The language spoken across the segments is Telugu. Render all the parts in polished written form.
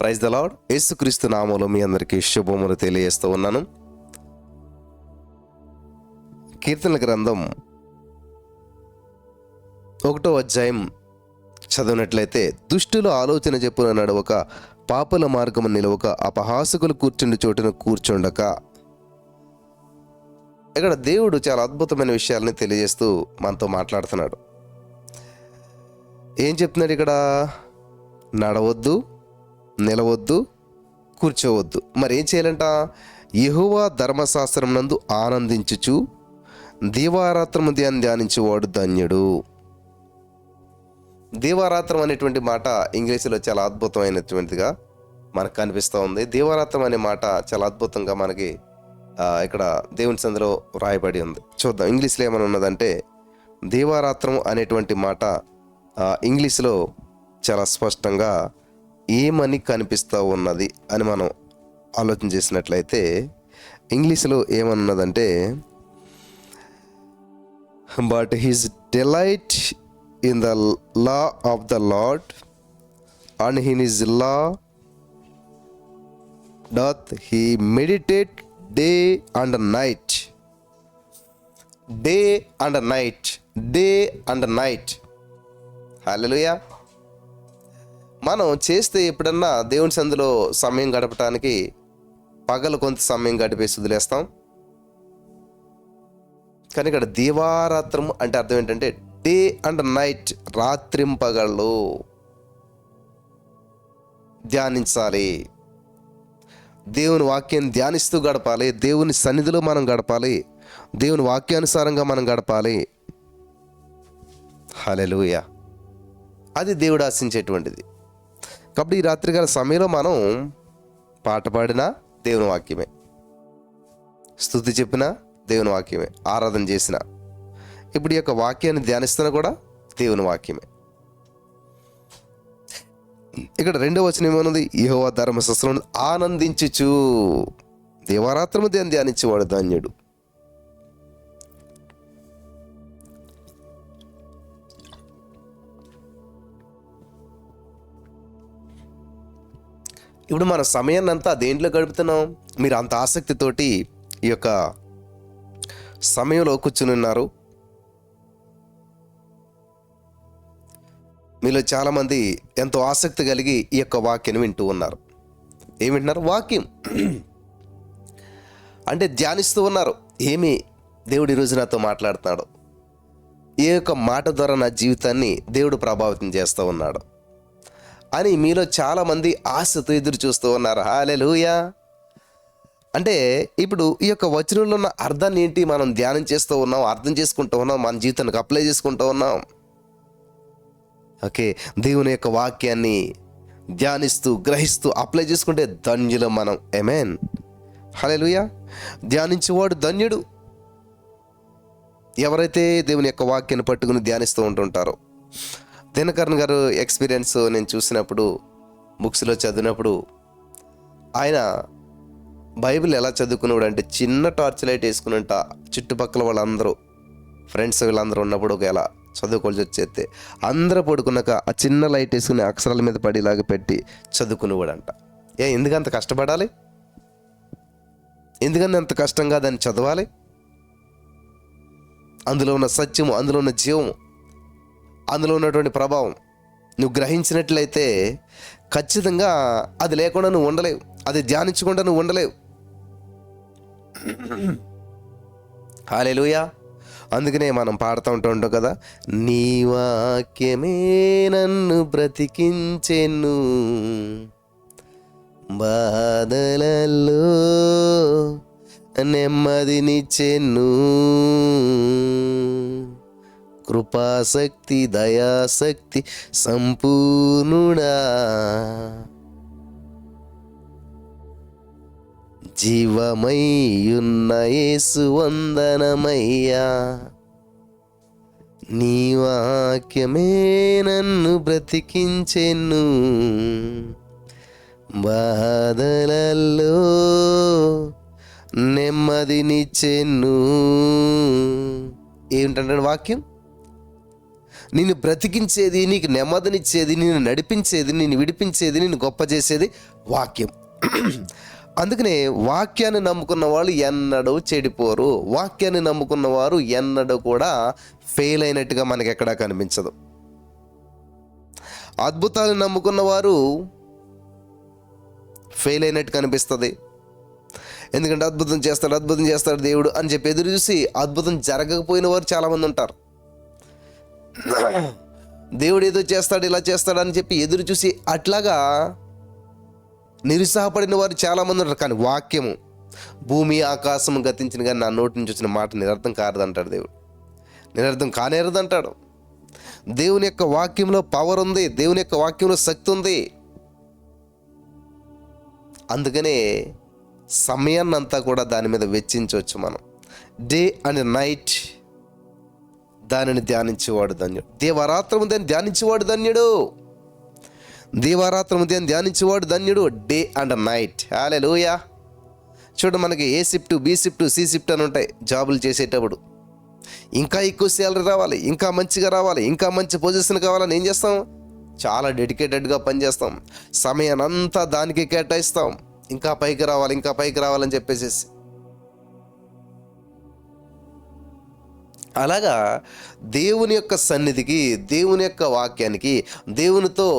Praise the lord. యేసుక్రీస్తు నామములో మీ అందరికీ శుభములు తెలియజేస్తూ ఉన్నాను. కీర్తనల గ్రంథం 1వ అధ్యాయం చదివినట్లయితే, దుష్టుల ఆలోచన చెప్పున నడవక, పాపుల మార్గము నిలవక, అపహాసకులు కూర్చుండి చోటున కూర్చుండక. ఇక్కడ దేవుడు చాలా అద్భుతమైన విషయాలని తెలియజేస్తూ మనతో మాట్లాడుతున్నాడు. ఏం చెప్తున్నాడు ఇక్కడ? నడవద్దు, నిలవద్దు, కూర్చోవద్దు. మరి ఏం చేయాలంట? యెహోవా ధర్మశాస్త్రం నందు ఆనందించుచు దీవారాత్రము ధ్యానించువాడు ధన్యుడు. దీవారాత్రం అనేటువంటి మాట ఇంగ్లీషులో చాలా అద్భుతమైనటువంటిదిగా మనకు కనిపిస్తూ ఉంది. దీవారాత్రం అనే మాట చాలా అద్భుతంగా మనకి ఇక్కడ దేవుని సందులో రాయబడి ఉంది. చూద్దాం ఇంగ్లీష్లో ఏమైనా ఉన్నదంటే, దీవారాత్రం అనేటువంటి మాట ఇంగ్లీష్లో చాలా స్పష్టంగా ఏమని కనిపిస్తూ ఉన్నది అని మనం ఆలోచన చేసినట్లయితే, ఇంగ్లీష్లో ఏమన్నదంటే, but his delight in the law of the Lord and in his law doth he meditate day and night. Day and night, day and night. హల్లెలూయా. మనం చేస్తే ఎప్పుడన్నా దేవుని సందులో సమయం గడపడానికి పగలు కొంత సమయం గడిపేసి వదిలేస్తాం. కానీ ఇక్కడ దీవారాత్రం అంటే అర్థం ఏంటంటే డే అండ్ నైట్, రాత్రింపగళ్ళు ధ్యానించాలి. దేవుని వాక్యాన్ని ధ్యానిస్తూ గడపాలి. దేవుని సన్నిధిలో మనం గడపాలి. దేవుని వాక్యానుసారంగా మనం గడపాలి. హల్లెలూయా. అది దేవుడు ఆశించేటువంటిది. కాబట్టి ఈ రాత్రికాల సమయంలో మనం పాట పాడినా దేవుని వాక్యమే, స్తుతి చెప్పినా దేవుని వాక్యమే, ఆరాధన చేసిన ఇప్పుడు ఈ యొక్క వాక్యాన్ని ధ్యానిస్తున్నా కూడా దేవుని వాక్యమే. ఇక్కడ 2వ వచనం ఏమన్నది? యెహోవా ధర్మశాస్త్రం ఆనందించుచు దీవారాత్రము ధ్యానించేవాడు ధన్యుడు. ఇప్పుడు మన సమయాన్ని అంతా దేంట్లో గడుపుతున్నాం? మీరు అంత ఆసక్తితోటి ఈ యొక్క సమయంలో కూర్చుని ఉన్నారు. మీలో చాలామంది ఎంతో ఆసక్తి కలిగి ఈ యొక్క వాక్యాన్ని వింటూ ఉన్నారు. ఏం వింటున్నారు? వాక్యం అంటే ధ్యానిస్తూ ఉన్నారు. ఏమి దేవుడు ఈరోజు నాతో మాట్లాడుతున్నాడు, ఏ యొక్క మాట ద్వారా నా జీవితాన్ని దేవుడు ప్రభావితం చేస్తూ ఉన్నాడు అని మీలో చాలామంది ఆశతో ఎదురు చూస్తూ ఉన్నారు. హల్లెలూయా. అంటే ఇప్పుడు ఈ యొక్క వచనంలో ఉన్న అర్థాన్ని ఏంటి మనం ధ్యానం చేస్తూ ఉన్నాం, అర్థం చేసుకుంటూ ఉన్నాం, మన జీవితానికి అప్లై చేసుకుంటూ ఉన్నాం. ఓకే, దేవుని యొక్క వాక్యాన్ని ధ్యానిస్తూ గ్రహిస్తూ అప్లై చేసుకుంటే ధన్యులం మనం. ఆమేన్. హల్లెలూయా. ధ్యానించేవాడు ధన్యుడు. ఎవరైతే దేవుని యొక్క వాక్యాన్ని పట్టుకుని ధ్యానిస్తూ ఉంటుంటారో. దినకరన్ గారు ఎక్స్పీరియన్స్ నేను చూసినప్పుడు, బుక్స్లో చదివినప్పుడు, ఆయన బైబిల్ ఎలా చదువుకునేవాడు అంటే, చిన్న టార్చ్ లైట్ వేసుకున్నట్ట చుట్టుపక్కల వాళ్ళందరూ ఫ్రెండ్స్ వీళ్ళందరూ ఉన్నప్పుడు ఒకవేళ చదువుకోవాల్సి వచ్చేస్తే అందరూ పడుకున్నాక ఆ చిన్న లైట్ వేసుకుని అక్షరాల మీద పడేలాగా పెట్టి చదువుకునేవాడంట. ఎందుకంత కష్టపడాలి? ఎందుకని అంత కష్టంగా దాన్ని చదవాలి? అందులో ఉన్న సత్యము, అందులో ఉన్న జీవము, అందులో ఉన్నటువంటి ప్రభావం నువ్వు గ్రహించినట్లయితే ఖచ్చితంగా అది లేకుండా నువ్వు ఉండలేవు, అది ధ్యానించకుండా నువ్వు ఉండలేవు. హల్లెలూయా. అందుకనే మనం పాడుతూ ఉంటాం కదా, నీ వాక్యమే నన్ను బ్రతికించెను, బాధలలో నెమ్మదినిచ్చెను, కృపాశక్తి దయాశక్తి సంపూర్ణుడా, జీవమయ్యున్న యేసు వందనమయ్యా, నీ వాక్యమే నన్ను బ్రతికించెను, బాధలలో నెమ్మదినిచ్చెను. ఏమిటంటాడు వాక్యం? నిన్ను బ్రతికించేది, నీకు నెమ్మదినిచ్చేది, నిన్ను నడిపించేది, నిన్ను విడిపించేది, నిన్ను గొప్ప చేసేది వాక్యం. అందుకనే వాక్యాన్ని నమ్ముకున్న వాళ్ళు ఎన్నడూ చెడిపోరు. వాక్యాన్ని నమ్ముకున్న వారు ఎన్నడూ కూడా ఫెయిల్ అయినట్టుగా మనకి ఎక్కడా కనిపించదు. అద్భుతాలను నమ్ముకున్న వారు ఫెయిల్ అయినట్టు కనిపిస్తుంది. ఎందుకంటే అద్భుతం చేస్తాడు దేవుడు అని చెప్పి ఎదురు చూసి అద్భుతం జరగకపోయిన వారు చాలామంది ఉంటారు. దేవుడు ఏదో చేస్తాడు, ఇలా చేస్తాడు అని చెప్పి ఎదురు చూసి అట్లాగా నిరుత్సాహపడిన వారు చాలామంది ఉంటారు. కానీ వాక్యము భూమి ఆకాశము గతించిన కానీ నా నోటి నుంచి వచ్చిన మాట నిరర్థం కారదంటాడు దేవుడు. నిరర్థం కానేరదంటాడు. దేవుని యొక్క వాక్యంలో పవర్ ఉంది, దేవుని యొక్క వాక్యంలో శక్తి ఉంది. అందుకనే సమయాన్ని అంతా కూడా దాని మీద వెచ్చించవచ్చు. మనం డే అండ్ నైట్ దానిని ధ్యానించేవాడు ధన్యుడు. దీవారాత్రము దాన్ని ధ్యానించేవాడు ధన్యుడు. దీవారాత్రము దాన్ని ధ్యానించేవాడు ధన్యుడు. Day and night. హల్లెలూయా. చూడు, మనకి A shift, B shift, C shift అని ఉంటాయి. జాబులు చేసేటప్పుడు ఇంకా ఎక్కువ శాలరీ రావాలి, ఇంకా మంచిగా రావాలి, ఇంకా మంచి పొజిషన్ కావాలని ఏం చేస్తాం? చాలా డెడికేటెడ్గా పనిచేస్తాం. సమయాన్ని అంతా దానికి కేటాయిస్తాం. ఇంకా పైకి రావాలి, ఇంకా పైకి రావాలని చెప్పేసి. అలాగా దేవుని యొక్క సన్నిధికి, దేవుని యొక్క వాక్యానికి, దేవునితో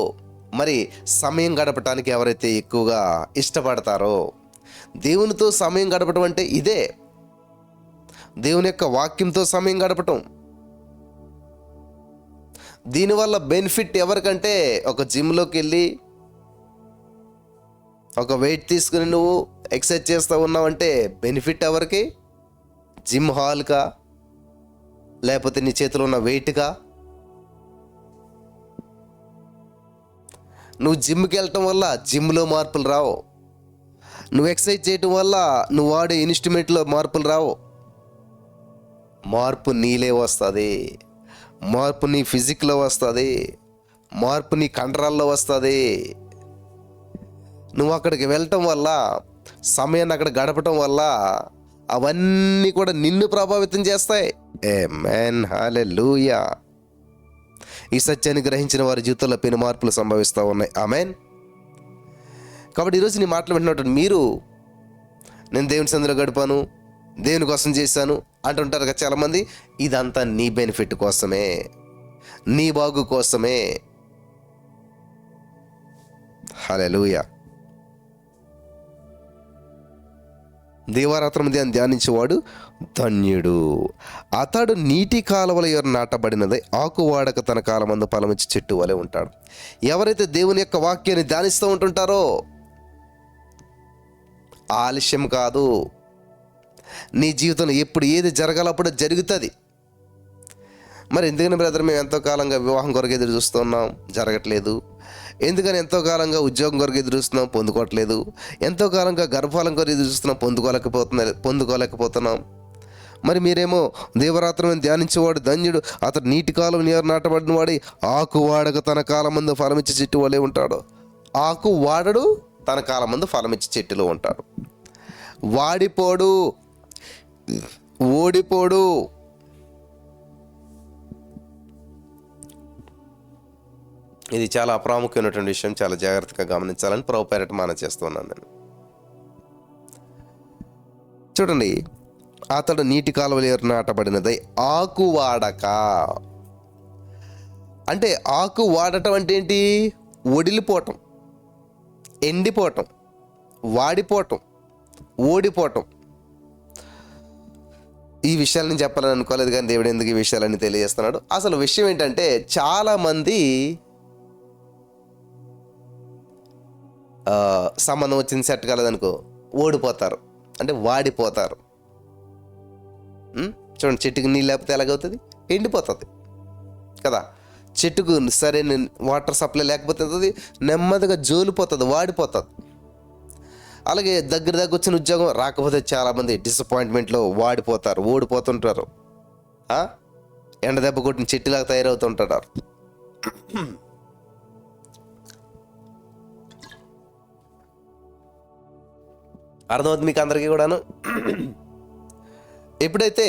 మరి సమయం గడపటానికి ఎవరైతే ఎక్కువగా ఇష్టపడతారో, దేవునితో సమయం గడపటం అంటే ఇదే. దేవుని యొక్క వాక్యంతో సమయం గడపటం. దీనివల్ల బెనిఫిట్ ఎవరికంటే, ఒక జిమ్లోకి వెళ్ళి ఒక వెయిట్ తీసుకుని నువ్వు ఎక్సర్సైజ్ చేస్తూ ఉన్నావంటే బెనిఫిట్ ఎవరికి? జిమ్ హాల్కా, లేకపోతే నీ చేతిలో ఉన్న వెయిట్కా? నువ్వు జిమ్కి వెళ్ళటం వల్ల జిమ్లో మార్పులు రావు. నువ్వు ఎక్సర్సైజ్ చేయటం వల్ల నువ్వు వాడే ఇన్స్ట్రుమెంట్లో మార్పులు రావు. మార్పు నీలే వస్తుంది. మార్పు నీ ఫిజిక్లో వస్తుంది. మార్పు నీ కండరాల్లో వస్తుంది. నువ్వు అక్కడికి వెళ్ళటం వల్ల, సమయాన్ని అక్కడ గడపటం వల్ల అవన్నీ కూడా నిన్ను ప్రభావితం చేస్తాయి. ఆమేన్. హల్లెలూయా. ఈ సత్యాన్ని గ్రహించిన వారి జీవితంలో పెను మార్పులు సంభవిస్తూ ఉన్నాయి. ఆమేన్. కాబట్టి ఈరోజు నీ మాటలు వింటున్నట్టు మీరు, నేను దేవుని సన్నిధిలో గడిపాను, దేవుని కోసం చేశాను అంటుంటారు కదా చాలామంది. ఇదంతా నీ బెనిఫిట్ కోసమే, నీ బాగు కోసమే. హల్లెలూయా. దీవారాత్రము ధ్యానించేవాడు ధన్యుడు. అతడు నీటి కాలువల యొద్ద నాటబడినదై ఆకు వాడక తన కాలమందు ఫలమిచ్చి చెట్టు వలె ఉంటాడు. ఎవరైతే దేవుని యొక్క వాక్యాన్ని ధ్యానిస్తూ ఉంటుంటారో, ఆలస్యం కాదు. నీ జీవితంలో ఎప్పుడు ఏది జరగాలప్పుడు జరుగుతుంది. మరి ఎందుకని బ్రదర్ మేము ఎంతో కాలంగా వివాహం కొరకు ఎదురు చూస్తున్నాం, జరగట్లేదు? ఎందుకని ఎంతో కాలంగా ఉద్యోగం కొరకు ఎదురు చూస్తున్నాం, పొందుకోవట్లేదు? ఎంతో కాలంగా గర్భఫలం కొరకు ఎదురు చూస్తున్నాం, పొందుకోలేకపోతున్నాం. మరి మీరేమో దీవారాత్రము ధ్యానించేవాడు ధన్యుడు, అతడు నీటి కాలం నీరు నాటబడిన వాడి ఆకు వాడక తన కాలం ముందు ఫలమిచ్చి చెట్టు వలె ఉంటాడు. ఆకు వాడడు, తన కాలం ముందు ఫలమిచ్చి చెట్టులో ఉంటాడు. వాడిపోడు, ఓడిపోడు. ఇది చాలా ప్రాముఖ్యమైనటువంటి విషయం. చాలా జాగ్రత్తగా గమనించాలని ప్రభు పేరట మనం చేస్తున్నాను నేను. చూడండి, అతడు నీటి కాలువలో నాటబడినదై ఆకు వాడక. అంటే ఆకు వాడటం అంటే ఏంటి? ఒడిలిపోవటం, ఎండిపోవటం, వాడిపోవటం, ఓడిపోవటం. ఈ విషయాలని చెప్పాలని అనుకోలేదు, కానీ దేవుడు ఎందుకు ఈ విషయాలన్నీ తెలియజేస్తున్నాడు? అసలు విషయం ఏంటంటే, చాలామంది సంబంధం వచ్చింది సెట్ కాలేదనుకో ఓడిపోతారు, అంటే వాడిపోతారు. చూడండి, చెట్టుకు నీళ్ళు లేకపోతే ఎలాగవుతుంది? ఎండిపోతుంది కదా. చెట్టుకు సరైన వాటర్ సప్లై లేకపోతే అవుతుంది, నెమ్మదిగా జోలిపోతుంది, వాడిపోతుంది. అలాగే దగ్గర వచ్చిన ఉద్యోగం రాకపోతే చాలామంది డిసప్పాయింట్మెంట్లో వాడిపోతారు, ఓడిపోతుంటారు. ఎండ దెబ్బ కొట్టిన చెట్టులాగా తయారవుతుంటారు. అర్థమవుతుంది మీకు అందరికీ కూడాను. ఎప్పుడైతే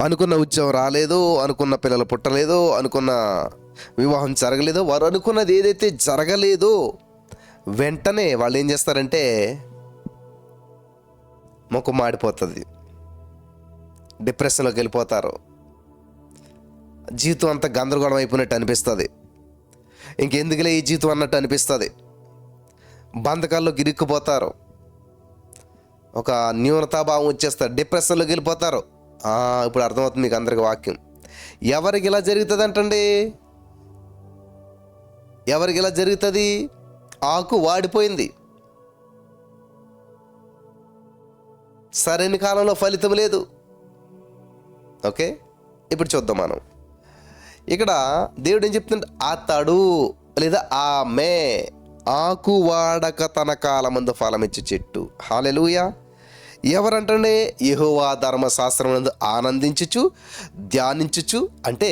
అనుకున్న ఉద్యోగం రాలేదు, అనుకున్న పిల్లలు పుట్టలేదు, అనుకున్న వివాహం జరగలేదు, వారు అనుకున్నది ఏదైతే జరగలేదో వెంటనే వాళ్ళు ఏం చేస్తారంటే ముఖం మాడిపోతుంది, డిప్రెషన్లోకి వెళ్ళిపోతారు, జీవితం అంతా గందరగోళం అయిపోయినట్టు అనిపిస్తుంది, ఇంకెందుకులే ఈ జీవితం అన్నట్టు అనిపిస్తుంది, బంధకాల్లోకి ఇరుక్కుపోతారు, ఒక న్యూనతాభావం వచ్చేస్తారు, డిప్రెషన్లోకి వెళ్ళిపోతారు. ఇప్పుడు అర్థమవుతుంది మీకు అందరికి వాక్యం. ఎవరికి ఇలా జరుగుతుంది అంటండి? ఎవరికి ఇలా జరుగుతుంది? ఆకు వాడిపోయింది, సరైన కాలంలో ఫలితం లేదు. ఓకే, ఇప్పుడు చూద్దాం మనం. ఇక్కడ దేవుడు ఏం చెప్తుంటే, అతడు లేదా ఆమె ఆకు వాడక తన కాలమందు ఫలమిచ్చు చెట్టు. హల్లెలూయా. ఎవరంటే యెహోవా ధర్మశాస్త్రమునందు ఆనందించుచు ధ్యానించుచు, అంటే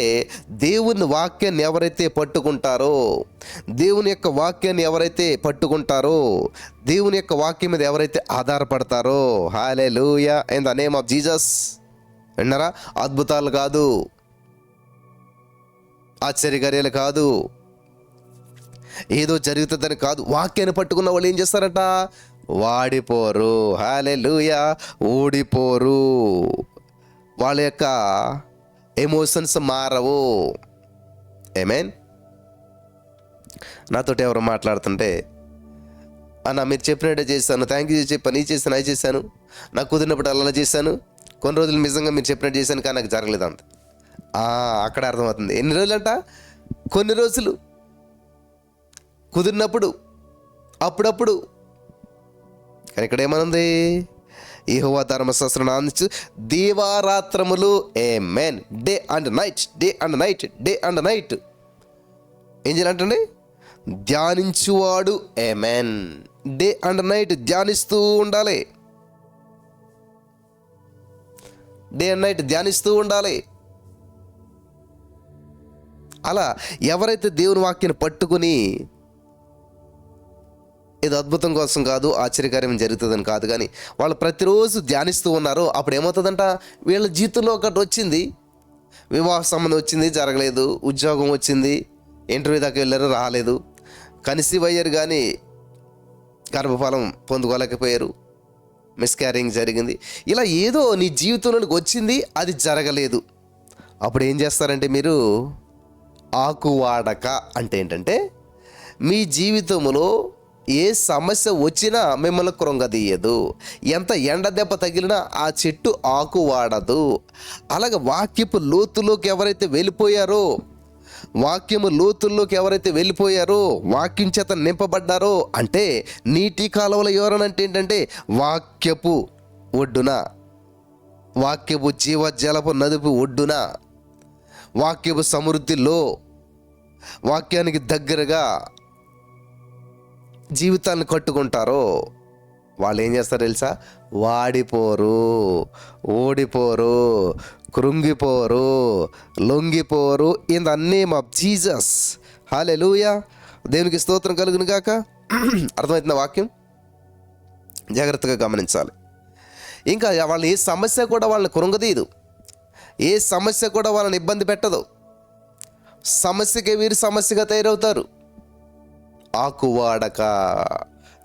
దేవుని వాక్యాన్ని ఎవరైతే పట్టుకుంటారో, దేవుని యొక్క వాక్యాన్ని ఎవరైతే పట్టుకుంటారో, దేవుని యొక్క వాక్యం మీద ఎవరైతే ఆధారపడతారో, హల్లెలూయా, in the name of Jesus. విన్నారా? అద్భుతాలు కాదు, ఆశ్చర్యకార్యాలు కాదు, ఏదో జరుగుతుందని కాదు, వాక్యాన్ని పట్టుకున్న వాళ్ళు ఏం చేస్తారట? వాడిపోరు. హల్లెలూయా, ఓడిపోరు. వాళ్ళ యొక్క ఎమోషన్స్ మారవు. ఆమేన్. నాతోటి ఎవరు మాట్లాడుతుంటే, అన్న మీరు చెప్పినట్టే చేశాను, థ్యాంక్ యూ చెప్పాను, ఈ చేశాను, అది చేశాను, నాకు కుదిరినప్పుడు అలా చేశాను, కొన్ని రోజులు నిజంగా మీరు చెప్పినట్టు చేశాను, కానీ నాకు జరగలేదు అంత. అక్కడ అర్థమవుతుంది. ఎన్ని రోజులంట? కొన్ని రోజులు, కుదిరినప్పుడు, అప్పుడప్పుడు. కానీ ఇక్కడ ఏమనుంది? యెహోవా ధర్మశాస్త్రం ఆనందించు దీవారాత్రములు. ఆమేన్. Day and night, day and night, day and night ఏం చేయాలంటే ధ్యానించువాడు. ఆమేన్. డే అండ్ నైట్ ధ్యానిస్తూ ఉండాలి, డే అండ్ నైట్ ధ్యానిస్తూ ఉండాలి. అలా ఎవరైతే దేవుని వాక్యాన్ని పట్టుకుని, ఇది అద్భుతం కోసం కాదు, ఆశ్చర్యకార్యం జరుగుతుందని కాదు, కానీ వాళ్ళు ప్రతిరోజు ధ్యానిస్తూ ఉన్నారో అప్పుడు ఏమవుతుందంట? వీళ్ళ జీవితంలో ఒకటి వచ్చింది, వివాహ సంబంధం వచ్చింది, జరగలేదు, ఉద్యోగం వచ్చింది, ఇంటర్వ్యూ దాకా వెళ్ళారు, రాలేదు, కన్సీవ్ అయ్యారు కానీ గర్భఫలం పొందుకోలేకపోయారు, మిస్క్యారింగ్ జరిగింది. ఇలా ఏదో నీ జీవితంలోనికి వచ్చింది, అది జరగలేదు. అప్పుడు ఏం చేస్తారంటే మీరు ఆకువాడక అంటే ఏంటంటే, మీ జీవితంలో ఏ సమస్య వచ్చినా మిమ్మల్ని కృంగదీయదు, ఎంత ఎండ దెబ్బ తగిలినా ఆ చెట్టు ఆకు వాడదు. అలాగే వాక్యపు లోతుల్లోకి ఎవరైతే వెళ్ళిపోయారో, వాక్యము లోతుల్లోకి ఎవరైతే వెళ్ళిపోయారో, వాక్యం చేత నింపబడ్డారో, అంటే నీటి కాలువలో ఎవరనంటే ఏంటంటే వాక్యపు ఒడ్డున, వాక్యపు జీవజలపు నదుపు ఒడ్డున, వాక్యపు సమృద్ధిలో, వాక్యానికి దగ్గరగా జీవితాన్ని కట్టుకుంటారో వాళ్ళు ఏం చేస్తారో తెలుసా? వాడిపోరు, ఓడిపోరు, కృంగిపోరు, లొంగిపోరు. In the name of Jesus. హల్లెలూయా. దేవునికి స్తోత్రం కలుగును గాక. అర్థమవుతున్న వాక్యం జాగ్రత్తగా గమనించాలి. ఇంకా వాళ్ళని ఏ సమస్య కూడా వాళ్ళని కృంగదీయదు, ఏ సమస్య కూడా వాళ్ళని ఇబ్బంది పెట్టదు. సమస్యకే వీరు సమస్యగా తయారవుతారు. ఆకువాడక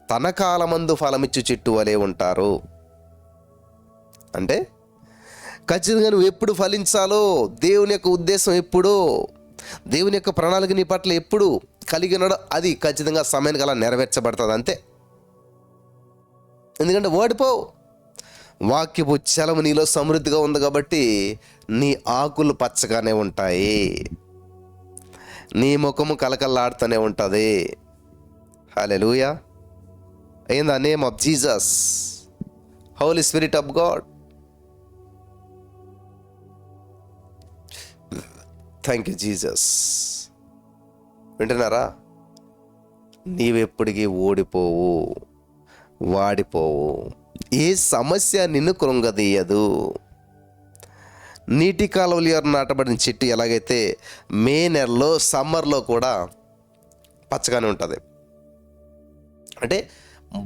తన కాలమందు ఫలమిచ్చు చెట్టు వలె ఉంటారు. అంటే ఖచ్చితంగా నువ్వు ఎప్పుడు ఫలించాలో, దేవుని యొక్క ఉద్దేశం ఎప్పుడో, దేవుని యొక్క ప్రణాళిక నీ పట్ల ఎప్పుడు కలిగి ఉన్నాడో అది ఖచ్చితంగా సమయానికి అలా నెరవేర్చబడుతుంది అంతే. ఎందుకంటే ఓడిపోవు, వాక్యపు చలము నీలో సమృద్ధిగా ఉంది కాబట్టి నీ ఆకులు పచ్చగానే ఉంటాయి, నీ ముఖము కలకల్లాడుతూనే ఉంటుంది. హల్లెలూయా. In the name of Jesus. Holi spirit of God, thank you Jesus. వింటున్నారా? నీవెప్పటికీ ఓడిపోవు, వాడిపోవు, ఏ సమస్య నిన్ను కృంగదీయదు. నీటి కాలువలు ఎవరు నాటబడిన చెట్టు ఎలాగైతే మే నెలలో సమ్మర్లో కూడా పచ్చగానే ఉంటుంది. అంటే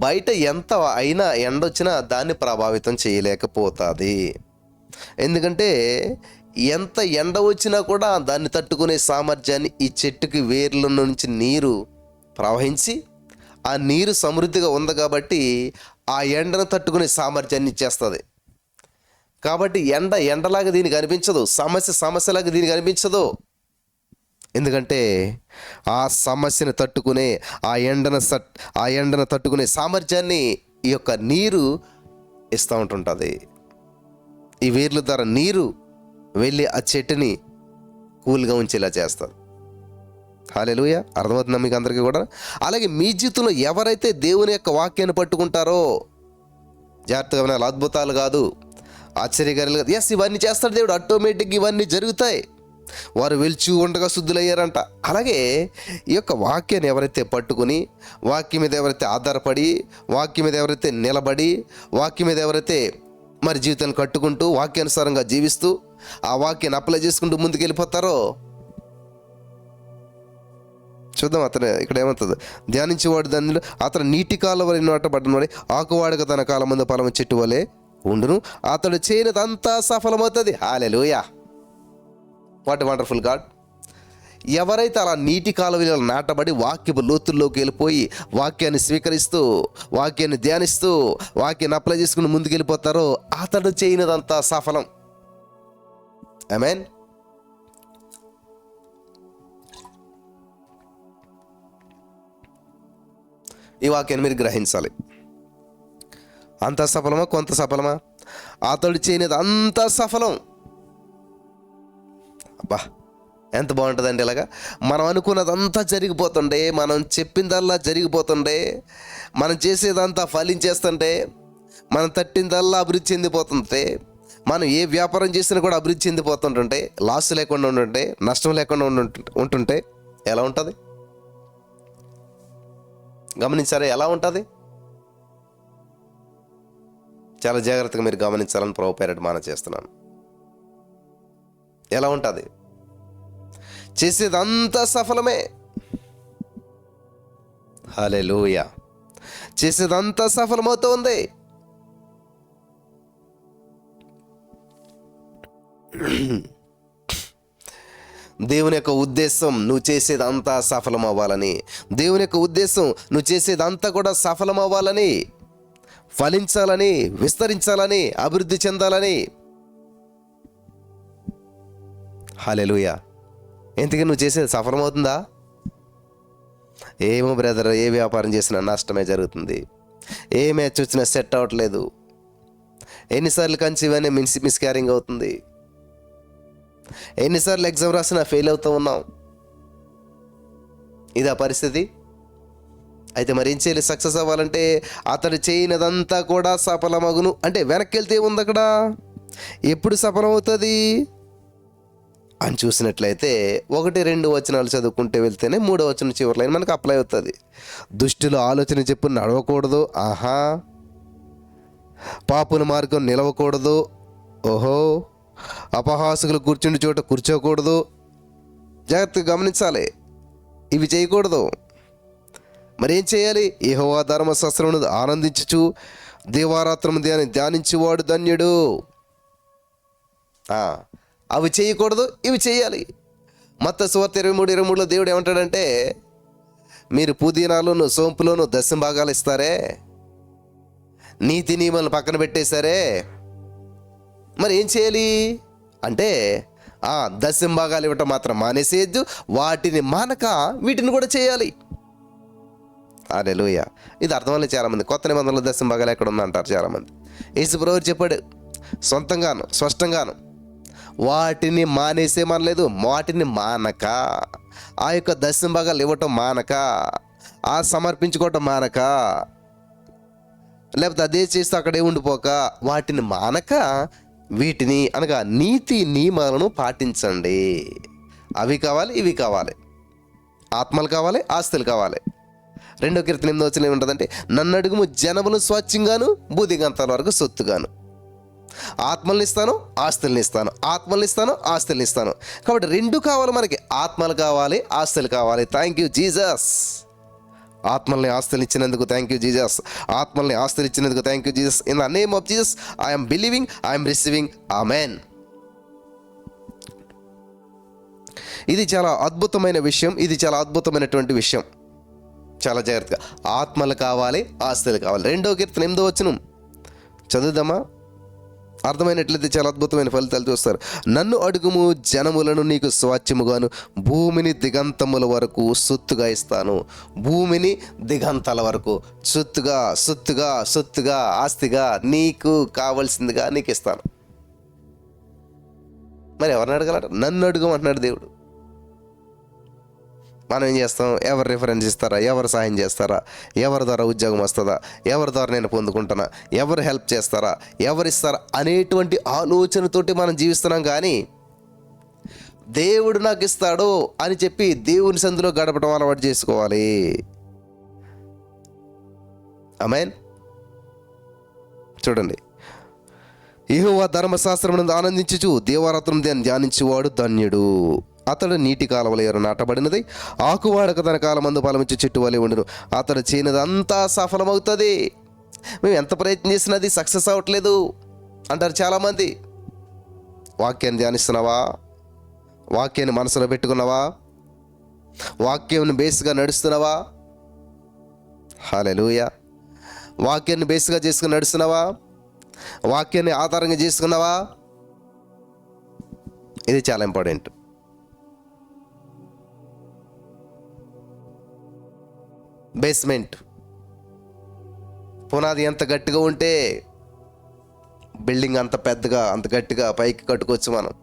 బయట ఎంత అయినా ఎండ వచ్చినా దాన్ని ప్రభావితం చేయలేకపోతుంది. ఎందుకంటే ఎంత ఎండ వచ్చినా కూడా దాన్ని తట్టుకునే సామర్థ్యాన్ని ఈ చెట్టుకి వేర్ల నుంచి నీరు ప్రవహించి ఆ నీరు సమృద్ధిగా ఉంది కాబట్టి ఆ ఎండను తట్టుకునే సామర్థ్యాన్ని ఇచ్చేస్తుంది. కాబట్టి ఎండలాగా దీనికి అనిపించదు, సమస్యలాగా దీనికి అనిపించదు. ఎందుకంటే ఆ సమస్యను తట్టుకునే ఆ ఎండను తట్టుకునే సామర్థ్యాన్ని ఈ యొక్క నీరు ఇస్తూ ఉంటుంటుంది. ఈ వేర్ల ద్వారా నీరు వెళ్ళి ఆ చెట్టుని కూల్గా ఉంచేలా చేస్తారు. హల్లెలూయా. అర్థమవుతుందా మీకు అందరికీ కూడా? అలాగే మీ జీవితంలో ఎవరైతే దేవుని యొక్క వాక్యాన్ని పట్టుకుంటారో, జాగ్రత్తగా వినాలి, అద్భుతాలు కాదు, ఆశ్చర్యకార్యాలు కాదు, ఇవన్నీ చేస్తాడు దేవుడు, ఆటోమేటిక్గా ఇవన్నీ జరుగుతాయి. వారు వెలిచి ఉండగా శుద్ధులయ్యారంట. అలాగే ఈ యొక్క వాక్యాన్ని ఎవరైతే పట్టుకుని, వాక్యం మీద ఎవరైతే ఆధారపడి, వాక్యం మీద ఎవరైతే నిలబడి, వాక్యం మీద ఎవరైతే మరి జీవితాన్ని కట్టుకుంటూ వాక్యానుసారంగా జీవిస్తూ ఆ వాక్యాన్ని అప్లై చేసుకుంటూ ముందుకు వెళ్ళిపోతారో, చూద్దాం. అతను ఇక్కడ ఏమవుతుంది, ధ్యానించేవాడు దానిలో అతను నీటి కాలువ నాటబడిన వాడి ఆకువాడక తన కాలం ముందు ఫలం చెట్టు వలె ఉండును, అతడు చేయనిదంతా సఫలమవుతుంది. హల్లెలూయా. What wonderful God. ఎవరైతే అలా నీటి కాలువలో నాటబడి వాక్యపు లోతుల్లోకి వెళ్ళిపోయి వాక్యాన్ని స్వీకరిస్తూ, వాక్యాన్ని ధ్యానిస్తూ, వాక్యాన్ని అప్లై చేసుకుని ముందుకు వెళ్ళిపోతారో అతడు చేయనిదంతా సఫలం. ఆమేన్. ఈ వాక్యాన్ని మీరు గ్రహించాలి. అంత సఫలమా, కొంత సఫలమా? అతడు చేయనిది అంతా సఫలం. అబ్బా, ఎంత బాగుంటుందండి ఇలాగా. మనం అనుకున్నదంతా జరిగిపోతుండే, మనం చెప్పిందల్లా జరిగిపోతుండే, మనం చేసేదంతా ఫలించేస్తుంటే, మనం తట్టిందల్లా అభివృద్ధి చెందిపోతుంటే, మనం ఏ వ్యాపారం చేసినా కూడా అభివృద్ధి చెందిపోతుంటుంటే, లాస్ లేకుండా ఉంటుంటే, నష్టం లేకుండా ఉంటుంటే ఎలా ఉంటుంది? గమనించారా ఎలా ఉంటుంది? చాలా జాగ్రత్తగా మీరు గమనించాలని ప్రభుపేరట మనం చేస్తున్నాను. ఎలా ఉంటుంది? చేసేదంతా సఫలమే. హల్లెలూయా. చేసేదంతా సఫలమవుతుంది. దేవుని యొక్క ఉద్దేశం నువ్వు చేసేదంతా సఫలం అవ్వాలని. దేవుని యొక్క ఉద్దేశం నువ్వు చేసేదంతా కూడా సఫలం అవ్వాలని, ఫలించాలని, విస్తరించాలని, అభివృద్ధి చెందాలని. హల్లెలూయా. ఎందుకు నువ్వు చేసేది సఫలమవుతుందా? ఏమో బ్రదర్, ఏ వ్యాపారం చేసినా నష్టమే జరుగుతుంది, ఏ మ్యాచ్ వచ్చినా సెట్ అవ్వట్లేదు, ఎన్నిసార్లు కన్సీవ్ అయినా మిస్క్యారింగ్ అవుతుంది, ఎన్నిసార్లు ఎగ్జామ్ రాసినా ఫెయిల్ అవుతూ ఉన్నాం. ఇది ఆ పరిస్థితి. అయితే మరి ఏం చేయాలి? సక్సెస్ అవ్వాలంటే అతడు చేయనిదంతా కూడా సఫలమగును. అంటే వెనక్కి వెళ్తే ఉంది అక్కడ, ఎప్పుడు సఫలమవుతుంది అని చూసినట్లయితే 1-2 వచనాలు చదువుకుంటే వెళ్తేనే 3వ వచనం చివరి లైన్ మనకు అప్లై అవుతుంది. దుష్టుల ఆలోచన చెప్పు నడవకూడదు, ఆహా, పాపుల మార్గం నిలవకూడదు, ఓహో, అపహాసకులు కూర్చుండి చోట కూర్చోకూడదు. జాగ్రత్తగా గమనించాలి, ఇవి చేయకూడదు. మరి ఏం చేయాలి? యెహోవా ధర్మశాస్త్రమును ఆనందించుచు దీవారాత్రము ధ్యానించువాడు ధన్యుడు. అవి చేయకూడదు, ఇవి చేయాలి. మత్తయి సువార్త 23:23లో దేవుడు ఏమంటాడంటే, మీరు పుదీనాలోను సోంపులోను 10 భాగాలు ఇస్తారే, నీతి నియమాలను పక్కన పెట్టేశారే, మరి ఏం చేయాలి అంటే 10 భాగాలు ఇవ్వటం మాత్రం మానేసేయద్దు, వాటిని మానక వీటిని కూడా చేయాలి. హల్లెలూయా. ఇది అర్థమవుతుంది చాలామంది. కొత్త నిబంధనలో 10 భాగాలు ఎక్కడ ఉందంటారు చాలామంది. యేసుప్రభువు చెప్పాడు సొంతంగాను స్పష్టంగాను, వాటిని మానేసేమనలేదు, వాటిని మానక, ఆ యొక్క 10 భాగాలు ఇవ్వటం మానక, సమర్పించుకోవటం మానక, లేకపోతే అదే చేస్తూ అక్కడే ఉండిపోక, వాటిని మానక వీటిని అనగా నీతి నియమాలను పాటించండి. అవి కావాలి, ఇవి కావాలి, ఆత్మలు కావాలి, ఆస్తులు కావాలి. 2 కీర్తన 8వ వచనం ఏముంటుందంటే, నన్ను అడుగుము జనములు స్వచ్ఛంగాను భూదిగంతాల వరకు సొత్తుగాను. ఆత్మల్ని ఇస్తాను, ఆస్తుల్ని ఇస్తాను, ఆత్మల్ని ఇస్తాను, ఆస్తుల్ని ఇస్తాను. కాబట్టి 2 కావాలి మనకి, ఆత్మలు కావాలి, ఆస్తులు కావాలి. Thank you Jesus. ఆత్మల్ని ఆస్తులు ఇచ్చినందుకు థ్యాంక్ యూ జీసస్. ఆత్మల్ని ఆస్తులు ఇచ్చినందుకు thank you Jesus. In the name of Jesus I'm believing, I'm receiving. Amen. ఇది చాలా అద్భుతమైన విషయం. ఇది చాలా అద్భుతమైనటువంటి విషయం. చాలా జాగ్రత్తగా. ఆత్మలు కావాలి, ఆస్తులు కావాలి. 2వ కీర్తన 8వ వచనం చదువుదామా? అర్థమైనట్లయితే చాలా అద్భుతమైన ఫలితాలు చూస్తారు. నన్ను అడుగుము, జనములను నీకు స్వాచ్యముగాను, భూమిని దిగంతముల వరకు సొత్తుగా ఇస్తాను. భూమిని దిగంతాల వరకు సొత్తుగా సొత్తుగా సొత్తుగా ఆస్తిగా నీకు కావలసిందిగా నీకు ఇస్తాను. మరి ఎవరిని అడగలట? నన్ను అడుగుమంటున్నాడు దేవుడు. మనం ఏం చేస్తాం? ఎవరు రిఫరెన్స్ ఇస్తారా, ఎవరు సహాయం చేస్తారా, ఎవరి ద్వారా ఉద్యోగం వస్తుందా, ఎవరి ద్వారా నేను పొందుకుంటానా, ఎవరు హెల్ప్ చేస్తారా, ఎవరు ఇస్తారా అనేటువంటి ఆలోచనతోటి మనం జీవిస్తున్నాం. కానీ దేవుడు నాకు ఇస్తాడు అని చెప్పి దేవుని సందులో గడపడం అలవాటు చేసుకోవాలి. ఆమేన్. చూడండి, యెహోవా ధర్మశాస్త్రమునందు ఆనందించుచు దేవరాత్రం ధ్యానించువాడు ధన్యుడు. అతడు నీటి కాలువల ఎరు నాటబడినది, ఆకువాడక తన కాలమందు ఫలమిచ్చి చెట్టు వలె ఉండును. అతడు చేయనిదంతా సఫలమవుతుంది. మేము ఎంత ప్రయత్నం చేసినది సక్సెస్ అవ్వట్లేదు అంటారు చాలామంది. వాక్యాన్ని ధ్యానిస్తున్నావా? వాక్యాన్ని మనసులో పెట్టుకున్నావా? వాక్యాన్ని బేస్గా నడుస్తున్నావా? హల్లెలూయా. వాక్యాన్ని బేస్గా చేసుకుని నడుస్తున్నావా? వాక్యాన్ని ఆధారంగా చేసుకున్నావా? ఇది చాలా ఇంపార్టెంట్. బేస్మెంట్ పునాది ఎంత గట్టిగా ఉంటే బిల్డింగ్ అంత పెద్దగా అంత గట్టిగా పైకి కట్టుకోవచ్చు మనం.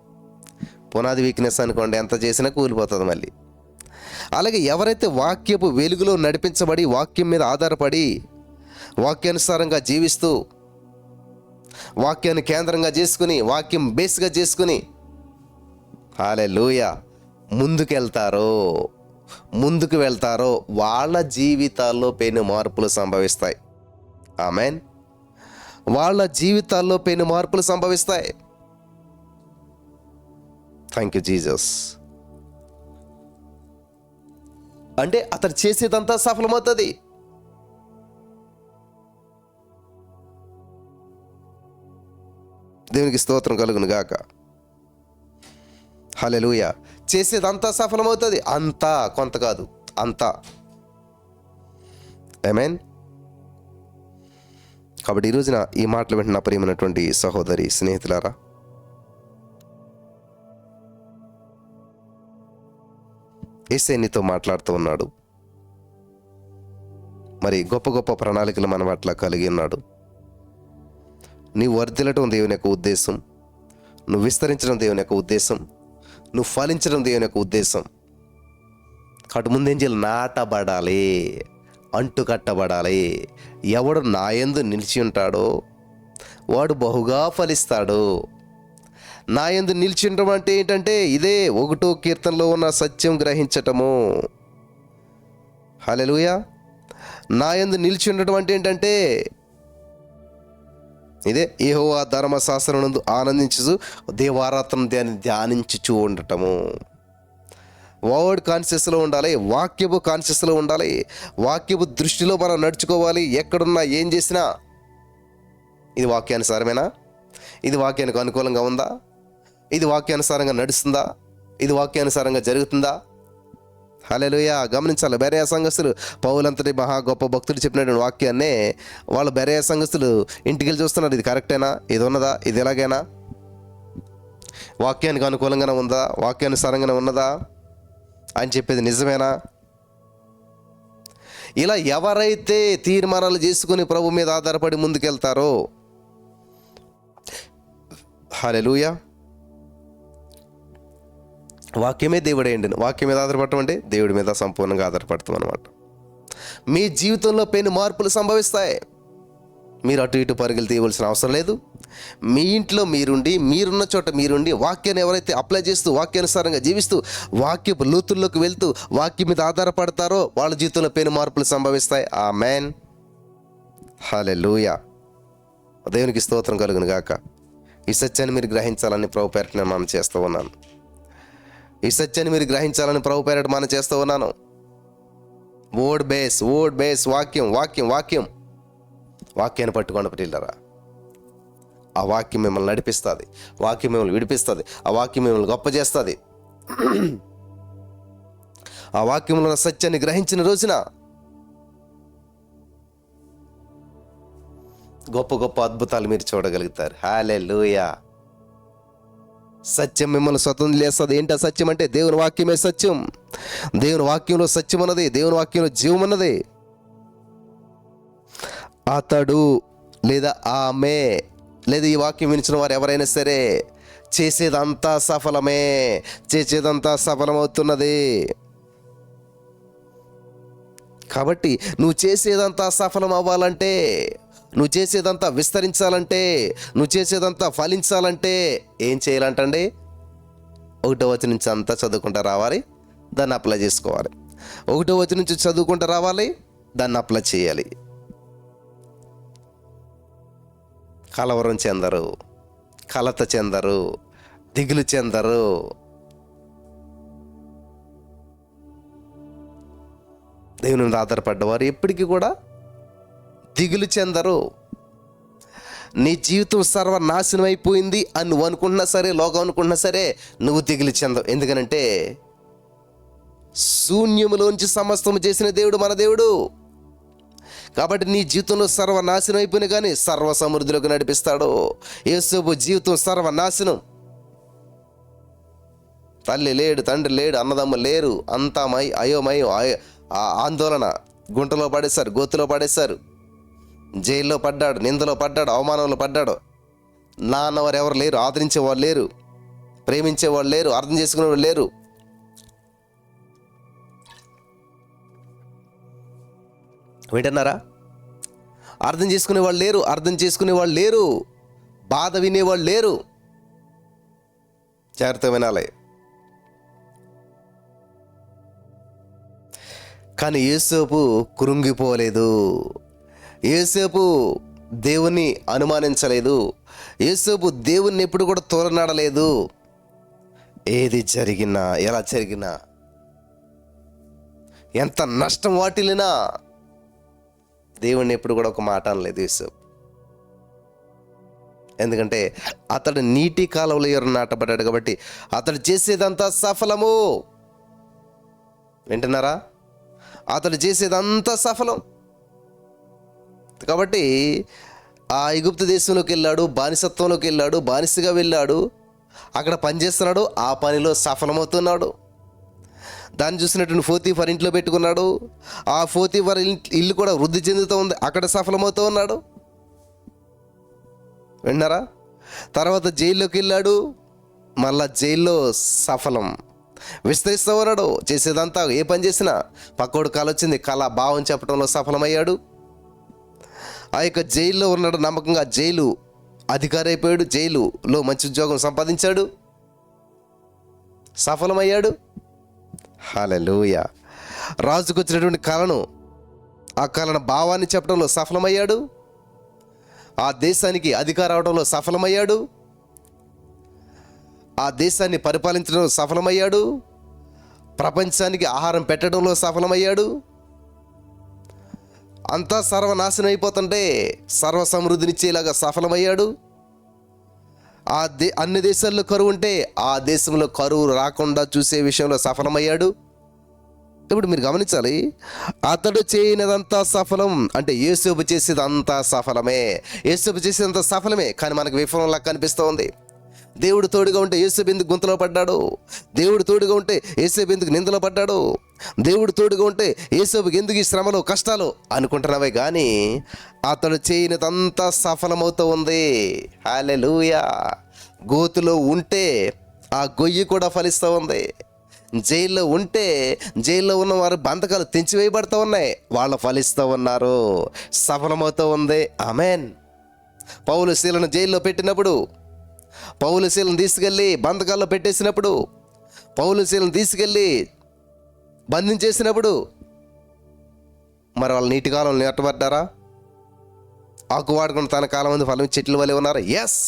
పునాది వీక్నెస్ అనుకోండి, ఎంత చేసినా కూలిపోతుంది మళ్ళీ. అలాగే ఎవరైతే వాక్యపు వెలుగులో నడిపించబడి వాక్యం మీద ఆధారపడి వాక్యానుసారంగా జీవిస్తూ వాక్యాన్ని కేంద్రంగా చేసుకుని వాక్యం బేస్గా చేసుకుని హల్లెలూయా ముందుకు వెళ్తారో వాళ్ళ జీవితాల్లో పెను మార్పులు సంభవిస్తాయి. ఆమెన్. వాళ్ళ జీవితాల్లో పెను మార్పులు సంభవిస్తాయి. Thank you Jesus. అంటే అతడు చేసేదంతా సఫలమవుతుంది. దేవునికి స్తోత్రం కలుగును గాక. హల్లెలూయా. చేసేదంతా సఫలమవుతుంది. అంతా, కొంత కాదు, అంతా. ఆమేన్. కాబట్టి ఈ రోజున ఈ మాటలు వింటున్న ప్రియమైనటువంటి సహోదరి స్నేహితులారా, యేసయ్య నీతో మాట్లాడుతూ ఉన్నాడు. మరి గొప్ప గొప్ప ప్రణాళికలు మన పట్ల కలిగి ఉన్నాడు. నీవు వర్ధిల్లటం దేవుని యొక్క ఉద్దేశం, నువ్వు విస్తరించడం దేవుని యొక్క ఉద్దేశం, నువ్వు ఫలించడం దేవుని యొక్క ఉద్దేశం. కాబట్టి ముందేం చేయాలి? నాటబడాలి, అంటు కట్టబడాలి. ఎవడు నా యందు నిలిచి ఉంటాడో వాడు బహుగా ఫలిస్తాడు. నా యందు నిలిచి ఉండడం అంటే ఏంటంటే ఇదే 1వ కీర్తనలో ఉన్న సత్యం గ్రహించటము. హల్లెలూయా. నా యందు నిలిచి ఉండటం అంటే ఏంటంటే ఇదే యెహోవా ధర్మశాస్త్రమునందు ఆనందించు దేవారాత్రం ధ్యానించుచూ ఉండటము. వర్డ్ కాన్షియస్లో ఉండాలి, వాక్యపు కాన్షియస్లో ఉండాలి, వాక్యపు దృష్టిలో మనం నడుచుకోవాలి. ఎక్కడున్నా ఏం చేసినా ఇది వాక్యానుసారమేనా? ఇది వాక్యానికి అనుకూలంగా ఉందా? ఇది వాక్యానుసారంగా నడుస్తుందా? ఇది వాక్యానుసారంగా జరుగుతుందా? హల్లెలూయా. గమనించాలి, బెరయ సంఘస్థులు పౌలంతటి మహా గొప్ప భక్తుడు చెప్పినటువంటి వాక్యాన్నే వాళ్ళు బెరయ సంఘస్థులు ఇంటికి వెళ్ళి చూస్తున్నారు. ఇది కరెక్టేనా? ఇది ఉన్నదా? ఇది ఎలాగైనా వాక్యానికి అనుకూలంగానే ఉందా? వాక్యానుసారంగానే ఉన్నదా అని చెప్పేది నిజమేనా? ఇలా ఎవరైతే తీర్మానాలు చేసుకుని ప్రభు మీద ఆధారపడి ముందుకెళ్తారో, హల్లెలూయా, వాక్యమే దేవుడే అండి. వాక్యం మీద ఆధారపడటం అంటే దేవుడి మీద సంపూర్ణంగా ఆధారపడతాం అనమాట. మీ జీవితంలో పెను మార్పులు సంభవిస్తాయి. మీరు అటు ఇటు పరుగులు తీయవలసిన అవసరం లేదు. మీ ఇంట్లో మీరుండి, మీరున్న చోట మీరుండి వాక్యాన్ని ఎవరైతే అప్లై చేస్తూ వాక్యానుసారంగా జీవిస్తూ వాక్యపు లోతుల్లోకి వెళ్తూ వాక్యం మీద ఆధారపడతారో వాళ్ళ జీవితంలో పెను మార్పులు సంభవిస్తాయి. ఆమేన్. హల్లెలూయా. దేవునికి స్తోత్రం కలుగును గాక. ఈ సత్యాన్ని మీరు గ్రహించాలని ప్రభు పేరట నేను మనం చేస్తూ ఉన్నాను. ఈ సత్యాన్ని మీరు గ్రహించాలని ప్రభు పేరట మనం చేస్తూ ఉన్నాను. వర్డ్ బేస్ వాక్యం వాక్యం వాక్యం వాక్యాన్ని పట్టుకోండి ప్రియులారా. ఆ వాక్యం మిమ్మల్ని నడిపిస్తుంది, వాక్యం మిమ్మల్ని విడిపిస్తుంది, ఆ వాక్యం మిమ్మల్ని గొప్ప చేస్తుంది. ఆ వాక్యంలో ఉన్న సత్యాన్ని గ్రహించిన రోజున గొప్ప గొప్ప అద్భుతాలు మీరు చూడగలుగుతారు. హల్లెలూయా. సత్యం మిమ్మల్ని స్వతంత్రం చేస్తుంది. ఏంటి ఆ సత్యం అంటే? దేవుని వాక్యమే సత్యం. దేవుని వాక్యంలో సత్యం ఉన్నది, దేవుని వాక్యంలో జీవం ఉన్నది. అతడు లేదా ఆమె లేదా ఈ వాక్యం వినిచిన వారు ఎవరైనా సరే చేసేదంతా సఫలమే, చేసేదంతా సఫలమవుతున్నది. కాబట్టి నువ్వు చేసేదంతా సఫలం అవ్వాలంటే, నువ్వు చేసేదంతా విస్తరించాలంటే, నువ్వు చేసేదంతా ఫలించాలంటే ఏం చేయాలంటండి? 1వ వచనం నుంచి అంతా చదువుకుంటూ రావాలి, దాన్ని అప్లై చేసుకోవాలి. 1వ వచనం నుంచి చదువుకుంటూ రావాలి, దాన్ని అప్లై చేయాలి. కలవరం చెందరు, కలత చెందరు, దిగులు చెందరు. దేవుని మీద ఆధారపడ్డవారు ఎప్పటికీ కూడా దిగులు చెందరు. నీ జీవితం సర్వనాశనం అయిపోయింది అని నువ్వు అనుకుంటున్నా సరే, లోకం అనుకుంటున్నా సరే, నువ్వు దిగులు చెందవు. ఎందుకనంటే శూన్యములోంచి సమస్తము చేసిన దేవుడు మన దేవుడు. కాబట్టి నీ జీవితంలో సర్వనాశనం అయిపోయినా కానీ సర్వ సమృద్ధిలోకి నడిపిస్తాడు. యేసోబు జీవితం సర్వనాశనం. తల్లి లేడు, తండ్రి లేడు, అన్నదమ్మ లేరు, అంతా అయోమయం, ఆందోళన. గుంటలో పడేశారు, గోతులో పడేశారు, జైల్లో పడ్డాడు, నిందలో పడ్డాడు, అవమానంలో పడ్డాడు. నాన్నవారు ఎవరు లేరు, ఆదరించేవాళ్ళు లేరు, ప్రేమించేవాళ్ళు లేరు, అర్థం చేసుకునేవాళ్ళు లేరు. వింటున్నారా? అర్థం చేసుకునేవాళ్ళు లేరు, అర్థం చేసుకునేవాళ్ళు లేరు, బాధ వినేవాళ్ళు లేరు. జాగ్రత్త వినాలి. కానీ యోసేపు కృంగిపోలేదు, యోసేపు దేవుణ్ణి అనుమానించలేదు, యోసేపు దేవుణ్ణి ఎప్పుడు కూడా తోలనాడలేదు. ఏది జరిగినా, ఎలా జరిగినా, ఎంత నష్టం వాటిల్లినా దేవుణ్ణి ఎప్పుడు కూడా ఒక మాట అనలేదు యోసేపు. ఎందుకంటే అతడు నీటి కాలువలో ఎవరు నాటబడ్డాడు కాబట్టి అతడు చేసేదంతా సఫలము. వింటున్నారా? అతడు చేసేదంతా సఫలం. కాబట్టి ఆ ఐగుప్తు దేశంలోకి వెళ్ళాడు, బానిసత్వంలోకి వెళ్ళాడు, బానిసగా వెళ్ళాడు, అక్కడ పనిచేస్తున్నాడు, ఆ పనిలో సఫలమవుతున్నాడు. దాన్ని చూసినటువంటి పోతీఫర్ ఇంట్లో పెట్టుకున్నాడు, ఆ పోతీఫర్ ఇల్లు కూడా వృద్ధి చెందుతూ ఉంది, అక్కడ సఫలమవుతూ ఉన్నాడు. విన్నారా? తర్వాత జైల్లోకి వెళ్ళాడు, మళ్ళా జైల్లో సఫలం, విస్తరిస్తూ ఉన్నాడు. చేసేదంతా ఏ పని చేసినా పక్కోడు కళ వచ్చింది, కళ భావం చెప్పడంలో సఫలమయ్యాడు. ఆ యొక్క జైల్లో ఉన్నాడు, నమ్మకంగా జైలు అధికారి అయిపోయాడు, జైలులో మంచి ఉద్యోగం సంపాదించాడు, సఫలమయ్యాడు. హల్లెలూయా. రాజుకు వచ్చినటువంటి కళను, ఆ కళను భావాన్ని చెప్పడంలో సఫలమయ్యాడు, ఆ దేశానికి అధికారం అవడంలో సఫలమయ్యాడు, ఆ దేశాన్ని పరిపాలించడంలో సఫలమయ్యాడు, ప్రపంచానికి ఆహారం పెట్టడంలో సఫలమయ్యాడు. అంతా సర్వనాశనం అయిపోతుంటే సర్వ సమృద్ధినిచ్చేలాగా సఫలమయ్యాడు. అన్ని దేశాల్లో కరువు ఉంటే ఆ దేశంలో కరువు రాకుండా చూసే విషయంలో సఫలమయ్యాడు. ఇప్పుడు మీరు గమనించాలి, అతడు చేయనిదంతా సఫలం అంటే యోసేపు చేసేదంతా సఫలమే. యోసేపు చేసేదంతా సఫలమే, కానీ మనకు విఫలంలా కనిపిస్తూ ఉంది. దేవుడు తోడుగా ఉంటే యోసేపు ఎందుకు గుంతలో పడ్డాడు? దేవుడు తోడుగా ఉంటే యోసేపు ఎందుకు నిందలో పడ్డాడు? దేవుడు తోడుగా ఉంటే యోసేపుకి ఎందుకు ఈ శ్రమలు, కష్టాలు అనుకుంటున్నావే కానీ అతడు చేయనిదంతా సఫలమవుతూ ఉంది. హల్లెలూయా. గోతులో ఉంటే ఆ గొయ్యి కూడా ఫలిస్తూ ఉంది. జైల్లో ఉంటే జైల్లో ఉన్న వారు బంధకాలు తెంచివేయబడుతూ ఉన్నాయి, వాళ్ళు ఫలిస్తూ ఉన్నారు, సఫలమవుతూ ఉంది. ఆమెన్. పౌలు శీలను జైల్లో పెట్టినప్పుడు, పౌలు శీలను తీసుకెళ్ళి బంధకాల్లో పెట్టేసినప్పుడు, పౌలు శీలను తీసుకెళ్ళి బంధించేసినప్పుడు మరి వాళ్ళు నీటి కాలంలో నెట్టబడ్డారా? ఆకు వాడుకుని తన కాలం మంది ఫలం చెట్ల వలె ఉన్నారు. ఎస్,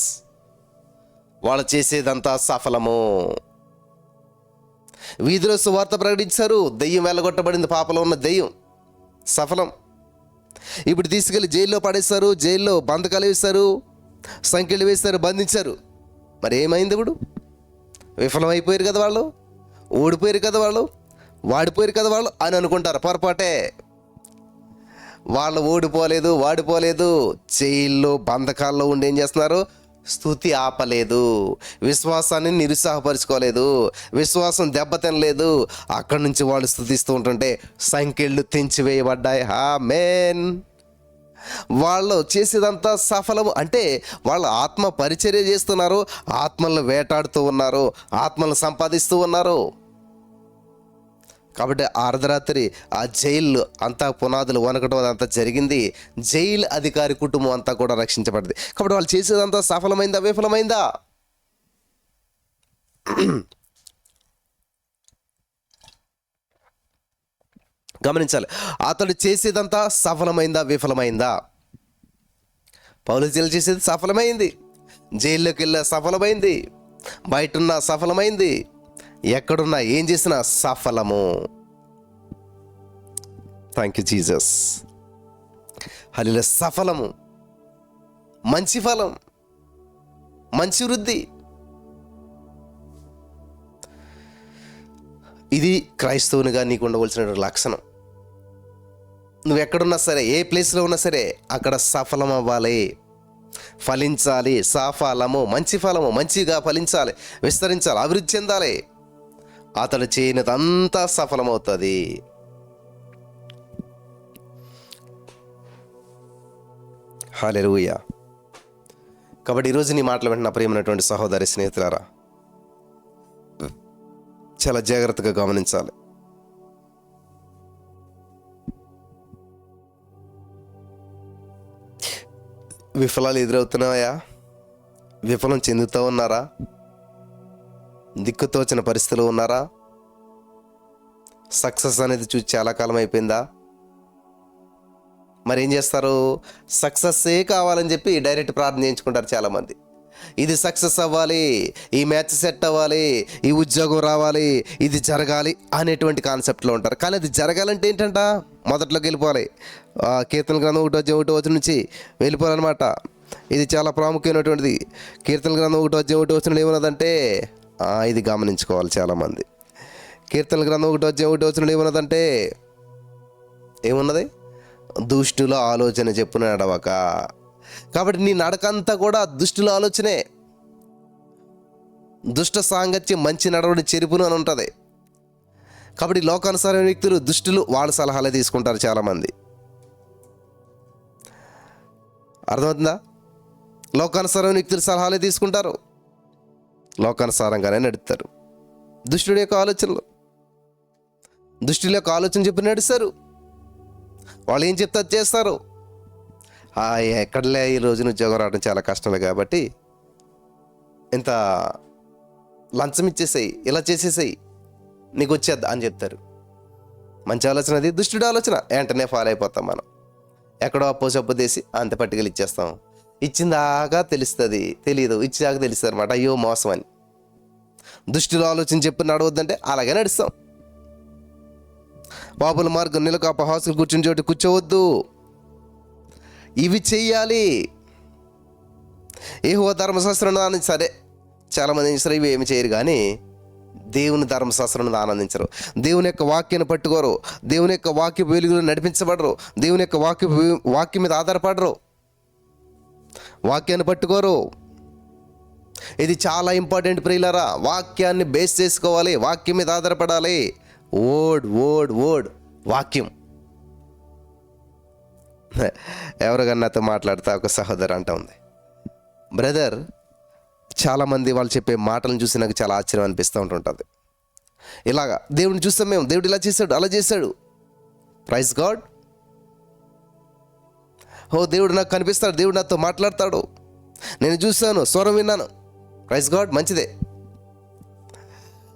వాళ్ళు చేసేదంతా సఫలము. వీధిలో సువార్త ప్రకటించారు, దెయ్యం వెళ్ళగొట్టబడింది, పాపలో ఉన్న దెయ్యం సఫలం. ఇప్పుడు తీసుకెళ్ళి జైల్లో పడేస్తారు, జైల్లో బంధకాలు వేస్తారు, సంఖ్యలు వేస్తారు, బంధించారు. మరి ఏమైంది? ఇప్పుడు విఫలమైపోయారు కదా వాళ్ళు, ఓడిపోయారు కదా వాళ్ళు, వాడిపోయారు కదా వాళ్ళు అని అనుకుంటారు. పొరపాటే. వాళ్ళు ఓడిపోలేదు, వాడిపోలేదు. జైల్లో బంధకాల్లో ఉండి ఏం చేస్తున్నారు? స్తుతి ఆపలేదు, విశ్వాసాన్ని నిరుత్సాహపరుచుకోలేదు, విశ్వాసం దెబ్బతినలేదు. అక్కడి నుంచి వాళ్ళు స్తుతిస్తూ ఉంటుంటే సంకెళ్ళు తెంచివేయబడ్డాయి. ఆమేన్. వాళ్ళు చేసేదంతా సఫలము. అంటే వాళ్ళు ఆత్మ పరిచర్య చేస్తున్నారు, ఆత్మలను వేటాడుతూ ఉన్నారు, ఆత్మలను సంపాదిస్తూ ఉన్నారు. కాబట్టి ఆ అర్ధరాత్రి ఆ జైలు అంతా పునాదులు వనకడం అదంతా జరిగింది. జైలు అధికారి కుటుంబం అంతా కూడా రక్షించబడింది. కాబట్టి వాళ్ళు చేసేదంతా సఫలమైందా, విఫలమైందా? గమనించాలి. అతడు చేసేదంతా సఫలమైందా, విఫలమైందా? పౌలు జైలు చేసేది సఫలమైంది, జైల్లోకి వెళ్ళా సఫలమైంది, బయటున్న సఫలమైంది, ఎక్కడున్నా ఏం చేసినా సఫలము. Thank you Jesus. హల్లెలూయా. సఫలము, మంచి ఫలం, మంచి వృద్ధి. ఇది క్రైస్తవునిగా నీకు ఉండవలసిన లక్షణం. నువ్వు ఎక్కడున్నా సరే, ఏ ప్లేస్లో ఉన్నా సరే, అక్కడ సఫలం అవ్వాలి, ఫలించాలి. సఫలము, మంచి ఫలము, మంచిగా ఫలించాలి, విస్తరించాలి, అభివృద్ధి చెందాలి. అతడు చేయనిదంతా సఫలమవుతుంది. హల్లెలూయా. కాబట్టి ఈరోజు నీ మాటలు వింటున్న ప్రియమైనటువంటి సహోదరి, స్నేహితులారా, చాలా జాగ్రత్తగా గమనించాలి. విఫలాలు ఎదురవుతున్నాయా? విఫలం చెందుతూ ఉన్నారా? దిక్కుతోచిన పరిస్థితులు ఉన్నారా? సక్సెస్ అనేది చూసి చాలా కాలం అయిపోయిందా? మరి ఏం చేస్తారు? సక్సెస్సే కావాలని చెప్పి డైరెక్ట్ ప్రార్థన చేయించుకుంటారు చాలామంది. ఇది సక్సెస్ అవ్వాలి, ఈ మ్యాచ్ సెట్ అవ్వాలి, ఈ ఉద్యోగం రావాలి, ఇది జరగాలి అనేటువంటి కాన్సెప్ట్లో ఉంటారు. కానీ అది జరగాలంటే ఏంటంట? మొదట్లోకి వెళ్ళిపోవాలి. కీర్తన గ్రంథం 1:1 నుంచి వెళ్ళిపోవాలన్నమాట. ఇది చాలా ప్రాముఖ్యమైనటువంటిది. కీర్తన గ్రంథం 1:1 ఏమన్నదంటే, ఇది గమనించుకోవాలి చాలామంది. కీర్తన గ్రంథం 1:1 ఏమన్నదంటే, ఏమున్నది? దుష్టుల ఆలోచన చెప్పున నడవక. కాబట్టి నీ నడకంతా కూడా దుష్టుల ఆలోచనే. దుష్ట సాంగత్యం మంచి నడవడి చెరుపును అని ఉంటుంది. కాబట్టి లోకానుసారమైన వ్యక్తులు, దుష్టులు, వాళ్ళ సలహాలే తీసుకుంటారు చాలామంది. అర్థమవుతుందా? లోకానుసారమైన వ్యక్తులు సలహాలే తీసుకుంటారు, లోకానుసారంగానే నడుస్తారు. దుష్టుడి యొక్క ఆలోచనలు, దుష్టుల యొక్క ఆలోచన చెప్పి నడుస్తారు. వాళ్ళు ఏం చెప్తే అది చేస్తారు. ఎక్కడలే ఈ రోజున ఉద్యోగం రావడం చాలా కష్టమే, కాబట్టి ఇంత లంచం ఇచ్చేసేయి, ఇలా చేసేసేయి, నీకు వచ్చేద్దా అని చెప్తారు. మంచి ఆలోచన అది. దుష్టుడి ఆలోచన వెంటనే ఫాలో అయిపోతాం మనం. ఎక్కడో అప్పు తీసి అంత పట్టుకెళ్ళి ఇచ్చేస్తాం. ఇచ్చిందాకా తెలుస్తుంది, తెలియదు, ఇచ్చాక తెలుస్తుంది అనమాట, అయ్యో మోసం అని. దుష్టుల ఆలోచన చెప్పి నడవద్దంటే అలాగే నడుస్తాం. పాపుల మార్గం నిలక, అపహాసులు కూర్చుని చోటు కూర్చోవద్దు. ఇవి చెయ్యాలి. యెహోవా ధర్మశాస్త్రం సరే, చాలామంది ఏం చేస్తారు, ఇవి ఏమి చేయరు, కానీ దేవుని ధర్మశాస్త్రం ఆనందించరు. దేవుని యొక్క వాక్యాన్ని పట్టుకోరు, దేవుని యొక్క వాక్య వెలుగులో నడిపించబడరు, దేవుని యొక్క వాక్యం మీద ఆధారపడరు, వాక్యాన్ని పట్టుకోరు. ఇది చాలా ఇంపార్టెంట్ ప్రియులారా. వాక్యాన్ని బేస్ చేసుకోవాలి, వాక్యం మీద ఆధారపడాలి. ఓడ్ వాక్యం. ఎవరికన్నా నాతో మాట్లాడుతా ఒక సహోదరు అంటా ఉంది, బ్రదర్, చాలామంది వాళ్ళు చెప్పే మాటలను చూసి నాకు చాలా ఆశ్చర్యం అనిపిస్తూ ఉంటుంటుంది. ఇలాగా దేవుడిని చూస్తాం మేము, దేవుడు ఇలా చేశాడు, అలా చేశాడు, ప్రైజ్ గాడ్. దేవుడు నాకు కనిపిస్తాడు, దేవుడు నాతో మాట్లాడతాడు, నేను చూశాను, స్వరం విన్నాను, ప్రైజ్ గాడ్, మంచిదే.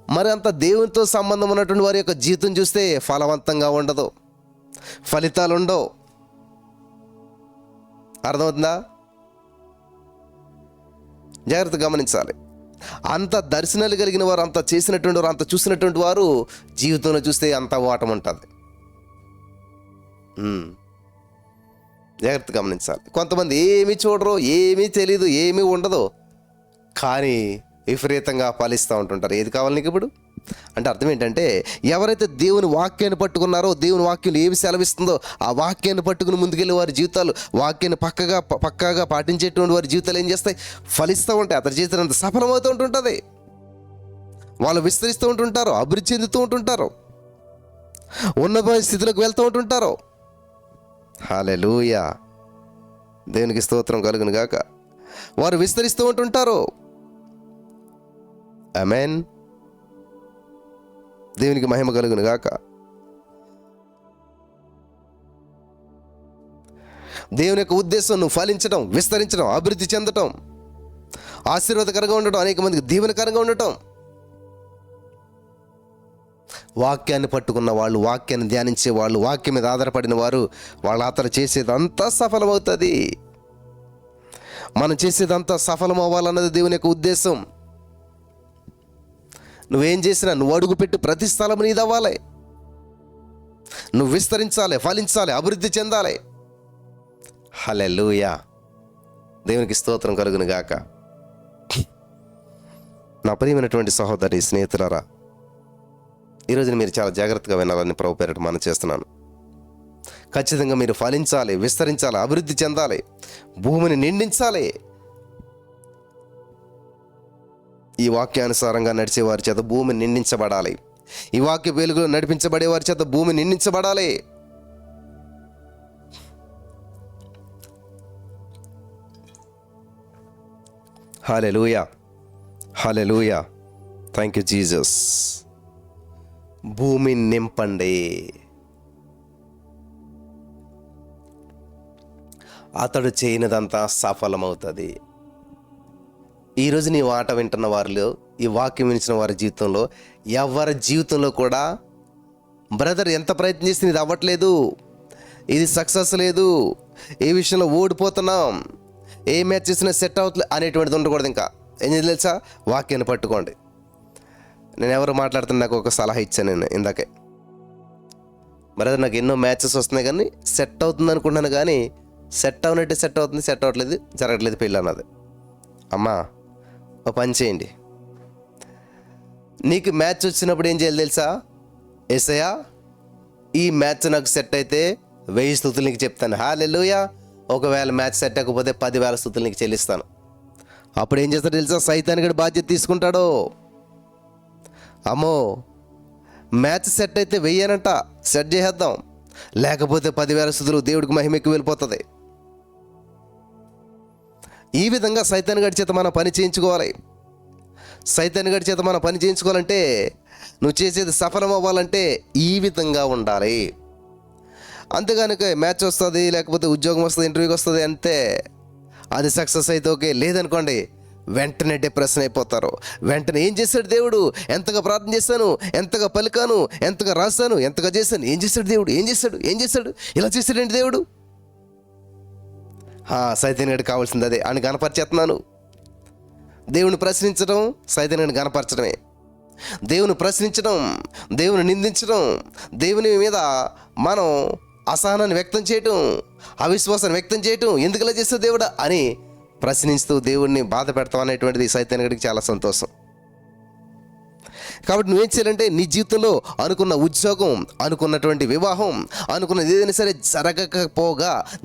మరి అంత దేవునితో సంబంధం ఉన్నటువంటి వారి యొక్క జీవితం చూస్తే ఫలవంతంగా ఉండదు, ఫలితాలు ఉండవు. అర్థమవుతుందా? జాగ్రత్త గమనించాలి. అంత దర్శనాలు కలిగిన వారు, అంత చేసినటువంటి వారు, అంత చూసినటువంటి వారు జీవితంలో చూస్తే అంత ఓటం ఉంటుంది. జాగ్రత్త గమనించాలి. కొంతమంది ఏమీ చూడరు, ఏమీ తెలీదు, ఏమీ ఉండదు, కానీ విపరీతంగా ఫలిస్తూ ఉంటుంటారు. ఏది కావాలి నీకు ఇప్పుడు అంటే అర్థం ఏంటంటే, ఎవరైతే దేవుని వాక్యాన్ని పట్టుకున్నారో, దేవుని వాక్యం ఏమి సెలవిస్తుందో ఆ వాక్యాన్ని పట్టుకుని ముందుకెళ్ళే వారి జీవితాలు, వాక్యాన్ని పక్కాగా పాటించేటువంటి వారి జీవితాలు ఏం చేస్తాయి? ఫలిస్తూ ఉంటాయి. అతని జీవితం సఫలమవుతూ ఉంటుంటుంది. వాళ్ళు విస్తరిస్తూ ఉంటుంటారు, అభివృద్ధి చెందుతూ ఉంటుంటారు, ఉన్నత స్థితిలోకి వెళ్తూ ఉంటుంటారు. హల్లెలూయా, దేవునికి స్తోత్రం కలుగును గాక. వారు విస్తరిస్తూ ఉంటుంటారు. ఆమేన్. దేవునికి మహిమ కలుగును గాక. దేవుని యొక్క ఉద్దేశం నువ్వు ఫలించడం, విస్తరించడం, అభివృద్ధి చెందటం, ఆశీర్వాదకరంగా ఉండటం, అనేక మందికి దీవెనకరంగా ఉండటం. వాక్యాన్ని పట్టుకున్న వాళ్ళు, వాక్యాన్ని ధ్యానించే వాళ్ళు, వాక్యం మీద ఆధారపడిన వారు, వాళ్ళ అతను చేసేదంతా సఫలమవుతుంది. మనం చేసేదంతా సఫలం అవ్వాలన్నది దేవుని యొక్క ఉద్దేశం. నువ్వేం చేసినా నువ్వు అడుగుపెట్టి ప్రతి స్థలం నీది అవ్వాలి. నువ్వు విస్తరించాలి, ఫలించాలి, అభివృద్ధి చెందాలి. హల్లెలూయా, దేవునికి స్తోత్రం కలుగును గాక. నా ప్రియమైనటువంటి సహోదరి, స్నేహితులారా, ఈరోజు మీరు చాలా జాగ్రత్తగా వినాలని ప్రభు పేరిట మనం చేస్తున్నాను. ఖచ్చితంగా మీరు ఫలించాలి, విస్తరించాలి, అభివృద్ధి చెందాలి, భూమిని నిండించాలి. ఈ వాక్యానుసారంగా నడిచే వారి చేత భూమి నిండించబడాలి. ఈ వాక్య వెలుగులో నడిపించబడే వారి చేత భూమి నిండించబడాలి. హల్లెలూయా, హల్లెలూయా, థ్యాంక్ యూ జీసస్. భూమి నింపండి. అతడు చేయనిదంతా సఫలమవుతుంది. ఈరోజు నీ మాట వింటున్న వారిలో, ఈ వాక్యం వినిచిన వారి జీవితంలో, ఎవరి జీవితంలో కూడా బ్రదర్ ఎంత ప్రయత్నం చేస్తే ఇది అవ్వట్లేదు, ఇది సక్సెస్ లేదు, ఏ విషయంలో ఓడిపోతున్నాం, ఏ మ్యాచ్ చేసినా సెట్ అవుతుంది అనేటువంటిది ఉండకూడదు. ఇంకా ఏం తెలుసా? వాక్యాన్ని పట్టుకోండి. నేను ఎవరు మాట్లాడుతున్నా, నాకు ఒక సలహా ఇచ్చాను నేను ఇందాకే. బ్రదర్ నాకు ఎన్నో మ్యాచెస్ వస్తున్నాయి కానీ సెట్ అవుతుంది అనుకుంటున్నాను, కానీ సెట్ అవునట్టే సెట్ అవుతుంది, సెట్ అవ్వట్లేదు, జరగట్లేదు పెళ్ళి అన్నది. అమ్మా, ఒక పని చేయండి. నీకు మ్యాచ్ వచ్చినప్పుడు ఏం చేయాలి తెలుసా? యేసయ్యా, ఈ మ్యాచ్ నాకు సెట్ అయితే 1000 స్తుతులు నీకు చెప్తాను. హల్లెలూయా. ఒకవేళ మ్యాచ్ సెట్ అవ్వకపోతే 10,000 స్తుతులు నీకు చెల్లిస్తాను. అప్పుడు ఏం చేస్తాడు తెలుసా? సైతాన్ గడి బాధ్యత తీసుకుంటాడు. అమ్మో, మ్యాచ్ సెట్ అయితే 1000 సెట్ చేసేద్దాం, లేకపోతే 10,000 స్తుతులు, దేవుడికి మహిమ ఎక్కువ వెళ్ళిపోతుంది. ఈ విధంగా సైతాన్ గడి చేత మనం పని చేయించుకోవాలి. సైతాన్ గడి చేత మనం పని చేయించుకోవాలంటే, నువ్వు చేసేది సఫలం అవ్వాలంటే ఈ విధంగా ఉండాలి. అంతేగానుక మ్యాచ్ వస్తుంది, లేకపోతే ఉద్యోగం వస్తుంది, ఇంటర్వ్యూకి వస్తుంది అంతే, అది సక్సెస్ అయితే ఓకే, లేదనుకోండి వెంటనే డిప్రెషన్ అయిపోతారు. వెంటనే ఏం చేశాడు దేవుడు? ఎంతగా ప్రార్థన చేశాను, ఎంతగా పలికాను, ఎంతగా రాశాను, ఎంతగా చేశాను, ఏం చేశాడు దేవుడు? ఏం చేశాడు? ఇలా చేశాడండి దేవుడు. సైతాన్ గడికి కావాల్సింది అదే అని కనపరిచేస్తున్నాను. దేవుని ప్రశ్నించడం సైతాన్ని కనపరచడమే. దేవుని ప్రశ్నించడం, దేవుని నిందించడం, దేవుని మీద మనం అసహనాన్ని వ్యక్తం చేయటం, అవిశ్వాసాన్ని వ్యక్తం చేయటం, ఎందుకులా చేస్తావు దేవుడా అని ప్రశ్నిస్తూ దేవుడిని బాధ పెడతాం అనేటువంటిది సైతాన్ గడికి చాలా సంతోషం. కాబట్టి నువ్వేం చేయాలంటే, నీ జీవితంలో అనుకున్న ఉద్యోగం, అనుకున్నటువంటి వివాహం, అనుకున్నది ఏదైనా సరే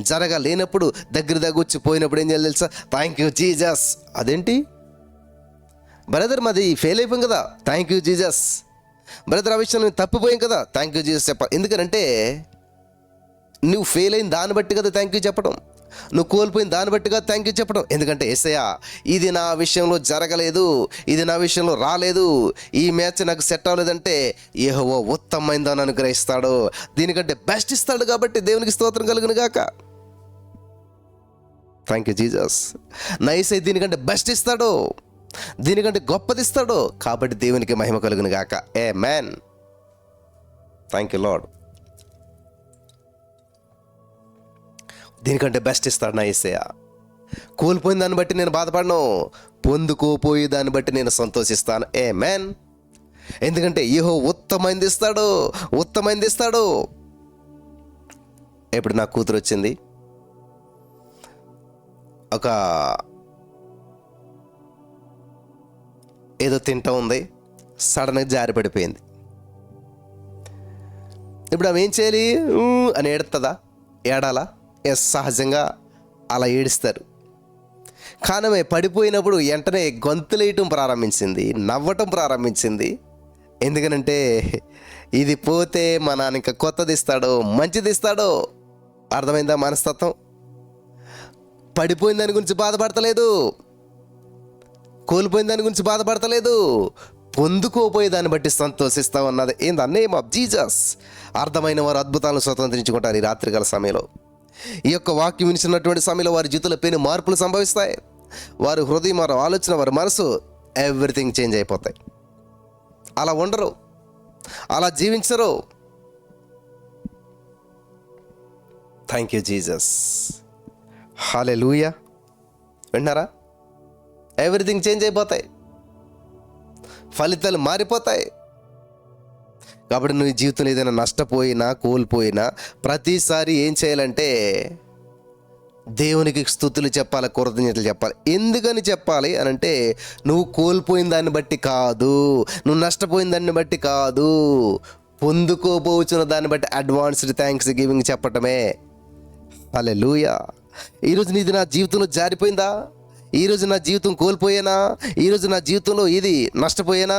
జరగలేనప్పుడు, దగ్గర వచ్చి పోయినప్పుడు ఏం చేయాలి తెలుసా? Thank you Jesus. అదేంటి బ్రదర్, మాది ఫెయిల్ అయిపోయాం కదా, థ్యాంక్ యూ జీసస్. బ్రదర్, ఆ విషయంలో తప్పిపోయాం కదా, థ్యాంక్ యూ జీసస్ చెప్పాలి. ఎందుకంటే నువ్వు ఫెయిల్ అయిన దాన్ని బట్టి కదా థ్యాంక్ యూ చెప్పడం, నువ్వు కోల్పోయిన దాన్ని బట్టిగా థ్యాంక్ యూ చెప్పడం. ఎందుకంటే యేసయ్యా, ఇది నా విషయంలో జరగలేదు, ఇది నా విషయంలో రాలేదు, ఈ మ్యాచ్ నాకు సెట్ అవ్వలేదంటే యెహోవా ఉత్తమమైనదాన్ని అనుగ్రహిస్తాడు, దీనికంటే బెస్ట్ ఇస్తాడు. కాబట్టి దేవునికి స్తోత్రం కలుగును గాక. Thank you Jesus. నైస్ అయితే దీనికంటే బెస్ట్ ఇస్తాడు, దీనికంటే గొప్పది ఇస్తాడు. కాబట్టి దేవునికి మహిమ కలుగును గాక. ఆమేన్. Thank you Lord. దీనికంటే బెస్ట్ ఇస్తాడు నా యేసయ్య. కోల్పోయిన దాన్ని బట్టి నేను బాధపడను, పొందుకోపోయే దాన్ని బట్టి నేను సంతోషిస్తాను. ఆమేన్. ఎందుకంటే యెహోవా ఉత్తమైనది ఇస్తాడు. ఇప్పుడు నా కూతురు వచ్చింది, ఒక ఏదో తింటూ ఉంది, సడన్గా జారి పడిపోయింది. ఇప్పుడు ఆమె ఏం చేయాలి? అని ఏడుతుందా? ఏడాలా? ఎస్, సహజంగా అలా ఏడుస్తారు. కానీ ఆమె పడిపోయినప్పుడు వెంటనే గొంతులేయటం ప్రారంభించింది, నవ్వటం ప్రారంభించింది. ఎందుకనంటే ఇది పోతే మా నాన్న ఇంకా కొత్తది ఇస్తాడో, మంచిది ఇస్తాడో. అర్థమైందా మనస్తత్వం? పడిపోయిన దాని గురించి బాధపడతలేదు, కోల్పోయిన దాని గురించి బాధపడతలేదు, పొందుకోపోయే దాన్ని బట్టి సంతోషిస్తా ఉన్నది. In the name of Jesus. అర్థమైన వారు అద్భుతాలను స్వతంత్రించుకుంటారు. ఈ రాత్రికాల సమయంలో, ఈ యొక్క వాక్యం వినిచినటువంటి సమయంలో వారి జీవితంలో పెను మార్పులు సంభవిస్తాయి. వారి హృదయం, వారి ఆలోచన, వారి మనసు, ఎవ్రీథింగ్ చేంజ్ అయిపోతాయి. అలా ఉండరు, అలా జీవించరు. Thank you Jesus. హల్లెలూయా. విన్నారా? ఎవ్రీథింగ్ చేంజ్ అయిపోతాయి, ఫలితాలు మారిపోతాయి. కాబట్టి నువ్వు జీవితంలో ఏదైనా నష్టపోయినా, కోల్పోయినా ప్రతిసారి ఏం చేయాలంటే దేవునికి స్తుతులు చెప్పాలి, కృతజ్ఞతలు చెప్పాలి. ఎందుకని చెప్పాలి అని అంటే, నువ్వు కోల్పోయిన దాన్ని బట్టి కాదు, నువ్వు నష్టపోయిన దాన్ని బట్టి కాదు, పొందుకోబోచున్న దాన్ని బట్టి అడ్వాన్స్డ్ థ్యాంక్స్ గివింగ్ చెప్పటమే. హల్లెలూయా. ఈరోజు నీది నా జీవితంలో జారిపోయిందా? ఈరోజు నా జీవితం కోల్పోయానా? ఈరోజు నా జీవితంలో ఇది నష్టపోయానా?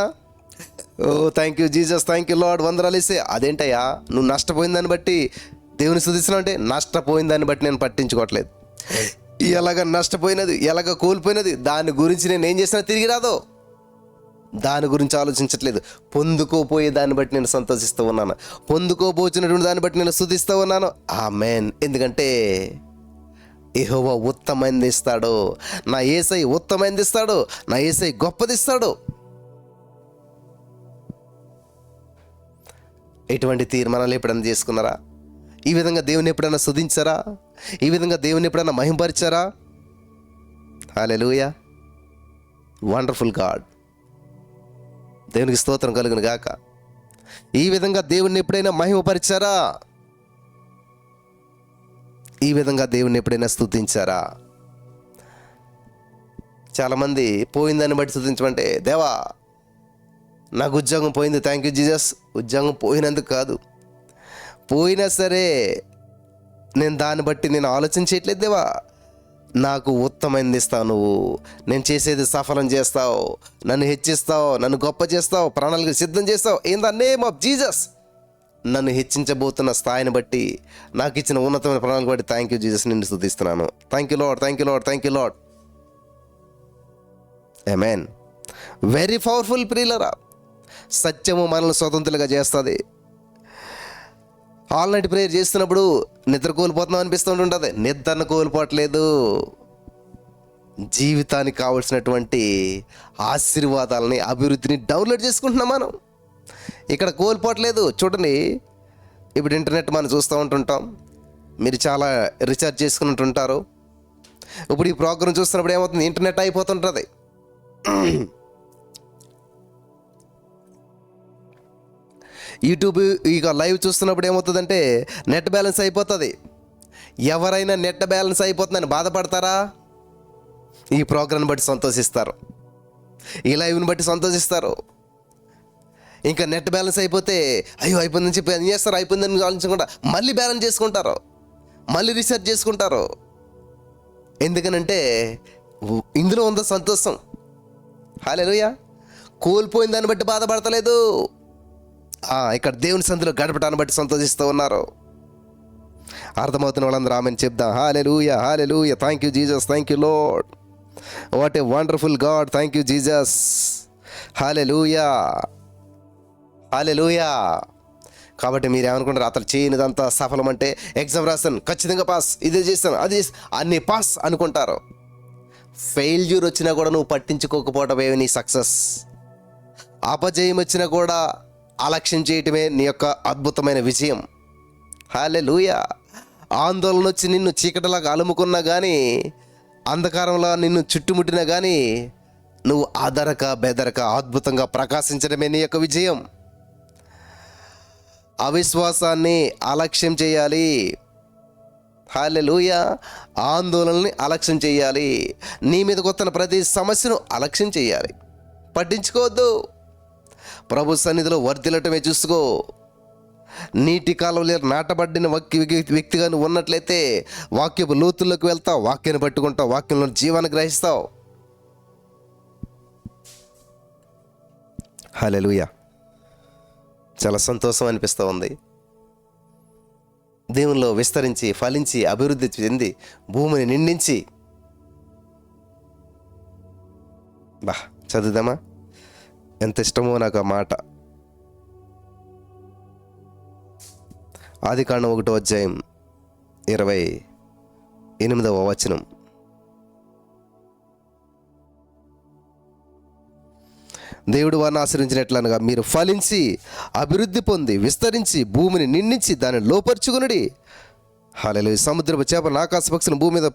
ఓ thank you Jesus, thank you Lord, వందనాలు ఇస్తే. అదేంటయ్యా నువ్వు నష్టపోయిన దాన్ని బట్టి దేవుని స్తుతిస్తున్నావు అంటే? నష్టపోయిన దాన్ని బట్టి నేను పట్టించుకోవట్లేదు. ఎలాగ నష్టపోయినది, ఎలాగ కోల్పోయినది, దాని గురించి నేను ఏం చేసినా తిరిగి రాదో, దాని గురించి ఆలోచించట్లేదు. పొందుకోపోయే దాన్ని బట్టి నేను సంతోషిస్తూ ఉన్నాను, పొందుకోబోచినటువంటి దాన్ని బట్టి నేను స్తుతిస్తూ ఉన్నాను. ఆమేన్. ఎందుకంటే యెహోవా ఉత్తమైనది ఇస్తాడు, నా యేసయ్య ఉత్తమైనది ఇస్తాడు, నా యేసయ్య గొప్పది ఇస్తాడు. ఎటువంటి తీర్మానాలు ఎప్పుడైనా చేసుకున్నారా? ఈ విధంగా దేవుని ఎప్పుడైనా స్తుతించారా? ఈ విధంగా దేవుని ఎప్పుడైనా మహింపరిచారా? హల్లెలూయా. Wonderful God. దేవునికి స్తోత్రం కలుగును గాక. ఈ విధంగా దేవుణ్ణి ఎప్పుడైనా మహిమపరిచారా? ఈ విధంగా దేవుణ్ణి ఎప్పుడైనా స్తుతించారా? చాలామంది పోయిన దాన్ని బట్టి స్తుతించమంటే, దేవా నాకు ఉద్యోగం పోయింది, థ్యాంక్ యూ జీసస్. ఉద్యోగం పోయినందుకు కాదు, పోయినా సరే నేను దాన్ని బట్టి నేను ఆలోచించట్లేదు. దేవా నాకు ఉత్తమైనది ఇస్తావు, నువ్వు నేను చేసేది సఫలం చేస్తావు, నన్ను హెచ్చిస్తావు, నన్ను గొప్ప చేస్తావు, ప్రణాళిక సిద్ధం చేస్తావు. In the name of Jesus. నన్ను హెచ్చించబోతున్న స్థాయిని బట్టి, నాకు ఇచ్చిన ఉన్నతమైన ప్రణాళిక బట్టి థ్యాంక్ యూ జీసస్, నిన్ను స్తుతిస్తున్నాను. Thank you Lord, thank you Lord, thank you Lord. ఆమేన్. వెరీ పవర్ఫుల్ ప్రియులరా. సత్యము మనల్ని స్వతంత్రులుగా చేస్తుంది. ఆల్ నైట్ ప్రేయర్ చేస్తున్నప్పుడు నిద్ర కోల్పోతున్నాం అనిపిస్తుంటుంది. నిద్రను కోల్పోవట్లేదు, జీవితానికి కావలసినటువంటి ఆశీర్వాదాలని, అభివృద్ధిని డౌన్లోడ్ చేసుకుంటున్నాం మనం. ఇక్కడ కోల్పోవట్లేదు. చూడండి, ఇప్పుడు ఇంటర్నెట్ మనం చూస్తూ ఉంటుంటాం, మీరు చాలా రీఛార్జ్ చేసుకుని ఉంటుంటారు. ఇప్పుడు ఈ ప్రోగ్రామ్ చూస్తున్నప్పుడు ఏమవుతుంది? ఇంటర్నెట్ అయిపోతుంటుంది. యూట్యూబ్ ఇక లైవ్ చూస్తున్నప్పుడు ఏమవుతుందంటే నెట్ బ్యాలెన్స్ అయిపోతుంది. ఎవరైనా నెట్ బ్యాలెన్స్ అయిపోతుందని బాధపడతారా? ఈ ప్రోగ్రామ్ని బట్టి సంతోషిస్తారు, ఈ లైవ్ని బట్టి సంతోషిస్తారు. ఇంకా నెట్ బ్యాలెన్స్ అయిపోతే అయ్యో అయిపోయిందని చెప్పి ఏం చేస్తారు? అయిపోయిందని ఆలోచించకుండా మళ్ళీ బ్యాలెన్స్ చేసుకుంటారు, మళ్ళీ రీఛార్జ్ చేసుకుంటారు. ఎందుకనంటే ఇందులో ఉందో సంతోషం. హల్లెలూయా. కోల్పోయిన దాన్ని బట్టి బాధపడతలేదు, ఇక్కడ దేవుని సంధిలో గడపటాన్ని బట్టి సంతోషిస్తూ ఉన్నారు. అర్థమవుతున్న వాళ్ళందరూ ఆమెను చెప్దాం. హల్లెలూయా, హల్లెలూయా. Thank you Jesus, thank you Lord. What a wonderful God. Thank you Jesus. హల్లెలూయా, హల్లెలూయా. కాబట్టి మీరు ఏమనుకుంటారు? అతను చేయనిదంతా సఫలం అంటే ఎగ్జామ్ రాస్తాను, ఖచ్చితంగా పాస్, ఇదే చేస్తాను, అది అన్ని పాస్ అనుకుంటారు. ఫెయిల్యూర్ వచ్చినా కూడా నువ్వు పట్టించుకోకపోవడమే నీ సక్సెస్. అపజయం వచ్చినా కూడా అలక్ష్యం చేయటమే నీ యొక్క అద్భుతమైన విజయం. హల్లెలూయా. ఆందోళన వచ్చి నిన్ను చీకటిలాగా అలుముకున్నా కానీ, అంధకారంలో నిన్ను చుట్టుముట్టినా కానీ, నువ్వు అదరక బెదరక అద్భుతంగా ప్రకాశించడమే నీ యొక్క విజయం. అవిశ్వాసాన్ని అలక్ష్యం చేయాలి, హల్లెలూయా. ఆందోళనని అలక్ష్యం చేయాలి. నీ మీదకి వస్తున్న ప్రతి సమస్యను అలక్ష్యం చేయాలి, పట్టించుకోవద్దు. ప్రభు సన్నిధిలో వర్ధిల్లటమే చూసుకో. నీటి కాలంలో నాటబడిన వ్యక్తిగా నువ్వు ఉన్నట్లయితే వాక్యపు లోతుల్లోకి వెళ్తావు, వాక్యాన్ని పట్టుకుంటావు, వాక్యంలో జీవాన్ని గ్రహిస్తావు. హల్లెలూయా. చాలా సంతోషం అనిపిస్తూ ఉంది. దేవునిలో విస్తరించి, ఫలించి, అభివృద్ధి చెంది, భూమిని నిండించి. చదువుదామా? ఎంత ఇష్టమో నాకు ఆ మాట. ఆదికాండం 1:28. దేవుడు వారిని ఆశ్రయించినట్లనగా మీరు ఫలించి అభివృద్ధి పొంది విస్తరించి భూమిని నిండించి దాన్ని లోపరుచుకునుడి. హల్లెలూయా. సముద్రపు చేపలను, ఆకాశ పక్షులను, భూమి మీద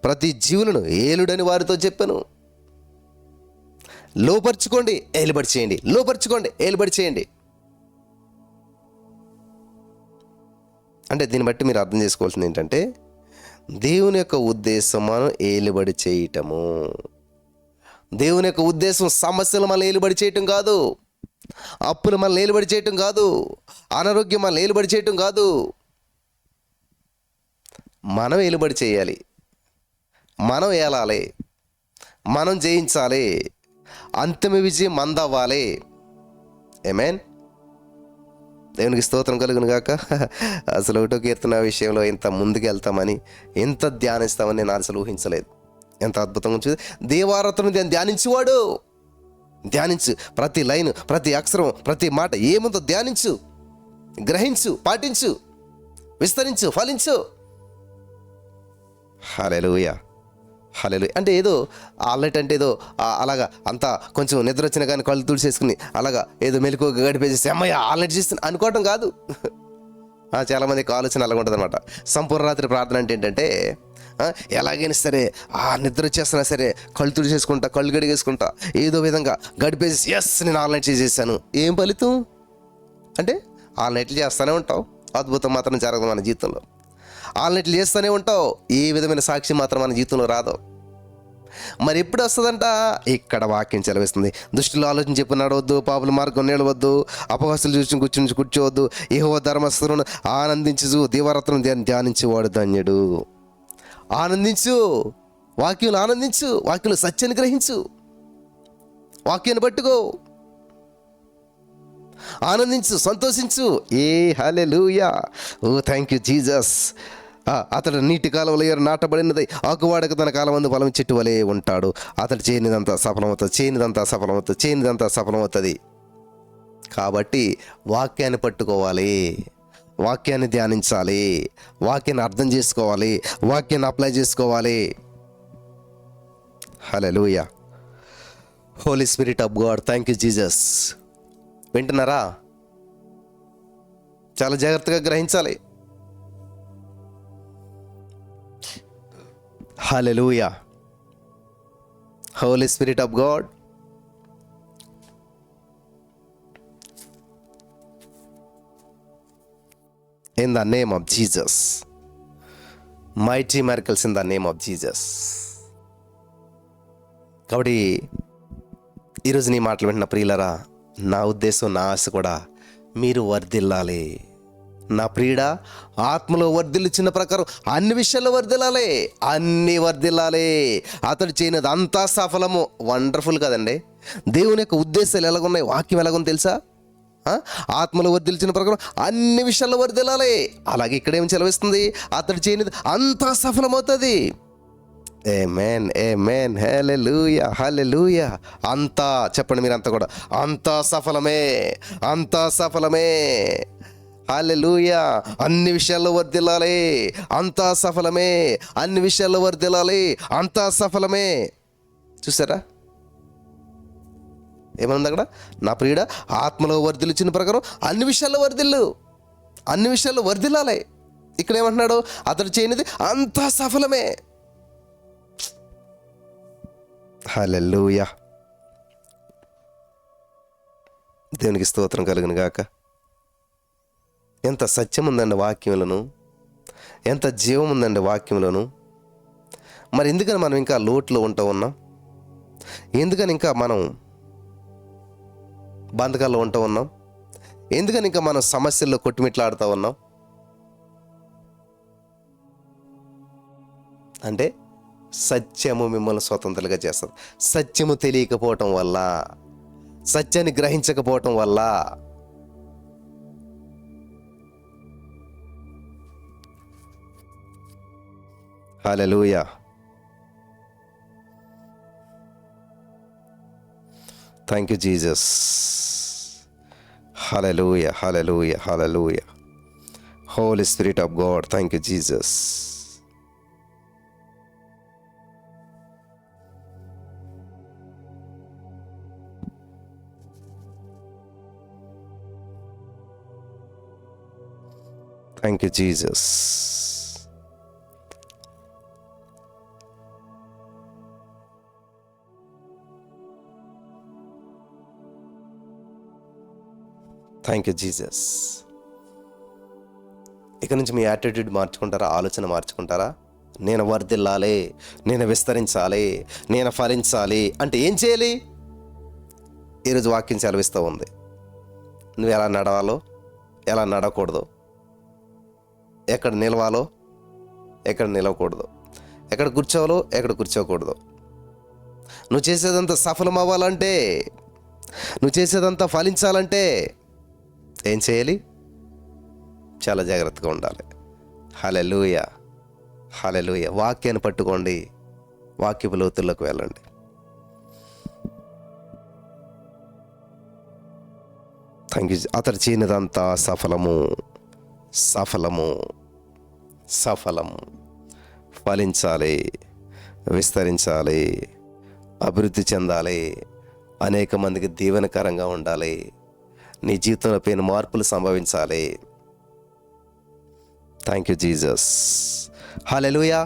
ప్రతి జీవులను ఏలుడని వారితో చెప్పాను. లోపరుచుకోండి, ఏలుబడి చేయండి. లోపరుచుకోండి, ఏలుబడి చేయండి. అంటే దీన్ని బట్టి మీరు అర్థం చేసుకోవాల్సింది ఏంటంటే, దేవుని యొక్క ఉద్దేశం మనం ఏలుబడి చేయటము. దేవుని యొక్క ఉద్దేశం సమస్యలు మనల్ని ఏలుబడి చేయటం కాదు, అప్పులు మనల్ని ఏలుబడి చేయటం కాదు, అనారోగ్యం మనల్ని ఏలుబడి చేయటం కాదు. మనం ఏలుబడి చేయాలి, మనం ఏలాలి, మనం జయించాలి, అంతిమ విజయం మందవ్వాలి. ఆమేన్. దేవునికి స్తోత్రం కలుగును గాక. అసలు 1వ కీర్తన విషయంలో ఇంత ముందుకు వెళ్తామని, ఇంత ధ్యానిస్తామని నేను అసలు ఊహించలేదు. ఎంత అద్భుతంగా ఉంటుంది. దేవారాత్రుని ధ్యానించువాడు. ధ్యానించు. ప్రతి లైన్, ప్రతి అక్షరం, ప్రతి మాట ఏముందో ధ్యానించు, గ్రహించు, పాటించు, విస్తరించు, ఫలించు. హల్లెలూయా. హల్లెలూయా. అంటే ఏదో ఆల్రెట్ అంటే ఏదో అలాగా అంతా కొంచెం నిద్ర వచ్చినా కానీ కళ్ళు తుడిచేసుకుని అలాగా ఏదో మెలకు గడిపేసేసి అమ్మయ్య ఆల్రెట్ చేస్తుంది అనుకోవటం కాదు. చాలామందికి ఆలోచన అలాగ ఉంటుంది అనమాట. సంపూర్ణ రాత్రి ప్రార్థన అంటే ఏంటంటే, ఎలాగైనా సరే నిద్ర వచ్చేస్తున్నా సరే కళ్ళు తుడిచేసుకుంటా, కళ్ళు గడిగేసుకుంటా, ఏదో విధంగా గడిపేసి నేను ఆల్రెట్ చేసేసాను. ఏం ఫలితం? అంటే ఆల్రెట్లు చేస్తూనే ఉంటావు, అద్భుతం మాత్రం జరగదు మన జీవితంలో. ఆల్రెట్లు చేస్తూనే ఉంటావు, ఏ విధమైన సాక్షి మాత్రం మన జీవితంలో రాదు. మరి ఎప్పుడు వస్తుందంట? ఇక్కడ వాక్యం చెలవిస్తుంది. దుష్టులు ఆలోచన చెప్పి నడవద్దు, పాపుల మార్గం నిలవద్దు, అపవాసులు చూసి కూర్చోవద్దు, యెహోవా ధర్మశాస్త్రమును ఆనందించు, దీవారాత్రం ధ్యానించేవాడు ధన్యుడు. ఆనందించు, వాక్యం ఆనందించు, వాక్యంలో సత్యాన్ని గ్రహించు, వాక్యాన్ని పట్టుకో, ఆనందించు, సంతోషించు. హల్లెలూయా. ఓ థ్యాంక్ యూ జీసస్. అతడు నీటి కాలంలో నాటబడినది ఆకువాడక తన కాలం మందు ఫలం చెట్టు వలె ఉంటాడు. అతడు చేయనిదంతా సఫలమవుతుంది. కాబట్టి వాక్యాన్ని పట్టుకోవాలి, వాక్యాన్ని ధ్యానించాలి, వాక్యాన్ని అర్థం చేసుకోవాలి, వాక్యాన్ని అప్లై చేసుకోవాలి. హల్లెలూయా. Holi spirit of God, thank you Jesus. వింటున్నారా? చాలా జాగ్రత్తగా గ్రహించాలి. హల్లెలూయా. Holi spirit of God, in the name of Jesus, mighty miracles in the name of Jesus. కాబట్టి ఈరోజు నీ మాటలు వింటున్న ప్రియులరా, నా ఉద్దేశం, నా ఆశ కూడా మీరు వర్ధిల్లాలి. నా ప్రియుడ, ఆత్మలో వర్ధిల్లుచున్న ప్రకారం అన్ని విషయాల్లో వర్ధిల్లాలి, అన్నీ వర్ధిల్లాలి. అతడు చేయనది అంతా సఫలము. వండర్ఫుల్ కదండి. దేవుని యొక్క ఉద్దేశాలు ఎలాగున్నాయి, వాక్యం ఎలాగుంది తెలుసా? ఆత్మలో వర్ధిల్చిన ప్రకారం అన్ని విషయాల్లో వర్ధిల్లాలి. అలాగే ఇక్కడేం చెలవిస్తుంది? అతడు చేయనది అంతా సఫలమవుతుంది. ఆమేన్, ఆమేన్, హల్లెలూయా, హల్లెలూయా. అంతా చెప్పండి మీరంతా కూడా, అంతా సఫలమే, అంతా సఫలమే. హల్లెలూయా. అన్ని విషయాల్లో వర్ధిల్లాలి, అంతా సఫలమే. అన్ని విషయాల్లో వర్ధిల్లాలి, అంతా సఫలమే. చూసారా ఏమన్నా అక్కడ? నా ప్రియుడ, ఆత్మలో వర్ధిల్చిన ప్రకారం అన్ని విషయాల్లో అన్ని విషయాల్లో వర్ధిల్లాలి. ఇక్కడ ఏమంటున్నాడు? అతడు చేయనిది అంతా సఫలమే. హల్లెలూయా. దేవునికి స్తోత్రం కలుగును గాక. ఎంత సత్యం ఉందండి వాక్యములను, ఎంత జీవం ఉందండి వాక్యంలోను. మరి ఎందుకని మనం ఇంకా లోట్లో ఉంటూ ఉన్నాం? ఎందుకని ఇంకా మనం బంధకాల్లో ఉంటూ ఉన్నాం? ఎందుకని ఇంకా మనం సమస్యల్లో కొట్టుమిట్లాడుతూ ఉన్నాం? అంటే సత్యము మిమ్మల్ని స్వతంత్రులుగా చేస్తుంది. సత్యము తెలియకపోవటం వల్ల, సత్యాన్ని గ్రహించకపోవటం వల్ల. హల్లెలూయా. Thank you Jesus. హల్లెలూయా, హల్లెలూయా, హల్లెలూయా. Holi spirit of God, thank you Jesus. Thank you Jesus. Thank you Jesus. ఇక నుంచి మీ యాటిట్యూడ్ మార్చుకుంటారా? ఆలోచన మార్చుకుంటారా? నేను వర్ధిల్లాలి, నేను విస్తరించాలి, నేను ఫలించాలి అంటే ఏం చేయాలి? ఈరోజు వాక్యం సెలవిస్తూ ఉంది. నువ్వు ఎలా నడవాలో, ఎలా నడవకూడదు, ఎక్కడ నిలవాలో, ఎక్కడ నిలవకూడదు, ఎక్కడ కూర్చోవాలో, ఎక్కడ కూర్చోకూడదు. నువ్వు చేసేదంతా సఫలం అవ్వాలంటే, నువ్వు చేసేదంతా ఫలించాలంటే ఏం చేయాలి? చాలా జాగ్రత్తగా ఉండాలి. హల్లెలూయా, హల్లెలూయా. వాక్యాన్ని పట్టుకోండి, వాక్యపు లోతుల్లోకి వెళ్ళండి. Thank you. అతడు చేయనిదంతా సఫలము, సఫలము, సఫలము. ఫలించాలి, విస్తరించాలి, అభివృద్ధి చెందాలి, అనేక మందికి దీవెనకరంగా ఉండాలి, నీ జీవితంలో పైన మార్పులు సంభవించాలి. Thank you Jesus. హల్లెలూయా,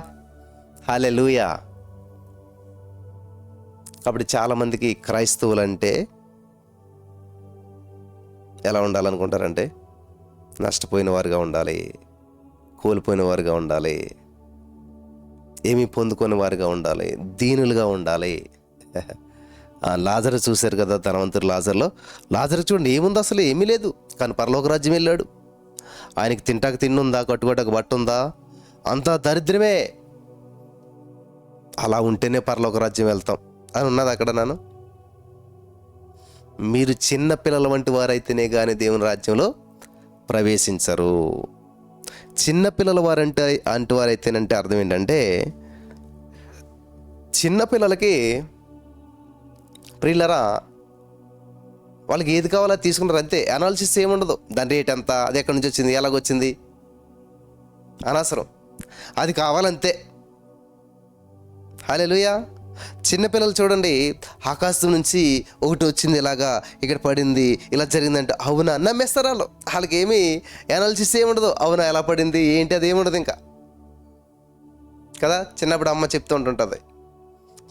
హల్లెలూయా. కాబట్టి చాలామందికి క్రైస్తవులంటే ఎలా ఉండాలనుకుంటారంటే నష్టపోయిన వారుగా ఉండాలి, కోల్పోయిన వారుగా ఉండాలి, ఏమీ పొందుకొని వారుగా ఉండాలి, దీనులుగా ఉండాలి. లాజరు చూశారు కదా, ధనవంతుడు లాజరు చూడండి, ఏముంది? అసలు ఏమీ లేదు. కానీ పరలోక రాజ్యం వెళ్ళాడు. ఆయనకి తింటాక తిన్నుందా, కట్టుకోటాక బట్ట ఉందా? అంతా దరిద్రమే. అలా ఉంటేనే పరలోక రాజ్యం వెళ్తాం అని ఉన్నది అక్కడ. మీరు చిన్న పిల్లల వంటి వారైతేనే కానీ దేవుని రాజ్యంలో ప్రవేశించరు. చిన్నపిల్లల వారైతేనంటే అర్థం ఏంటంటే, చిన్నపిల్లలకి ప్రియులరా వాళ్ళకి ఏది కావాలో తీసుకున్నారు అంతే. అనాలిసిస్ ఏముండదు. దాని రేట్ ఎంత, అది ఎక్కడి నుంచి వచ్చింది, ఎలాగొచ్చింది, అనవసరం. అది కావాలంతే. హల్లెలూయా. చిన్నపిల్లలు చూడండి, ఆకాశం నుంచి ఒకటి వచ్చింది, ఇలాగా ఇక్కడ పడింది, ఇలా జరిగిందంటే అవునా నమ్మేస్తారు వాళ్ళు. వాళ్ళకి ఏమీ అనాలిసిస్ ఏముండదు. అవునా, ఎలా పడింది, ఏంటి, అది ఏముండదు ఇంకా కదా. చిన్నప్పుడు అమ్మ చెప్తూ ఉంటుంటుంది,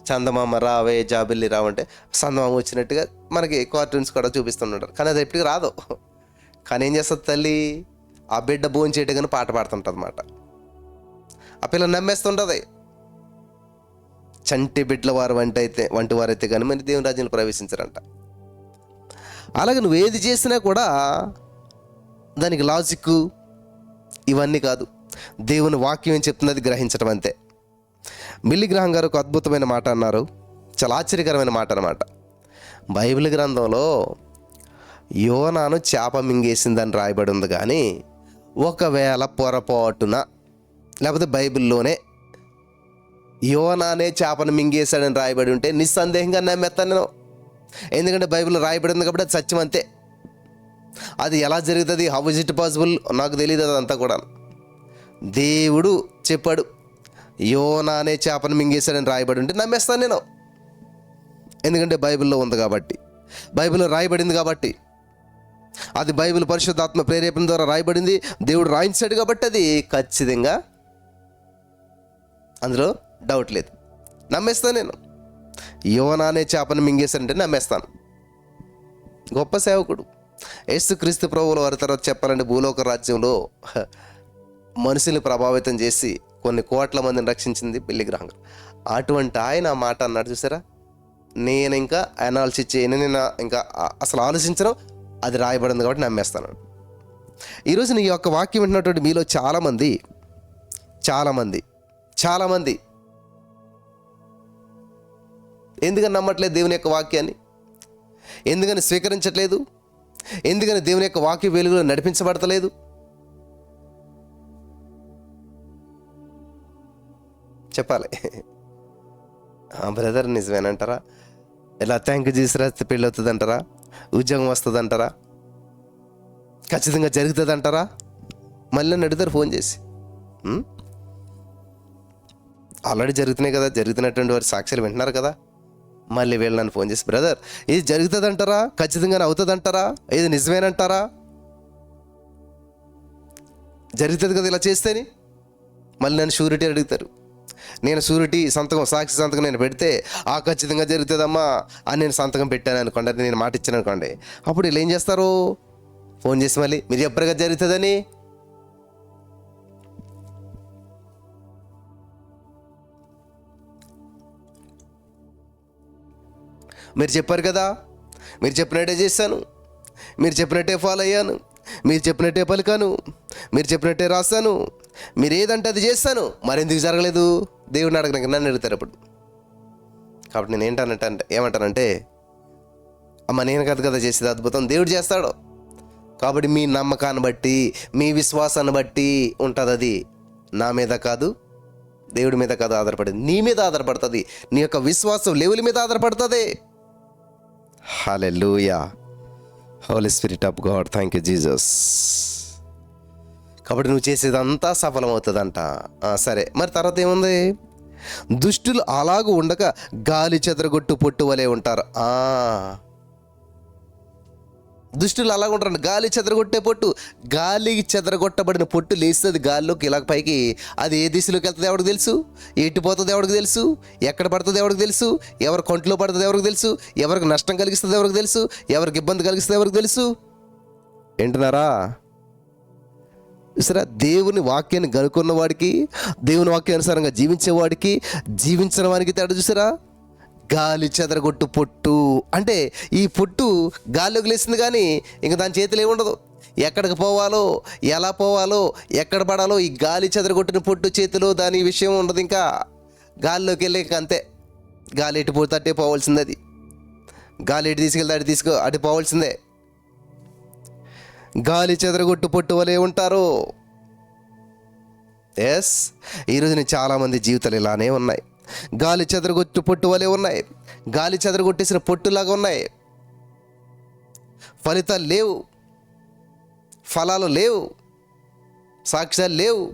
చందమామ రావే, జాబిల్లి రావంటే చందమామ వచ్చినట్టుగా మనకి కార్టూన్స్ కూడా చూపిస్తుంటారు. కానీ అది ఎప్పటికీ రాదు. కానీ ఏం చేస్తుంది తల్లి? ఆ బిడ్డ భోజనం చేయటం కానీ పాట పాడుతుంటుంది అన్నమాట. ఆ పిల్ల నమ్మేస్తుంటుంది. చంటి బిడ్డల వంటి వారైతే కానీ మరి దేవుని రాజ్యంలో ప్రవేశించరంట. అలాగే నువ్వు ఏది చేసినా కూడా దానికి లాజిక్ ఇవన్నీ కాదు. దేవుని వాక్యం ఏం చెప్తుంది అది గ్రహించడం అంతే. బిల్లీ గ్రహం గారు ఒక అద్భుతమైన మాట అన్నారు, చాలా ఆశ్చర్యకరమైన మాట అన్నమాట. బైబిల్ గ్రంథంలో యోనాను చేప మింగేసిందని రాయబడి ఉంది. కానీ ఒకవేళ పొరపాటున లేకపోతే బైబిల్లోనే యోనానే చేపను మింగేశాడని రాయబడి ఉంటే నిస్సందేహంగా నమ్మేస్తాను నేను. ఎందుకంటే బైబిల్లో రాయబడి ఉంది కాబట్టి అది సత్యం అంతే. అది ఎలా జరుగుతుంది, హౌ ఇస్ ఇట్ పాసిబుల్ నాకు తెలియదు. అదంతా కూడా దేవుడు చెప్పాడు, యోనానే చేపను మింగేశాడని రాయబడి ఉంటే నమ్మేస్తాను నేను. ఎందుకంటే బైబిల్లో ఉంది కాబట్టి, బైబిల్లో రాయబడింది కాబట్టి, అది బైబిల్ పరిశుద్ధాత్మ ప్రేరేపణ ద్వారా రాయబడింది, దేవుడు రాయించాడు కాబట్టి అది ఖచ్చితంగా అందులో డౌట్ లేదు. నమ్మేస్తాను నేను. యోనానే చేపను మింగేశాడంటే నమ్మేస్తాను. గొప్ప సేవకుడు యేసుక్రీస్తు ప్రభువుల వారి తర్వాత చెప్పాలంటే భూలోక రాజ్యంలో మనుషుల్ని ప్రభావితం చేసి కొన్ని కోట్ల మందిని రక్షించింది బిల్లీ గ్రాహం గారు. అటువంటి ఆయన ఆ మాట అన్నాడు చూసారా, నేను ఇంకా అనాలిసిస్ చేయను, నేను ఇంకా అసలు ఆలోచించను, అది రాయబడింది కాబట్టి నమ్మేస్తాను. ఈరోజు నీ యొక్క వాక్యం వింటున్నటువంటి మీలో చాలామంది ఎందుకని నమ్మట్లేదు దేవుని యొక్క వాక్యాన్ని? ఎందుకని స్వీకరించట్లేదు? ఎందుకని దేవుని యొక్క వాక్య వెలుగులో నడిపించబడతలేదు? చెప్పాలి. బ్రదర్ నిజమేనంటారా? ఇలా థ్యాంక్ యూ చేసి పెళ్ళి అవుతుంది అంటారా? ఉద్యోగం వస్తుంది అంటారా? ఖచ్చితంగా జరుగుతుంది అంటారా? మళ్ళీ అడుగుతారు ఫోన్ చేసి. ఆల్రెడీ జరుగుతున్నాయి కదా, జరుగుతున్నటువంటి వారి సాక్ష్యాలు వింటున్నారు కదా. మళ్ళీ వీళ్ళు నన్ను ఫోన్ చేసి, బ్రదర్ ఇది జరుగుతుంది అంటారా? ఖచ్చితంగా అవుతుంది అంటారా? ఇది నిజమేనంటారా? జరుగుతుంది కదా ఇలా చేస్తేని. మళ్ళీ నన్ను షూరిటీ అడుగుతారు. నేను షూరిటీ సాక్షి సంతకం నేను పెడితే ఖచ్చితంగా జరుగుతుందమ్మా అని నేను సంతకం పెట్టాను అనుకోండి, అది నేను మాట ఇచ్చాను అనుకోండి. అప్పుడు వీళ్ళు ఏం చేస్తారు? ఫోన్ చేసి మళ్ళీ మీరు చెప్పరు కదా జరుగుతుందని. మీరు చెప్పారు కదా, మీరు చెప్పినట్టే చేశాను, మీరు చెప్పినట్టే ఫాలో అయ్యాను, మీరు చెప్పినట్టే పలికాను, మీరు చెప్పినట్టే రాస్తాను, మీరు ఏదంటే అది చేస్తాను, మరెందుకు జరగలేదు? దేవుడిని అడగడానికి నన్ను అడుగుతారు అప్పుడు. కాబట్టి నేను ఏమంటానంటే అమ్మ నేను కదా చేసేది అద్భుతం, దేవుడు చేస్తాడు. కాబట్టి మీ నమ్మకాన్ని బట్టి, మీ విశ్వాసాన్ని బట్టి ఉంటుంది. అది నా మీద కాదు, దేవుడి మీద కాదు ఆధారపడింది, నీ మీద ఆధారపడుతుంది. నీ యొక్క విశ్వాసం లెవెల్ మీద ఆధారపడుతుంది. హల్లెలూయా, Holi spirit of God, thank you Jesus. కాబట్టి నువ్వు చేసేదంతా సఫలమవుతుందంట. సరే, మరి తర్వాత ఏముంది? దుష్టులు అలాగూ ఉండక గాలి చెదరగొట్టు పొట్టు వలె ఉంటారు. దుష్టులు అలాగ ఉంటారు, గాలి చెదరగొట్టే పొట్టు. గాలి చెదరగొట్టబడిన పొట్టు లేస్తుంది గాలిలోకి ఇలా పైకి. అది ఏ దిశలోకి వెళ్తుంది ఎవరికి తెలుసు? ఎటు పోతుంది ఎవరికి తెలుసు? ఎక్కడ పడుతుంది ఎవరికి తెలుసు? ఎవరి కొంట్లో పడుతుంది ఎవరికి తెలుసు? ఎవరికి నష్టం కలిగిస్తుంది ఎవరికి తెలుసు? ఎవరికి ఇబ్బంది కలిగిస్తుంది ఎవరికి తెలుసు? వింటున్నారా? సరే, దేవుని వాక్యాన్ని గనుకున్న వాడికి, దేవుని వాక్యానుసారంగా జీవించేవాడికి, జీవించిన వాడికి తేడా చూసారా? గాలి చెదరగొట్టు పొట్టు అంటే ఈ పొట్టు గాల్లోకి లేస్తుంది, కానీ ఇంక దాని చేతిలో ఏముండదు. ఎక్కడికి పోవాలో, ఎలా పోవాలో, ఎక్కడ పడాలో ఈ గాలి చెదరగొట్టిన పొట్టు చేతిలో దాని విషయం ఉండదు. ఇంకా గాలిలోకి వెళ్ళే అంతే. గాలి ఎటు పోతే అట్టే పోవాల్సిందే. అది గాలి ఎటు తీసుకెళ్తే అటు పోవాల్సిందే. గాలి చెదరగొట్టు పొట్టు వలె ఉంటారు. ఎస్, ఈరోజు చాలామంది జీవితాలు ఇలానే ఉన్నాయి. గాలి చెదరగొట్టు పొట్టు వలె ఉన్నాయి. గాలి చెదరగొట్టేసిన పొట్టులాగా ఉన్నాయి. ఫలితాలు లేవు, ఫలాలు లేవు, సాక్ష్యాలు లేవు.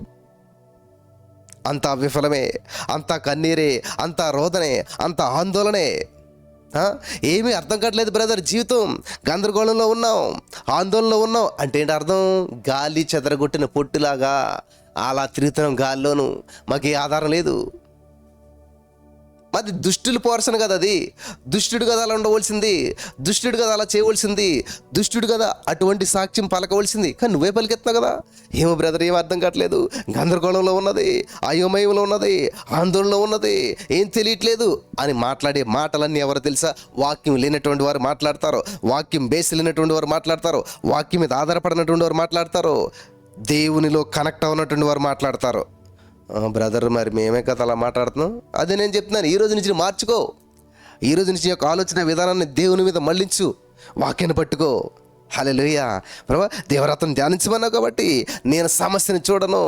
అంతా విఫలమే, అంతా కన్నీరే, అంతా రోదనే, అంతా ఆందోళనే. ఏమీ అర్థం కావట్లేదు బ్రదర్. జీవితం గందరగోళంలో ఉన్నాం, ఆందోళనలో ఉన్నాం. అంటే ఏంటి అర్థం? గాలి చెదరగొట్టిన పొట్టులాగా అలా తిరుగుతున్నాం గాల్లోనూ. మాకు ఏ ఆధారం లేదు. మరి దుష్టుల పోర్షన్ కదా అది. దుష్టుడు కదా అలా ఉండవలసింది, దుష్టుడు కదా అలా చేయవలసింది, దుష్టుడు కదా అటువంటి సాక్ష్యం పలకవలసింది. కానీ నువ్వే పలికెత్తున్నావు కదా. ఏమో బ్రదర్, ఏం అర్థం కావట్లేదు, గందరగోళంలో ఉన్నది, అయోమయంలో ఉన్నది, ఆందోళనలో ఉన్నది, ఏం తెలియట్లేదు అని మాట్లాడే మాటలన్నీ ఎవరు తెలుసా? వాక్యం లేనటువంటి వారు మాట్లాడతారు, వాక్యం బేస్ లేనటువంటి వారు మాట్లాడతారు, వాక్యం మీద ఆధారపడినటువంటి వారు మాట్లాడతారు, దేవునిలో కనెక్ట్ అవునటువంటి వారు మాట్లాడతారు. బ్రదర్, మరి మేమే కదా అలా మాట్లాడుతున్నాం. అదే నేను చెప్తున్నాను, ఈ రోజు నుంచి మార్చుకో. ఈ రోజు నుంచి యొక్క ఆలోచన విధానాన్ని దేవుని మీద మళ్ళించు, వాక్యాన్ని పట్టుకో. హల్లెలూయా. ప్రభా, దేవరాత్రిని ధ్యానించమన్నావు కాబట్టి నేను సమస్యని చూడను,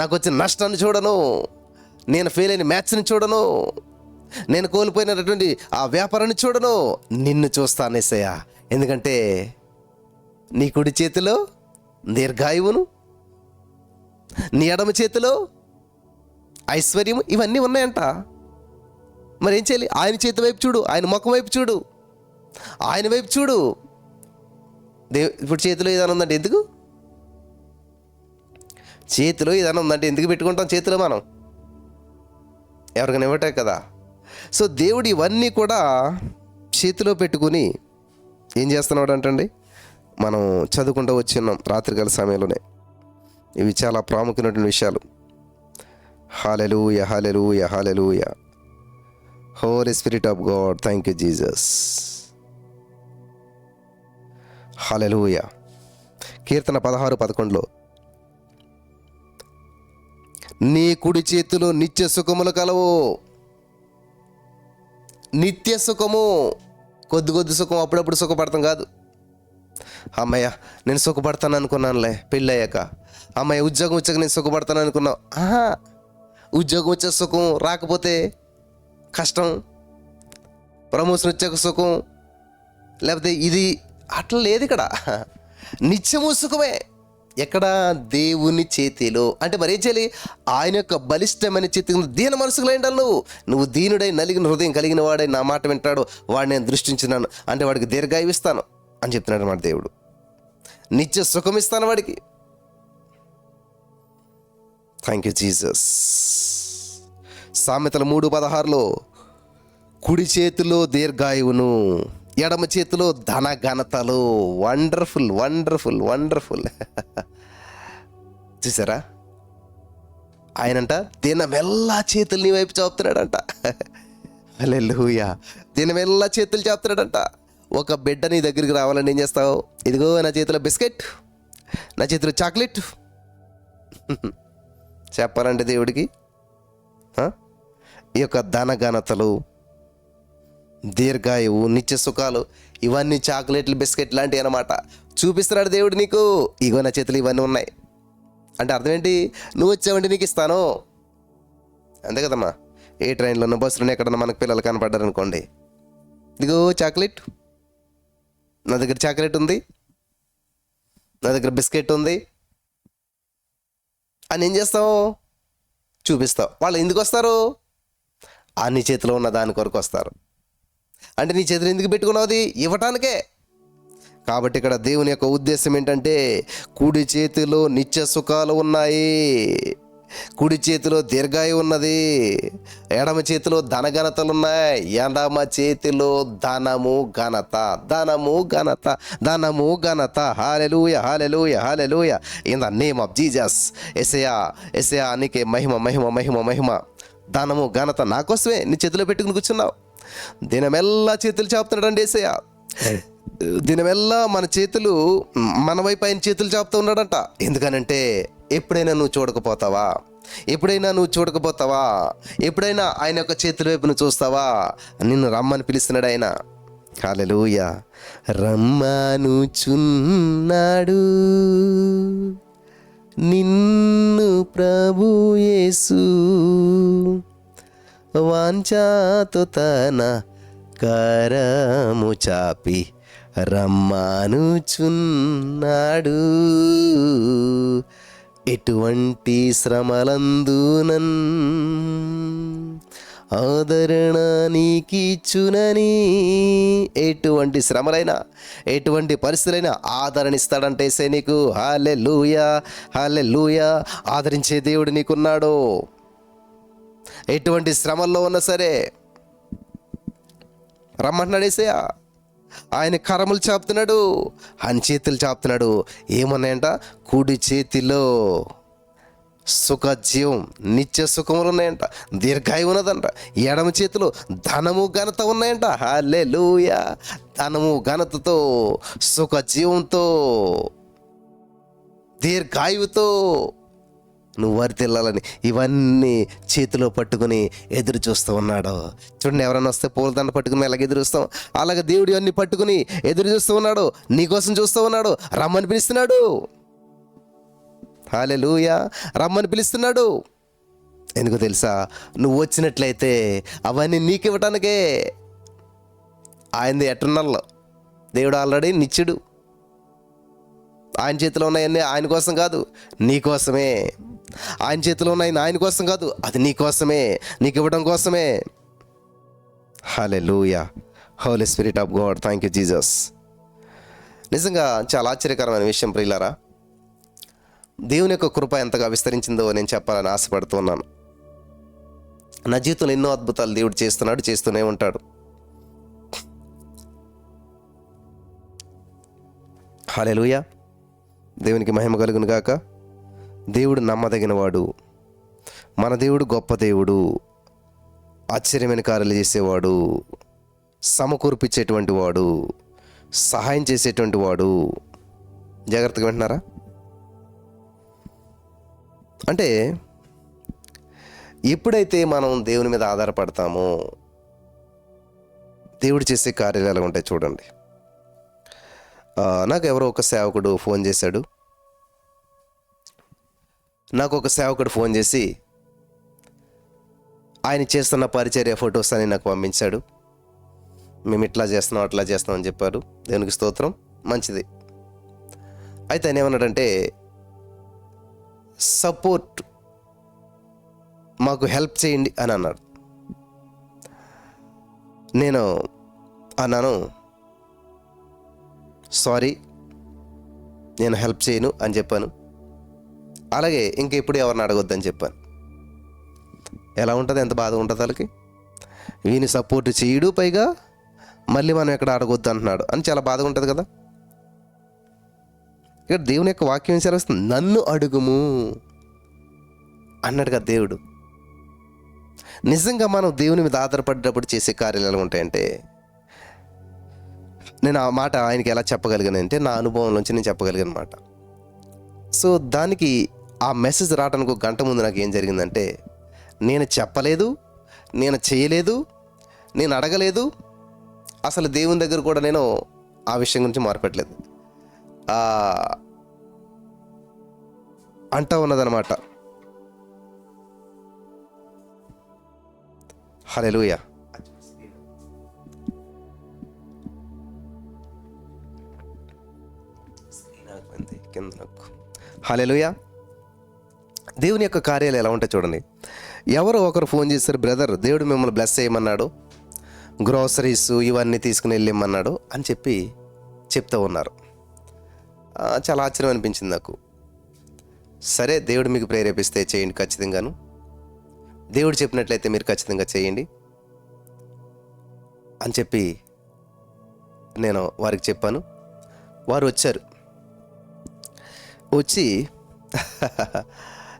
నాకు వచ్చిన నష్టాన్ని చూడను, నేను ఫెయిల్ అయిన మ్యాచ్ని చూడను, నేను కోల్పోయినటువంటి ఆ వ్యాపారాన్ని చూడను, నిన్ను చూస్తాను యేసయ్యా. ఎందుకంటే నీ కుడి చేతిలో దీర్ఘాయువును, నీ ఎడమ చేతిలో ఐశ్వర్యం, ఇవన్నీ ఉన్నాయంట. మరి ఏం చేయాలి? ఆయన చేతి వైపు చూడు, ఆయన ముఖం వైపు చూడు, ఆయన వైపు చూడు. ఇప్పుడు చేతిలో ఏదైనా ఉందంటే ఎందుకు? చేతిలో ఏదైనా ఉందంటే ఎందుకు పెట్టుకుంటాం చేతిలో మనం? ఎవరికైనా ఇవ్వటే కదా. సో దేవుడు ఇవన్నీ కూడా చేతిలో పెట్టుకుని ఏం చేస్తున్నాడు అంటండి, మనం చదువుకుంటూ వచ్చి ఉన్నాం రాత్రికాల సమయంలోనే. ఇవి చాలా ప్రాముఖ్యమైన విషయాలు. హల్లెలూయా, హల్లెలూయా, హల్లెలూయా. Holi spirit of God, thank you Jesus. హల్లెలూయా. కీర్తన 16:11 నీ కుడి చేతిలో నిత్య సుఖములు కలవు. నిత్య సుఖము, కొద్ది సుఖం, అప్పుడప్పుడు సుఖపడతాం కాదు. అమ్మయ్య నేను సుఖపడతాను అనుకున్నానులే పెళ్ళయ్యాక. అమ్మయ్య ఉద్యోగం వచ్చాక నేను సుఖపడతాను అనుకున్నావు. ఉద్యోగం వచ్చే సుఖం రాకపోతే కష్టం, ప్రమోషన్ వచ్చాక సుఖం, లేకపోతే ఇది అట్లా లేదు ఇక్కడ. నిత్యము సుఖమే. ఎక్కడ? దేవుని చేతిలో. అంటే మరి ఏం చేయాలి? ఆయన యొక్క బలిష్టమైన చేతి దీన మనసులో ఉండాలి. నువ్వు దీనుడై నలిగిన హృదయం కలిగిన వాడై నా మాట వింటాడు, వాడు నేను దృష్టించినాను అంటే వాడికి దీర్ఘాయువు ఇస్తాను అని చెప్తున్నాడు అన్నమాట దేవుడు. నిత్య సుఖం ఇస్తాను వాడికి. Thank you Jesus. సామెతల 3:16 కుడి చేతిలో దీర్ఘాయువును, ఎడమ చేతిలో ధన ఘనతలు. Wonderful, wonderful, wonderful. చూసారా? ఆయనంట దినమెల్లా చేతులు నీ వైపు చాపుతున్నాడంట. హల్లెలూయా. దినమెల్లా చేతులు చాపుతున్నాడంట. ఒక బిడ్డ నీ దగ్గరికి రావాలని ఏం చేస్తావు? ఇదిగో నా చేతిలో బిస్కెట్, నా చేతిలో చాక్లెట్. చెప్పాలంటే దేవుడికి ఈ యొక్క ధన ఘనతలు, దీర్ఘాయువు, నిత్య సుఖాలు, ఇవన్నీ చాక్లెట్లు, బిస్కెట్ లాంటివి అన్నమాట. చూపిస్తున్నాడు దేవుడు నీకు. ఇగో నా చేతులు ఇవన్నీ ఉన్నాయి అంటే అర్థం ఏంటి? నువ్వు వచ్చావంటే నీకు ఇస్తాను. అంతే కదమ్మా. ఏ ట్రైన్లోనో బస్సులోనో ఎక్కడన్నా మనకు పిల్లలు కనపడ్డారు అనుకోండి, ఇదిగో చాక్లెట్, నా దగ్గర చాక్లెట్ ఉంది, నా దగ్గర బిస్కెట్ ఉంది అని ఏం చేస్తావు? చూపిస్తావు. వాళ్ళు ఎందుకు వస్తారు? నీ చేతిలో ఉన్న దాని కొరకు వస్తారు. అంటే నీ చేతులు ఎందుకు పెట్టుకున్నావు? అది ఇవ్వటానికే. కాబట్టి ఇక్కడ దేవుని యొక్క ఉద్దేశం ఏంటంటే కుడి చేతిలో నిత్య సుఖాలు ఉన్నాయి, కుడి చేతిలో దీర్ఘాయువు ఉన్నది, ఎడమ చేతిలో ధనఘనతలు ఉన్నాయి. ఎడమ చేతిలో ధనము ఘనత, ధనము ఘనత, ధనము ఘనత. హల్లెలూయా, హల్లెలూయా, హల్లెలూయా. In the name of Jesus. యేసయ్యా, యేసయ్యా నీకే మహిమ, మహిమ, మహిమ, మహిమ. ధనము ఘనత నా కోసమే నీ చేతిలో పెట్టుకుని కూర్చున్నావు. దినమెల్లా చేతులు చాపుతున్నాడు అండి యేసయ్య. దినమెల్లా మన చేతులు మన వైపు ఆయన చేతులు చాపుతూ ఉన్నాడంట. ఎందుకనంటే ఎప్పుడైనా నువ్వు చూడకపోతావా? ఎప్పుడైనా నువ్వు చూడకపోతావా? ఎప్పుడైనా ఆయన యొక్క చేతుల వైపు నువ్వు చూస్తావా? నిన్ను రమ్మని పిలుస్తున్నాడు ఆయన. హల్లెలూయా. రమ్మనుచున్నాడు నిన్ను ప్రభు యేసు, వాంఛాతో తన కరము చాపి రమ్మనుచున్నాడు. ఎటువంటి శ్రమలందునన్ ఆదరణ నీకిచ్చునని. ఎటువంటి శ్రమలైనా, ఎటువంటి పరిస్థితులైనా ఆదరణ ఇస్తాడంటే నీకు. హల్లెలూయా, హల్లెలూయా. ఆదరించే దేవుడు నీకున్నాడు. ఎటువంటి శ్రమల్లో ఉన్నా సరే రమ్మంటున్నాడు యేసయ్య. ఆయన కరములు చాపుతున్నాడు, ఆయన చేతులు చాపుతున్నాడు. ఏమున్నాయంట? కుడి చేతిలో సుఖజీవం, నిత్య సుఖములు ఉన్నాయంట, దీర్ఘాయువు ఉన్నదంట. ఎడమ చేతిలో ధనము ఘనత ఉన్నాయంట. హల్లెలూయా. ధనము ఘనతతో, సుఖజీవంతో, దీర్ఘాయువుతో నువ్వు వర్ధిల్లాలని ఇవన్నీ చేతిలో పట్టుకుని ఎదురు చూస్తూ ఉన్నాడు. చూడండి, ఎవరైనా వస్తే పూలదండ పట్టుకుని ఎలాగ ఎదురు చూస్తాం, అలాగే దేవుడు ఇవన్నీ పట్టుకుని ఎదురు చూస్తూ ఉన్నాడు. నీకోసం చూస్తూ ఉన్నాడు. రమ్మని పిలుస్తున్నాడు. హల్లెలూయా. రమ్మని పిలుస్తున్నాడు. ఎందుకు తెలుసా? నువ్వు వచ్చినట్లయితే అవన్నీ నీకు ఇవ్వటానికే. ఆయనది ఎటర్నల్. దేవుడు ఆల్రెడీ నిత్యుడు. ఆయన చేతిలో ఉన్నాయన్నీ ఆయన కోసం కాదు, నీ కోసమే. ఆయన చేతిలో ఉన్నాయి ఆయన కోసం కాదు, అది నీ కోసమే, నీకు ఇవ్వడం కోసమే. హల్లెలూయా. Holi spirit of God, thank you Jesus. నిజంగా చాలా ఆశ్చర్యకరమైన విషయం ప్రియులారా. దేవుని యొక్క కృప ఎంతగా విస్తరించిందో నేను చెప్పాలని ఆశపడుతున్నాను. నా జీవితంలో ఎన్నో అద్భుతాలు దేవుడు చేస్తున్నాడు, చేస్తూనే ఉంటాడు. హల్లెలూయా. దేవునికి మహిమ కలుగును గాక. దేవుడు నమ్మదగినవాడు, మన దేవుడు గొప్ప దేవుడు, ఆశ్చర్యమైన కార్యాలు చేసేవాడు, సమకూర్పిచ్చేటువంటి వాడు, సహాయం చేసేటువంటి వాడు. జాగ్రత్తగా వింటున్నారా? అంటే ఎప్పుడైతే మనం దేవుని మీద ఆధారపడతామో దేవుడు చేసే కార్యాలు ఎలా ఉంటాయి చూడండి. నాకు ఎవరో ఒక సేవకుడు ఫోన్ చేశాడు. ఫోన్ చేసి ఆయన చేస్తున్న పరిచర్య ఫొటోస్ అని నాకు పంపించాడు. మేము ఇట్లా చేస్తున్నాం అట్లా చేస్తున్నాం అని చెప్పారు. దేవునికి స్తోత్రం, మంచిది. అయితే ఆయన ఏమన్నాడంటే, సపోర్ట్, మాకు హెల్ప్ చేయండి అని అన్నాడు. నేను అన్నాను, సారీ నేను హెల్ప్ చేయను అని చెప్పాను. అలాగే ఇంకెప్పుడు ఎవరిని అడగొద్దని చెప్పాను. ఎలా ఉంటుంది, ఎంత బాధ ఉంటుంది వాళ్ళకి. వీని సపోర్ట్ చేయడు, పైగా మళ్ళీ మనం ఎక్కడ అడగొద్దు అంటున్నాడు అని చాలా బాధగా ఉంటుంది కదా. ఇక్కడ దేవుని యొక్క వాక్యం సెలవిస్తుంది, నన్ను అడుగుము అన్నాడు కదా దేవుడు. నిజంగా మనం దేవుని మీద ఆధారపడ్డప్పుడు చేసే కార్యాలు ఎలా ఉంటాయంటే, నేను ఆ మాట ఆయనకి ఎలా చెప్పగలిగానంటే నా అనుభవంలోంచి నేను చెప్పగలిగాను అనమాట. సో దానికి ఆ మెసేజ్ రావడానికి ఒక గంట ముందు నాకు ఏం జరిగిందంటే, నేను చెప్పలేదు, నేను చేయలేదు, నేను అడగలేదు, అసలు దేవుని దగ్గర కూడా నేను ఆ విషయం గురించి మాట్లాడలేదు అంటా ఉన్నదనమాట. హల్లెలూయా. హల్లెలూయా. దేవుని యొక్క కార్యాలు ఎలా ఉంటాయి చూడండి. ఎవరో ఒకరు ఫోన్ చేస్తారు, బ్రదర్ దేవుడు మిమ్మల్ని బ్లెస్ చేయమన్నాడు, గ్రోసరీస్ ఇవన్నీ తీసుకుని వెళ్ళిమ్మన్నాడు అని చెప్తూ ఉన్నారు. చాలా ఆశ్చర్యం అనిపించింది నాకు. సరే, దేవుడు మీకు ప్రేరేపిస్తే చేయండి ఖచ్చితంగాను. దేవుడు చెప్పినట్లయితే మీరు ఖచ్చితంగా చేయండి అని చెప్పి నేను వారికి చెప్పాను. వారు వచ్చి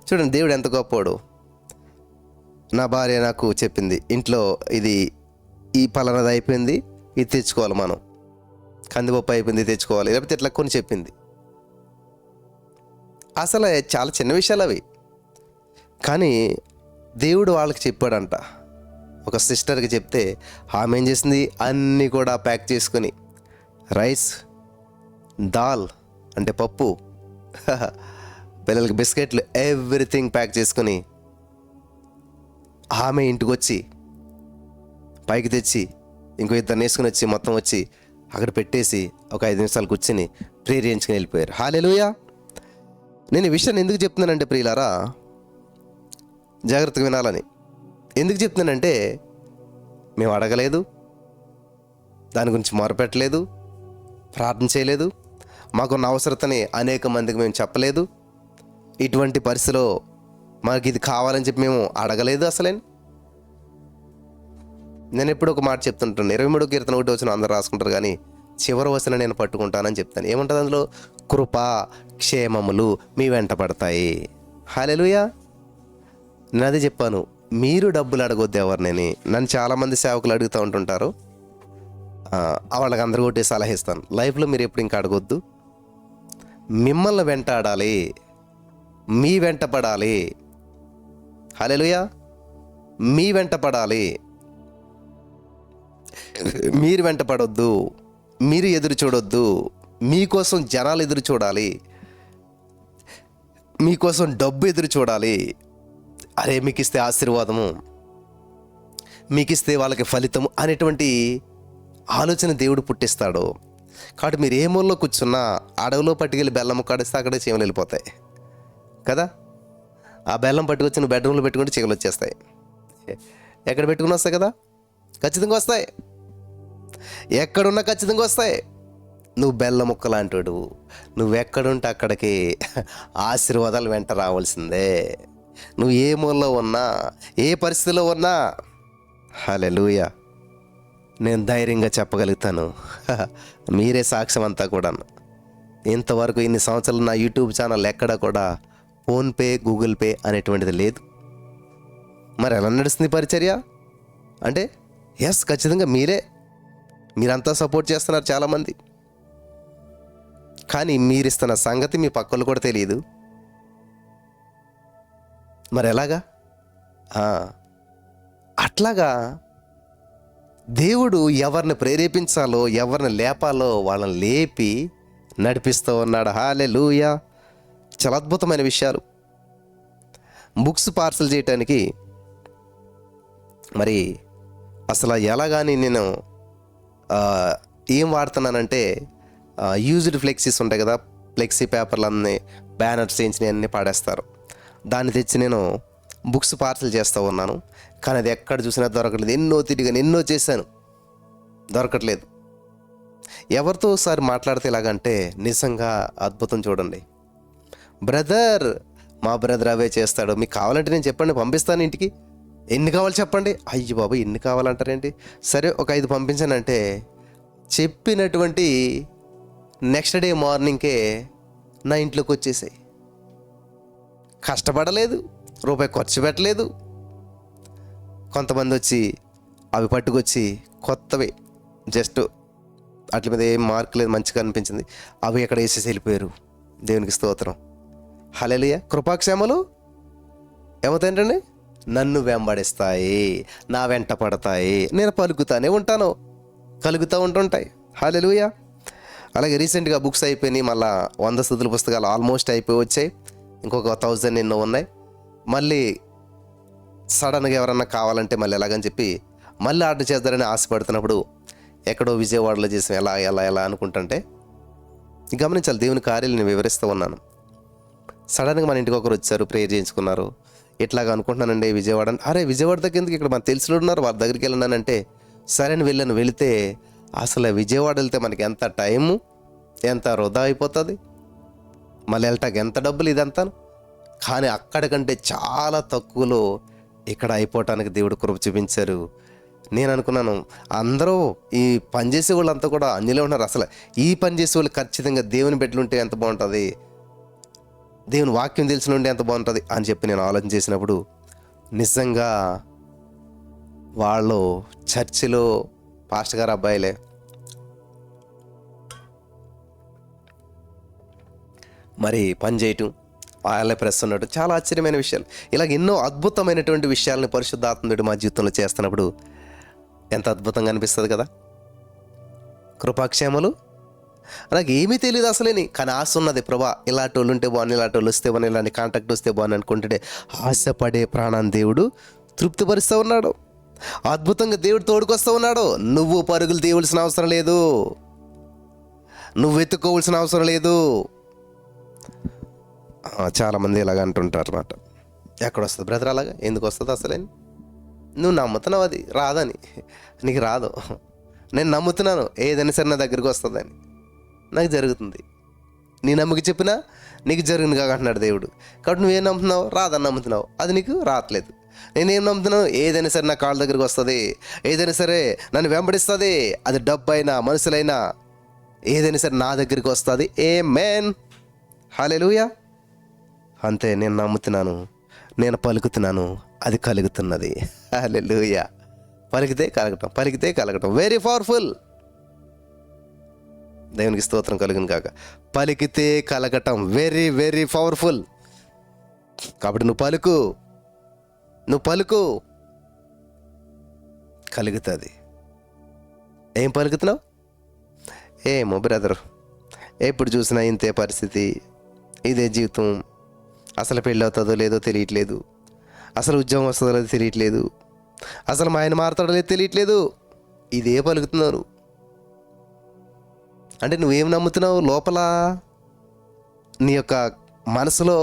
చూడండి దేవుడు ఎంత గొప్పవాడు. నా భార్య నాకు చెప్పింది, ఇంట్లో ఇది ఈ పలానాది అయిపోయింది, ఇది తెచ్చుకోవాలి, మనం కందిపప్పు అయిపోయింది తెచ్చుకోవాలి, లేకపోతే ఇట్లా కొన్ని చెప్పింది. అసలు చాలా చిన్న విషయాలు అవి, కానీ దేవుడు వాళ్ళకి చెప్పాడంట. ఒక సిస్టర్కి చెప్తే ఆమె ఏం చేసింది, అన్నీ కూడా ప్యాక్ చేసుకొని, రైస్, దాల్ అంటే పప్పు, పిల్లలకి బిస్కెట్లు, ఎవ్రీథింగ్ ప్యాక్ చేసుకొని ఆమె ఇంటికి వచ్చి పైకి తెచ్చి ఇంకో ఇద్దరు వేసుకుని వచ్చి మొత్తం వచ్చి అక్కడ పెట్టేసి ఒక 5 నిమిషాలు కూర్చుని ప్రేయర్ చేయించుకుని వెళ్ళిపోయారు. హల్లెలూయా. నేను ఈ విషయాన్ని ఎందుకు చెప్తున్నానంటే ప్రియులారా, జాగ్రత్తగా వినాలని. ఎందుకు చెప్తున్నానంటే, మేము అడగలేదు, దాని గురించి మొరపెట్టలేదు, ప్రార్థన చేయలేదు, మాకున్న అవసరతని అనేక మందికి మేము చెప్పలేదు, ఇటువంటి పరిస్థితిలో మాకు ఇది కావాలని చెప్పి మేము అడగలేదు అసలేం. నేను ఎప్పుడు ఒక మాట చెప్తుంటాను, 23వ కీర్తన 1 వచనం అందరూ రాసుకుంటారు, కానీ చివరి వచనం నేను పట్టుకుంటానని చెప్తాను. ఏముంటుంది అందులో? కృప క్షేమములు మీ వెంట పడతాయి. హల్లెలూయా. నేను అదే చెప్పాను, మీరు డబ్బులు అడగొద్దు ఎవరినని. నన్ను చాలామంది సేవకులు అడుగుతూ ఉంటుంటారు, వాళ్ళకి అందరూ ఒకటి సలహా ఇస్తాను, లైఫ్లో మీరు ఎప్పుడు ఇంకా అడగొద్దు, మిమ్మల్ని వెంటాడాలి, మీ వెంట పడాలి. హల్లెలూయా. మీ వెంట పడాలి, మీరు వెంట పడొద్దు, మీరు ఎదురు చూడొద్దు, మీకోసం జనాలు ఎదురు చూడాలి, మీకోసం డబ్బు ఎదురు చూడాలి. అరే మీకు ఇస్తే ఆశీర్వాదము, మీకు ఇస్తే వాళ్ళకి ఫలితము అనేటువంటి ఆలోచన దేవుడు పుట్టిస్తాడు. కాబట్టి మీరు ఏ మూలలో కూర్చున్నా అడవిలో పట్టుకెళ్ళి బెల్లం కడిస్తే అక్కడే చీమలు వెళ్ళిపోతాయి కదా. ఆ బెల్లం పట్టుకొచ్చి నువ్వు బెడ్రూమ్లో పెట్టుకుంటే చీమలు వచ్చేస్తాయి. ఎక్కడ పెట్టుకుని వస్తాయి కదా, ఖచ్చితంగా వస్తాయి. ఎక్కడున్నా ఖచ్చితంగా వస్తాయి. నువ్వు బెల్లం ముక్క లాంటివాడు, నువ్వెక్కడుంటే అక్కడికి ఆశీర్వాదాలు వెంట రావాల్సిందే. నువ్వు ఏ మూలలో ఉన్నా, ఏ పరిస్థితిలో ఉన్నా, హల్లెలూయా, నేను ధైర్యంగా చెప్పగలుగుతాను. మీరే సాక్ష్యం అంతా కూడా. ఇంతవరకు ఇన్ని సంవత్సరాలు నా యూట్యూబ్ ఛానల్ ఎక్కడ కూడా ఫోన్పే, గూగుల్ పే అనేటువంటిది లేదు. మరి ఎలా నడుస్తుంది పరిచర్య అంటే ఎస్, ఖచ్చితంగా మీరంతా సపోర్ట్ చేస్తున్నారు చాలామంది. కానీ మీరిస్తున్న సంగతి మీ పక్కలు కూడా తెలియదు. మరి ఎలాగా? అట్లాగా దేవుడు ఎవరిని ప్రేరేపించాలో, ఎవరిని లేపాలో వాళ్ళని లేపి నడిపిస్తూ ఉన్నాడు. హల్లెలూయా! చాలా అద్భుతమైన విషయాలు. బుక్స్ పార్సల్ చేయటానికి మరి అసలు ఎలాగాని నేను ఏం వాడుతున్నానంటే యూజ్డ్ ఫ్లెక్సీస్ ఉంటాయి కదా, ఫ్లెక్సీ పేపర్లు అన్నీ బ్యానర్స్ చేయించినవి అన్నీ పాడేస్తారు. దాన్ని తెచ్చి నేను బుక్స్ పార్సల్ చేస్తూ ఉన్నాను. కానీ అది ఎక్కడ చూసినా దొరకట్లేదు. ఎన్నో తిరిగాను, ఎన్నో చేశాను, దొరకట్లేదు. ఎవరితో ఒకసారి మాట్లాడితే ఎలాగంటే నిజంగా అద్భుతం చూడండి. బ్రదర్, మా బ్రదర్ అవే చేస్తాడు, మీకు కావాలంటే నేను చెప్పండి పంపిస్తాను ఇంటికి, ఎన్ని కావాలి చెప్పండి. అయ్యి బాబు ఎన్ని కావాలంటారేంటి, సరే ఒక 5 పంపించానంటే చెప్పినటువంటి నెక్స్ట్ డే మార్నింగ్కే నా ఇంట్లోకి వచ్చేసాయి. కష్టపడలేదు, రూపాయి ఖర్చు పెట్టలేదు. కొంతమంది వచ్చి అవి పట్టుకొచ్చి కొత్తవి, జస్ట్ వాటి మీద ఏం మార్క్ లేదు, మంచిగా అనిపించింది, అవి ఎక్కడ వేసేసి వెళ్ళిపోయారు. దేవునికి స్తోత్రం. హల్లెలూయా! కృపాక్షేమలు ఏమవుతాయంటండి? నన్ను వెంబడిస్తాయి, నా వెంట పడతాయి, నేను పలుకుతానే ఉంటాను, కలుగుతూ ఉంటుంటాయి. హల్లెలూయా! అలాగే రీసెంట్గా బుక్స్ అయిపోయినాయి, మళ్ళీ 100 స్తుతుల పుస్తకాలు ఆల్మోస్ట్ అయిపోయి వచ్చాయి. ఇంకొక 1000 ఎన్నో ఉన్నాయి. మళ్ళీ సడన్గా ఎవరన్నా కావాలంటే మళ్ళీ ఎలాగని చెప్పి మళ్ళీ ఆర్డర్ చేద్దారని ఆశపడుతున్నప్పుడు ఎక్కడో విజయవాడలో చేసాం. ఎలా ఎలా ఎలా అనుకుంటుంటే గమనించాలి, దేవుని కార్యాలు నేను వివరిస్తూ ఉన్నాను. సడన్గా మన ఇంటికి ఒకరు వచ్చారు, ప్రేయర్ చేయించుకున్నారు. ఇట్లాగా అనుకుంటున్నానండి విజయవాడ. అరే విజయవాడ దగ్గర ఎందుకు, ఇక్కడ మన తెలిసిన ఉన్నారు, వాళ్ళ దగ్గరికి వెళ్ళినానంటే సరే అని వెళ్ళాను. వెళితే అసలు విజయవాడ వెళ్తే మనకి ఎంత టైము, ఎంత వృధా అయిపోతుంది, మళ్ళీ వెళ్ళటానికి ఎంత డబ్బులు, ఇదంతా. కానీ అక్కడికంటే చాలా తక్కువలో ఇక్కడ అయిపోవటానికి దేవుడు కృప చూపించారు. నేను అనుకున్నాను అందరూ ఈ పనిచేసే వాళ్ళంతా కూడా అన్యులే ఉన్నారు, అసలు ఈ పని చేసే వాళ్ళు ఖచ్చితంగా దేవుని బిడ్డలుంటే ఎంత బాగుంటుంది, దేవుని వాక్యం తెలిసిన ఉంటే ఎంత బాగుంటుంది అని చెప్పి నేను ఆలోచన చేసినప్పుడు నిజంగా వాళ్ళు చర్చిలో పాస్టర్ గారు అబ్బాయిలే. మరి పని చేయటం, వాళ్ళే ప్రెస్ ఉన్నట్టు చాలా ఆశ్చర్యమైన విషయాలు. ఇలాగ ఎన్నో అద్భుతమైనటువంటి విషయాలని పరిశుద్ధాత్ముడు మా జీవితంలో చేస్తున్నప్పుడు ఎంత అద్భుతంగా అనిపిస్తుంది కదా. కృపాక్షేమలు నాకు ఏమీ తెలియదు అసలేని, కానీ ఆశ ఉన్నది. ప్రభా ఇలాంటి వాళ్ళు ఉంటే బాగుంది, ఇలాంటి వాళ్ళు వస్తే బాగుంది, ఇలాంటి కాంటాక్ట్ వస్తే బాగుంది అనుకుంటుంటే ఆశపడే ప్రాణాన్ని దేవుడు తృప్తిపరుస్తూ ఉన్నాడు. అద్భుతంగా దేవుడు తోడుకొస్తూ ఉన్నాడు. నువ్వు పరుగులు తీయవలసిన అవసరం లేదు, నువ్వు వెతుక్కోవలసిన అవసరం లేదు. చాలామంది ఇలాగ అంటుంటారు అన్నమాట, ఎక్కడ వస్తుంది బ్రదర్ అలాగా, ఎందుకు వస్తుంది అసలేని, నువ్వు నమ్ముతున్నావు అది రాదని. నీకు రాదు, నేను నమ్ముతున్నాను ఏదైనా సరే నా దగ్గరికి వస్తుందని, నాకు జరుగుతుంది. నీ నమ్మకి చెప్పినా నీకు జరిగింది కాక అంటున్నాడు దేవుడు. కాబట్టి నువ్వేం నమ్ముతున్నావు, రాదని నమ్ముతున్నావు, అది నీకు రావట్లేదు. నేనేం నమ్ముతున్నాను, ఏదైనా సరే నా కాళ్ళ దగ్గరికి వస్తుంది, ఏదైనా సరే నన్ను వెంబడిస్తుంది, అది డబ్బు అయినా మనుషులైనా ఏదైనా సరే నా దగ్గరికి వస్తుంది. ఆమేన్, హల్లెలూయా. అంతే, నేను నమ్ముతున్నాను, నేను పలుకుతున్నాను, అది కలుగుతున్నది. హల్లెలూయా. పలికితే కలగటం, పలికితే కలగటం, వెరీ పవర్ఫుల్. దేవునికి స్తోత్రం కలుగును కాక. పలికితే కలగటం వెరీ వెరీ పవర్ఫుల్. కాబట్టి నువ్వు పలుకు, కలుగుతుంది. ఏం పలుకుతున్నావు? ఏమో బ్రదర్, ఎప్పుడు చూసినా ఇంతే పరిస్థితి, ఇదే జీవితం, అసలు పెళ్ళి అవుతుందో లేదో తెలియట్లేదు, అసలు ఉద్యోగం వస్తుందో లేదో తెలియట్లేదు, అసలు మా ఆయన మారుతాడో లేదో తెలియట్లేదు, ఇదే పలుకుతున్నారు. అంటే నువ్వేం నమ్ముతున్నావు? లోపల నీ యొక్క మనసులో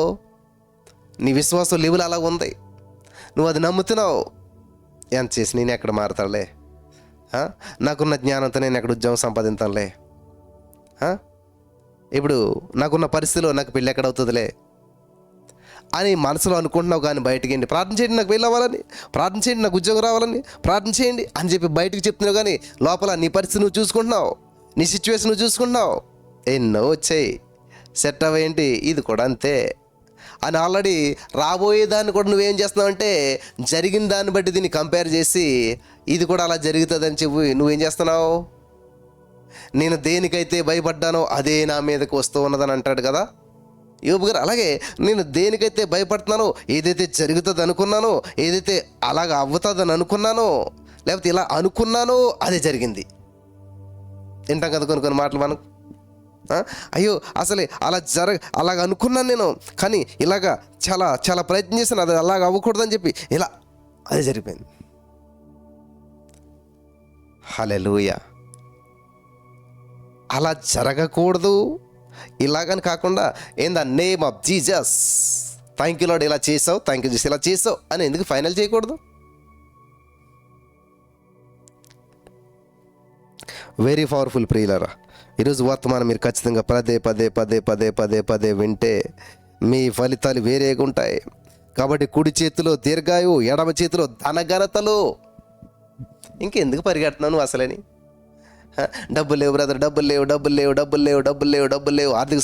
నీ విశ్వాసం లెవెల్ అలా ఉంది, నువ్వు అది నమ్ముతున్నావు. ఎంత చేసి నేను ఎక్కడ మారుతాడులే, నాకున్న జ్ఞానంతో నేను ఎక్కడ ఉద్యోగం సంపాదించాలే, ఇప్పుడు నాకున్న పరిస్థితిలో నాకు పెళ్ళి ఎక్కడ అవుతుందిలే అని మనసులో అనుకుంటున్నావు. కానీ బయటికి ఏంటి, ప్రార్థన చేయండి నాకు పెళ్ళి అవ్వాలని, ప్రార్థన చేయండి నాకు ఉద్యోగం రావాలని, ప్రార్థన చేయండి అని చెప్పి బయటికి చెప్తున్నావు. కానీ లోపల నీ పరిస్థితి నువ్వు చూసుకుంటున్నావు, నీ సిచ్యువేషన్ నువ్వు చూసుకుంటున్నావు. ఎన్నో వచ్చాయి, సెట్ అవ్వేంటి, ఇది కూడా అంతే. అని ఆల్రెడీ రాబోయేదాన్ని కూడా నువ్వేం చేస్తున్నావు అంటే జరిగిన దాన్ని బట్టి దీన్ని కంపేర్ చేసి ఇది కూడా అలా జరుగుతుందని చెప్పి నువ్వేం చేస్తున్నావు? నేను దేనికైతే భయపడ్డానో అదే నా మీదకి వస్తూ ఉన్నదని అంటాడు కదా యోబు గారు. అలాగే నేను దేనికైతే భయపడుతున్నానో, ఏదైతే జరుగుతుంది అనుకున్నానో, ఏదైతే అలాగ అవుతుందని అనుకున్నానో, లేకపోతే ఇలా అనుకున్నానో అదే జరిగింది. వింటాం కదా కొన్ని మాటలు మనం. అయ్యో అసలే అలాగ అనుకున్నాను నేను, కానీ ఇలాగా చాలా చాలా ప్రయత్నం చేశాను, అది అలాగ అవ్వకూడదని చెప్పి ఇలా అదే జరిగిపోయింది. హల్లెలూయా. అలా జరగకూడదు ఇలాగని కాకుండా in the name of Jesus, thank you lord ఇలా చేసావు, థ్యాంక్ యూ జీసస్ ఇలా చేసావు అని ఎందుకు ఫైనల్ చేయకూడదు? వెరీ పవర్ఫుల్ ప్రియులారా. ఈరోజు వర్తమానం మీరు ఖచ్చితంగా పదే పదే పదే పదే పదే పదే వింటే మీ ఫలితాలు వేరేగా ఉంటాయి. కాబట్టి కుడి చేతిలో దీర్ఘాయువు, ఎడమ చేతిలో ధనఘనతలు. ఇంకెందుకు పరిగెడుతున్నావు అసలని? డబ్బులు లేవు బ్రదర్, డబ్బులు లేవు, డబ్బులు లేవు, డబ్బులు లేవు, డబ్బులు లేవు, డబ్బులు లేవు, ఆర్థిక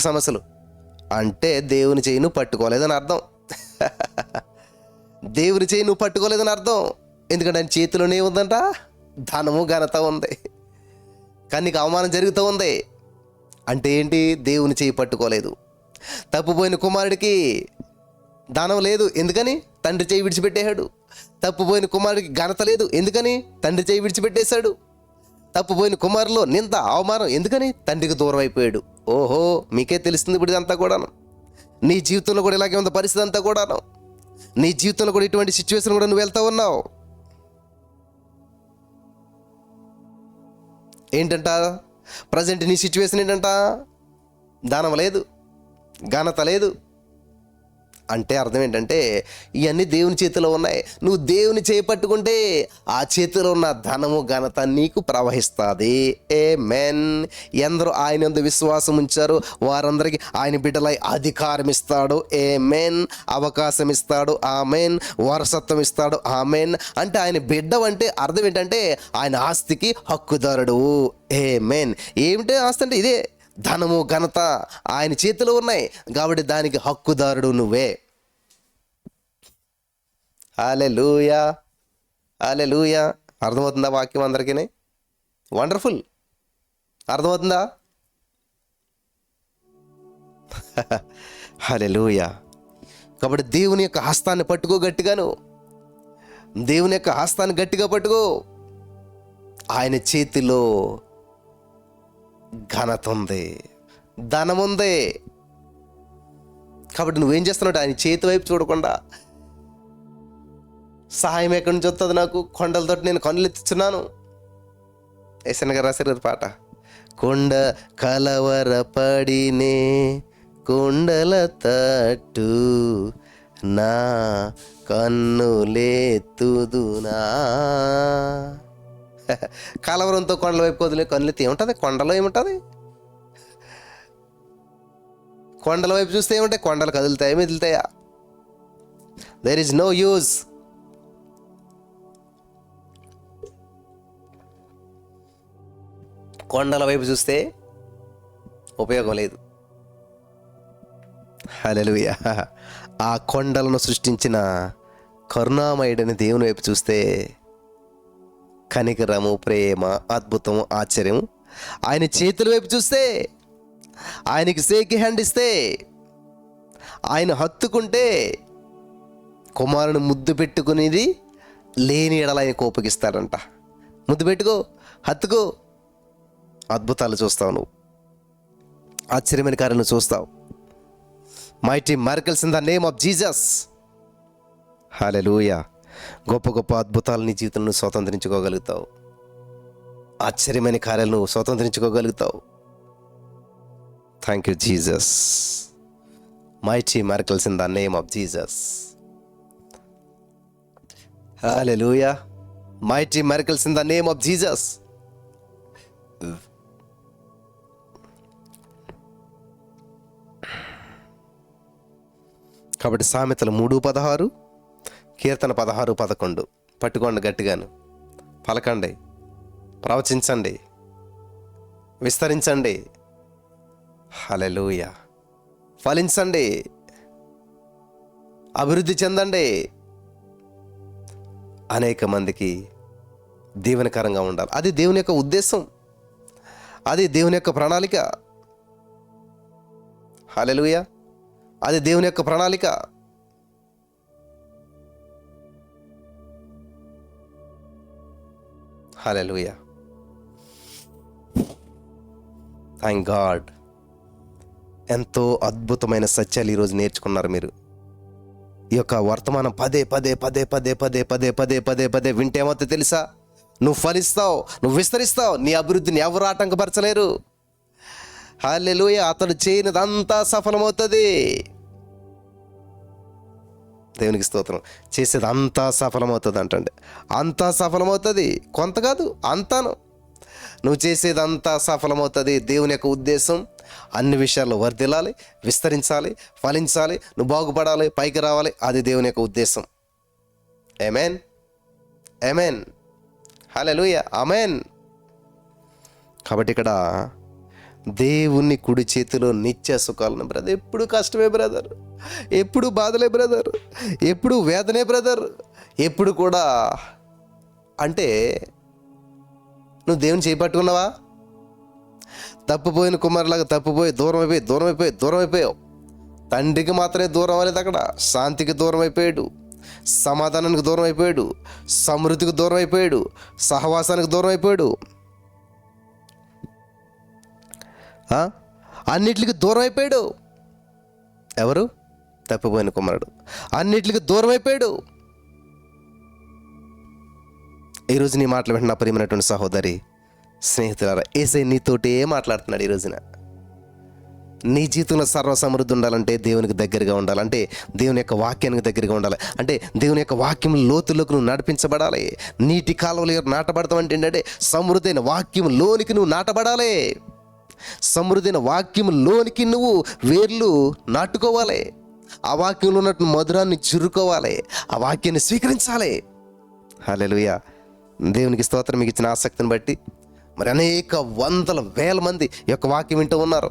సమస్యలు అంటే దేవుని చేయి నువ్వు పట్టుకోలేదని అర్థం. దేవుని చేయి నువ్వు పట్టుకోలేదని అర్థం. ఎందుకంటే ఆయన చేతిలోనే ఉందంట ధనము ఘనత ఉంది, కానీ నీకు అవమానం జరుగుతూ ఉంది. అంటే ఏంటి? దేవుని చేయి పట్టుకోలేదు. తప్పుపోయిన కుమారుడికి ధనం లేదు, ఎందుకని? తండ్రి చేయి విడిచిపెట్టేశాడు. తప్పుపోయిన కుమారుడికి ఘనత లేదు, ఎందుకని? తండ్రి చేయి విడిచిపెట్టేశాడు. తప్పుపోయిన కుమారులో నింద అవమానం, ఎందుకని? తండ్రికి దూరం అయిపోయాడు. ఓహో, మీకే తెలుస్తుంది ఇప్పుడు ఇదంతా కూడాను. నీ జీవితంలో కూడా ఇలాగే ఉంది పరిస్థితి అంతా కూడాను. నీ జీవితంలో కూడా ఇటువంటి సిచ్యువేషన్ కూడా నువ్వు వెళ్తూ ఉన్నావు. ఏంటంట ప్రజెంట్ నీ సిచ్యువేషన్ ఏంటంట? ధనం లేదు, ఘనత లేదు. అంటే అర్థం ఏంటంటే ఇవన్నీ దేవుని చేతిలో ఉన్నాయి. నువ్వు దేవుని చేయి పట్టుకుంటే ఆ చేతిలో ఉన్న ధనము ఘనత నీకు ప్రవహిస్తుంది. ఆమేన్. ఎందరో ఆయన యందు విశ్వాసం ఉంచారు వారందరికీ ఆయన బిడ్డలై అధికారం ఇస్తాడు. ఆమేన్. అవకాశం ఇస్తాడు. ఆమేన్. వారసత్వం ఇస్తాడు. ఆమేన్. అంటే ఆయన బిడ్డ అంటే అర్థం ఏంటంటే ఆయన ఆస్తికి హక్కుదారుడు. ఆమేన్. ఏమిటి ఆస్తి అంటే? ఇదే ధనము ఘనత ఆయన చేతిలో ఉన్నాయి, కాబట్టి దానికి హక్కుదారుడు నువ్వే. హల్లెలూయా, హల్లెలూయా. అర్థమవుతుందా వాక్యం అందరికీ? వండర్ఫుల్. అర్థమవుతుందా? హల్లెలూయా. కాబట్టి దేవుని యొక్క హస్తాన్ని పట్టుకో గట్టిగాను. దేవుని యొక్క హస్తాన్ని గట్టిగా పట్టుకో. ఆయన చేతిలో ఘనత ఉంది, ధనం ఉంది. కాబట్టి నువ్వేం చేస్తున్నావు? ఆయన చేతి వైపు చూడకుండా సహాయం ఎక్కడి నుంచి వస్తుంది నాకు? కొండలతో నేను కన్నులెత్తుచున్నాను. ఏసన్న గారు రాశారు కదా పాట. కొండ కలవరపడినే కొండల తట్టు నా కన్నులెత్తుదునా. కలవరంతో కొండల వైపు వదిలే కన్నులెత్తి ఏముంటుంది? కొండలో ఏముంటుంది? కొండల వైపు చూస్తే ఏముంటాయి? కొండలు కదులుతాయా మెదులుతాయా? There is no use. కొండల వైపు చూస్తే ఉపయోగం లేదు. హల్లెలూయా. ఆ కొండలను సృష్టించిన కరుణామయుడని దేవుని వైపు చూస్తే కనికరము, ప్రేమ, అద్భుతము, ఆశ్చర్యము. ఆయన చేతుల వైపు చూస్తే, ఆయనకి షేక్ హ్యాండ్ ఇస్తే, ఆయన హత్తుకుంటే, కుమారుని ముద్దు పెట్టుకునేది లేని ఎడల ఆయన కోపగిస్తాడంట. ముద్దు పెట్టుకో, హత్తుకో, అద్భుతాలు చూస్తావు, నువ్వు ఆశ్చర్యమైన కార్యాలను చూస్తావు. Mighty miracles in the name of Jesus. హల్లెలూయా. గొప్ప గొప్ప అద్భుతాలు నీ జీవితంలో స్వతంత్రించుకోగలుగుతావు. ఆశ్చర్యమైన కార్యాలను స్వతంత్రించుకోగలుగుతావు. Thank you Jesus. Mighty miracles in the name of Jesus. హల్లెలూయా. Mighty miracles in the name of Jesus. కాబట్టి సామెతలు 3:16, కీర్తన 16:11 పట్టుకోండి గట్టిగాను. పలకండి, ప్రవచించండి, విస్తరించండి. హల్లెలూయా. ఫలించండి. అభివృద్ధి చెందండి. అనేక మందికి దీవెనకరంగా ఉండాలి. అది దేవుని యొక్క ఉద్దేశం, అది దేవుని యొక్క ప్రణాళిక. హల్లెలూయా, అది దేవుని యొక్క ప్రణాళిక. హల్లెలూయా, థ్యాంక్ గాడ్. ఎంతో అద్భుతమైన సత్యాలు ఈరోజు నేర్చుకున్నారు మీరు. ఈ యొక్క వర్తమానం పదే పదే పదే పదే పదే పదే పదే పదే పదే వింటే ఏమవుతుందో తెలుసా? నువ్వు ఫలిస్తావు, నువ్వు విస్తరిస్తావు, నీ అభివృద్ధిని ఎవరు ఆటంకపరచలేరు. హల్లెలూయా, అతడు చేయనిదంతా సఫలమవుతుంది. దేవునికి స్తోత్రం. చేసేది అంతా సఫలమవుతుంది అంటండి. అంతా సఫలమవుతుంది, కొంత కాదు, అంతాను. నువ్వు చేసేదంతా సఫలమవుతుంది. దేవుని యొక్క ఉద్దేశం అన్ని విషయాల్లో వర్ధిల్లాలి, విస్తరించాలి, ఫలించాలి, నువ్వు బాగుపడాలి, పైకి రావాలి. అది దేవుని యొక్క ఉద్దేశం. ఆమేన్, ఆమేన్, హల్లెలూయా, ఆమేన్. కాబట్టి ఇక్కడ దేవుని కుడి చేతిలో నిత్య సుఖాలను బ్రదర్. ఎప్పుడు కష్టమే బ్రదర్, ఎప్పుడు బాధలే బ్రదర్, ఎప్పుడు వేదనే బ్రదర్, ఎప్పుడు కూడా అంటే నువ్వు దేవుని చేపట్టుకున్నావా? తప్పిపోయిన కుమారులాగా తప్పిపోయి దూరం అయిపోయావు. తండ్రికి మాత్రమే దూరం అవ్వలేదు, అక్కడ శాంతికి దూరం అయిపోయాడు, సమాధానానికి దూరం అయిపోయాడు, సమృద్ధికి దూరం అయిపోయాడు, సహవాసానికి దూరం అయిపోయాడు, అన్నిటికి దూరం అయిపోయాడు. ఎవరు? తప్పిపోయిన కుమారుడు అన్నిటికి దూరం అయిపోయాడు. ఈరోజు నీ మాటలు వెంటనే ప్రియమైనటువంటి సహోదరి, స్నేహితులారా, యేసయ్య నీతోటే మాట్లాడుతున్నాడు. ఈ రోజున నీ జీవితంలో సర్వ సమృద్ధి ఉండాలంటే దేవునికి దగ్గరగా ఉండాలంటే దేవుని యొక్క వాక్యానికి దగ్గరగా ఉండాలి. అంటే దేవుని యొక్క వాక్యం లోతుల్లోకి నువ్వు నడిపించబడాలి. నీటి కాలువలు నాటబడతావు అంటే ఏంటంటే సమృద్ధైన వాక్యం లోనికి నువ్వు నాటబడాలి. సమృద్ధైన వాక్యం లోనికి నువ్వు వేర్లు నాటుకోవాలి. ఆ వాక్యంలో ఉన్నట్టు మధురాన్ని చురుకోవాలి, ఆ వాక్యాన్ని స్వీకరించాలి. హల్లెలూయా, దేవునికి స్తోత్రం. మీకు ఇచ్చిన ఆసక్తిని బట్టి మరి అనేక వందల వేల మంది ఈ యొక్క వాక్యం వింటూ ఉన్నారు,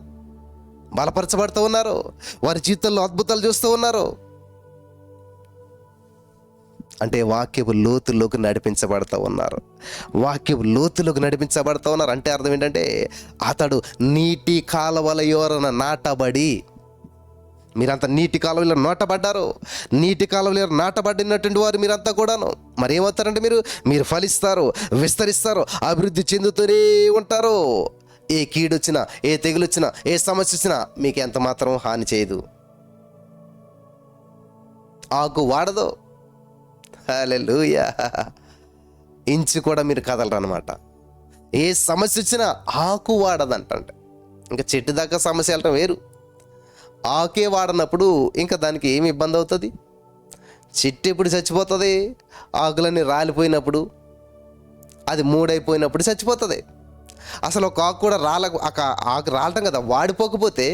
బలపరచబడుతూ ఉన్నారు, వారి జీవితంలో అద్భుతాలు చూస్తూ ఉన్నారు. అంటే వాక్యపు లోతుల్లోకి నడిపించబడుతూ ఉన్నారు, వాక్యపు లోతులోకి నడిపించబడుతూ ఉన్నారు. అంటే అర్థం ఏంటంటే అతడు నీటి కాలువల యోరన నాటబడి, మీరంతా నీటి కాలువలో నాటబడ్డారు. నీటి కాలువలో నాటబడినటువంటి వారు మీరంతా కూడాను మరి ఏమవుతారంటే మీరు ఫలిస్తారు, విస్తరిస్తారు, అభివృద్ధి చెందుతూనే ఉంటారు. ఏ కీడు వచ్చినా, ఏ తెగులు వచ్చినా, ఏ సమస్య వచ్చినా మీకు ఎంత మాత్రం హాని చేయదు. ఆకు వాడదు. హల్లెలూయా, ఇంచు కూడా మీరు కదలరు అనమాట. ఏ సమస్య వచ్చినా ఆకు వాడదంటే, ఇంకా చెట్టు దాకా సమస్య వెళ్ళటం వేరు. ఆకే వాడనప్పుడు ఇంకా దానికి ఏమి ఇబ్బంది అవుతుంది? చెట్టు ఎప్పుడు చచ్చిపోతుంది? ఆకులన్నీ రాలిపోయినప్పుడు, అది మూడైపోయినప్పుడు చచ్చిపోతుంది. అసలు ఒక ఆకు కూడా ఆకు రాలటం కదా, వాడిపోకపోతే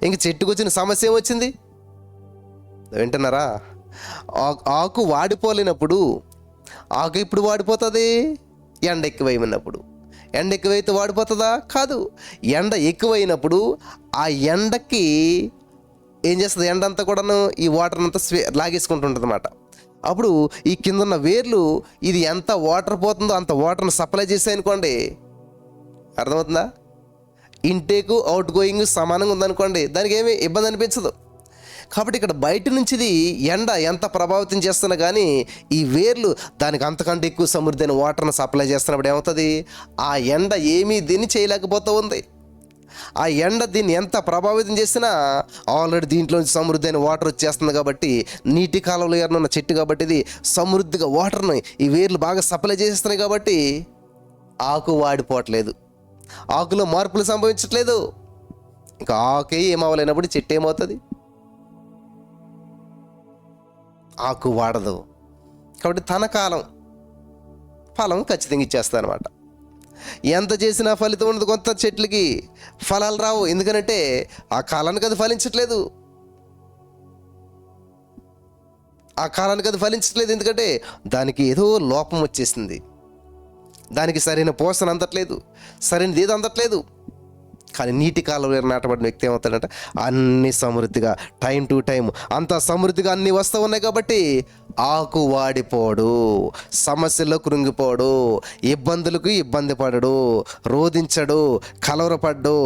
ఇంక చెట్టుకు వచ్చిన సమస్య ఏమొచ్చింది? వింటున్నారా? ఆకు వాడిపోలేనప్పుడు ఆకు ఇప్పుడు వాడిపోతుంది? ఎండ ఎక్కువైనప్పుడు. ఎండ ఎక్కువైతే వాడిపోతుందా? కాదు. ఎండ ఎక్కువైనప్పుడు ఆ ఎండకి ఏం చేస్తుంది? ఎండ అంతా కూడాను ఈ వాటర్ అంతా లాగేసుకుంటుంటుంది అన్నమాట. అప్పుడు ఈ కింద ఉన్న వేర్లు ఇది ఎంత వాటర్ పోతుందో అంత వాటర్ని సప్లై చేసాయనుకోండి, అర్థమవుతుందా? ఇంటేకు అవుట్ గోయింగ్ సమానంగా ఉందనుకోండి, దానికి ఏమీ ఇబ్బంది అనిపించదు. కాబట్టి ఇక్కడ బయట నుంచి ఎండ ఎంత ప్రభావితం చేస్తున్నా కానీ ఈ వేర్లు దానికి అంతకంటే ఎక్కువ సమృద్ధైన వాటర్ని సప్లై చేస్తున్నప్పుడు ఏమవుతుంది? ఆ ఎండ ఏమీ దీన్ని చేయలేకపోతూ ఉంది. ఆ ఎండ దీన్ని ఎంత ప్రభావితం చేసినా ఆల్రెడీ దీంట్లో సమృద్ధైన వాటర్ వచ్చేస్తుంది. కాబట్టి నీటి కాలంలో ఉన్న చెట్టు కాబట్టి ఇది సమృద్ధిగా వాటర్ని ఈ వేర్లు బాగా సప్లై చేసేస్తున్నాయి. కాబట్టి ఆకు వాడిపోవట్లేదు, ఆకులో మార్పులు సంభవించట్లేదు. ఇంకా ఆకే ఏమవ్వలేనప్పుడు చెట్టు ఏమవుతుంది? ఆకు వాడదు. కాబట్టి తన కాలం ఫలం ఖచ్చితంగా ఇచ్చేస్తుంది అనమాట. ఎంత చేసినా ఫలితం ఉండదు. కొంత చెట్లకి ఫలాలు రావు, ఎందుకంటే ఆ కాలానికి అది ఫలించట్లేదు. ఆ కాలానికి అది ఫలించట్లేదు ఎందుకంటే దానికి ఏదో లోపం వచ్చేసింది, దానికి సరైన పోషణ అందట్లేదు, సరైనది ఏదో అందట్లేదు. కానీ నీటి కాలువలో నాటబడిన వ్యక్తి ఏమవుతాడంటే అన్ని సమృద్ధిగా టైం టు టైం అంత సమృద్ధిగా అన్నీ వస్తూ ఉన్నాయి కాబట్టి ఆకు వాడిపోడు, సమస్యల్లో కృంగిపోడు, ఇబ్బందులకు ఇబ్బంది పడడు, రోధించడు, కలవరపడ్డు,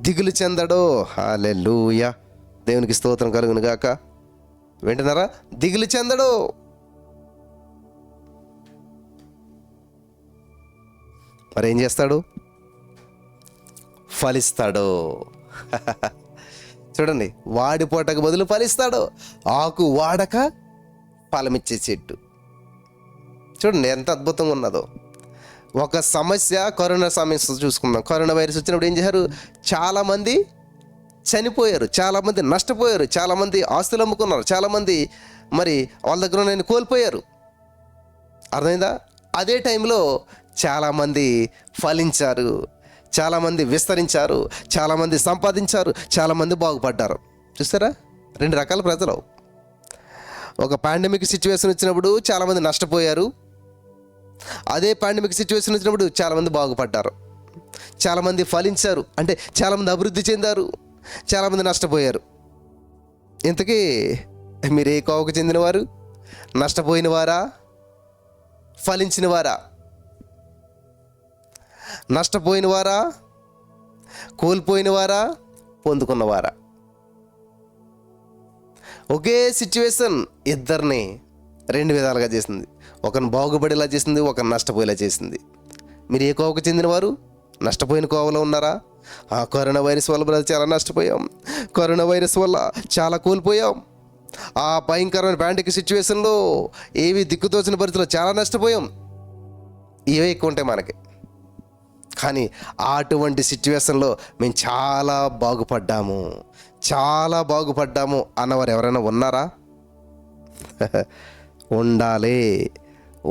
దిగులు చెందడు. హల్లెలూయా, దేవునికి స్తోత్రం కలుగును గాక. వింటున్నారా? దిగులు చెందడు. మరేం చేస్తాడు? ఫలిస్తాడు. చూడండి, వాడిపోటకు బదులు ఫలిస్తాడు. ఆకు వాడక ఫలమిచ్చే చెట్టు. చూడండి ఎంత అద్భుతంగా ఉన్నదో. ఒక సమస్య, కరోనా సమస్య చూసుకుందాం. కరోనా వైరస్ వచ్చినప్పుడు ఏం చేశారు? చాలామంది చనిపోయారు, చాలామంది నష్టపోయారు, చాలామంది ఆస్తులు అమ్ముకున్నారు, చాలామంది మరి వాళ్ళ దగ్గర నేను కోల్పోయారు. అర్థమైందా? అదే టైంలో చాలామంది ఫలించారు, చాలామంది విస్తరించారు, చాలామంది సంపాదించారు, చాలామంది బాగుపడ్డారు. చూస్తారా? రెండు రకాల ప్రజలు. ఒక పాండమిక్ సిచ్యువేషన్ వచ్చినప్పుడు చాలామంది నష్టపోయారు, అదే పాండమిక్ సిచ్యువేషన్ వచ్చినప్పుడు చాలామంది బాగుపడ్డారు, చాలామంది ఫలించారు, అంటే చాలామంది అభివృద్ధి చెందారు, చాలామంది నష్టపోయారు. ఇంతకీ మీరు ఏ కోవకు చెందినవారు? నష్టపోయిన వారా, ఫలించిన వారా? నష్టపోయిన వారా, కోల్పోయిన వారా, పొందుకున్నవారా? ఒకే సిచ్యువేషన్ ఇద్దరిని రెండు విధాలుగా చేసింది. ఒకరిని బాగుపడేలా చేసింది, ఒకరిని నష్టపోయేలా చేసింది. మీరు ఏ కోవకు చెందినవారు? నష్టపోయిన కోవలో ఉన్నారా? కరోనా వైరస్ వల్ల చాలా నష్టపోయాం, కరోనా వైరస్ వల్ల చాలా కోల్పోయాం, ఆ భయంకరమైన పాండమిక్ సిచ్యువేషన్లో ఏవి దిక్కుతోచిన పరిస్థితుల్లో చాలా నష్టపోయాం. ఇవే ఎక్కువ ఉంటాయి మనకి. కానీ అటువంటి సిచ్యువేషన్లో మేము చాలా బాగుపడ్డాము, చాలా బాగుపడ్డాము అన్నవారు ఎవరైనా ఉన్నారా? ఉండాలి,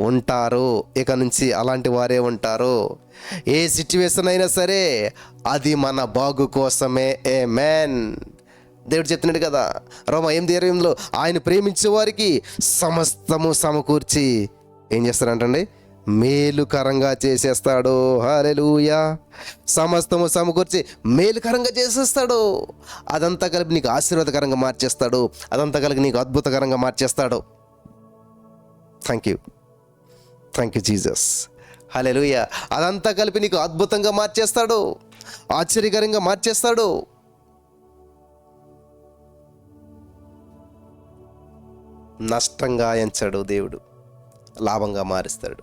ఉంటారు. ఇక నుంచి అలాంటి వారే ఉంటారు. ఏ సిచ్యువేషన్ అయినా సరే అది మన బాగు కోసమే. ఆమేన్. దేవుడు చెప్తున్నాడు కదా రోమా 8:20, ఆయన ప్రేమించే వారికి సమస్తము సమకూర్చి ఏం చేస్తారంటండి? మేలుకరంగా చేసేస్తాడు. హల్లెలూయా. సమస్తము సమకూర్చి మేలుకరంగా చేసేస్తాడు. అదంతా కలిపి నీకు ఆశీర్వాదకరంగా మార్చేస్తాడు, అదంతా కలిపి నీకు అద్భుతకరంగా మార్చేస్తాడు. Thank you Jesus. హల్లెలూయా. అదంతా కలిపి నీకు అద్భుతంగా మార్చేస్తాడు, ఆశ్చర్యకరంగా మార్చేస్తాడు. నష్టంగా ఎంచాడు దేవుడు, లాభంగా మారుస్తాడు.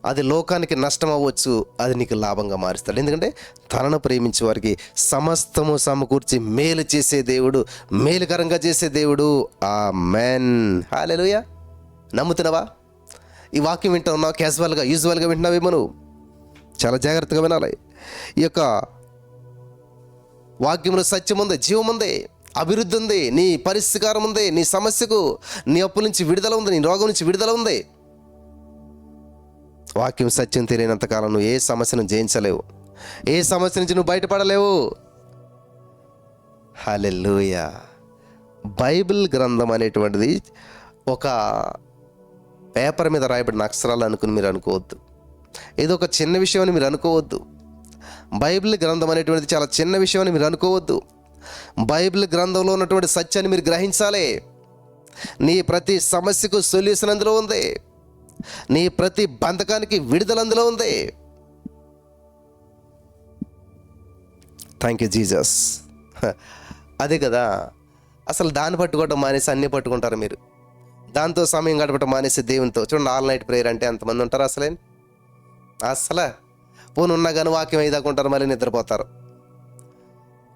అది లోకానికి నష్టం అవ్వచ్చు, అది నీకు లాభంగా మారుస్తాడు. ఎందుకంటే తనను ప్రేమించే వారికి సమస్తము సమకూర్చి మేలు చేసే దేవుడు, మేలుకరంగా చేసే దేవుడు. ఆమేన్. హల్లెలూయా. నమ్ముతున్నావా? ఈ వాక్యం వింటా ఉన్నావు, యూజువల్గా వింటున్నావేమో. నువ్వు చాలా జాగ్రత్తగా వినాలి. ఈ యొక్క వాక్యంలో సత్యం ఉంది, జీవం ఉంది, అభివృద్ధి ఉంది, నీ పరిష్కారం ఉంది, నీ సమస్యకు, నీ అప్పుల నుంచి విడుదల ఉంది, నీ రోగం నుంచి విడుదల ఉంది. వాక్యం సత్యం తెలియనంతకాలం నువ్వు ఏ సమస్యను జయించలేవు, ఏ సమస్య నుంచి నువ్వు బయటపడలేవు. హల్లెలూయా. బైబిల్ గ్రంథం అనేటువంటిది ఒక పేపర్ మీద రాయబడిన అక్షరాలు అనుకుని మీరు అనుకోవద్దు. ఏదో ఒక చిన్న విషయం అని మీరు అనుకోవద్దు. బైబిల్ గ్రంథం అనేటువంటిది చాలా చిన్న విషయం అని మీరు అనుకోవద్దు. బైబిల్ గ్రంథంలో ఉన్నటువంటి సత్యాన్ని మీరు గ్రహించాలి. నీ ప్రతి సమస్యకు సొల్యూషన్ అందులో ఉంది, నీ ప్రతి బంధకానికి విడుదల అందులో ఉంది. Thank you Jesus. అదే కదా, అసలు దాన్ని పట్టుకోవడం మానేసి అన్నీ పట్టుకుంటారు మీరు. దాంతో సమయం గడపడం మానేసి దేవునితో. చూడండి, ఆల్ నైట్ ప్రేయర్ అంటే ఎంతమంది ఉంటారు? అసలు పోను ఉన్నా కానీ వాక్యం అయ్యేదాకుంటారు, మళ్ళీ నిద్రపోతారు.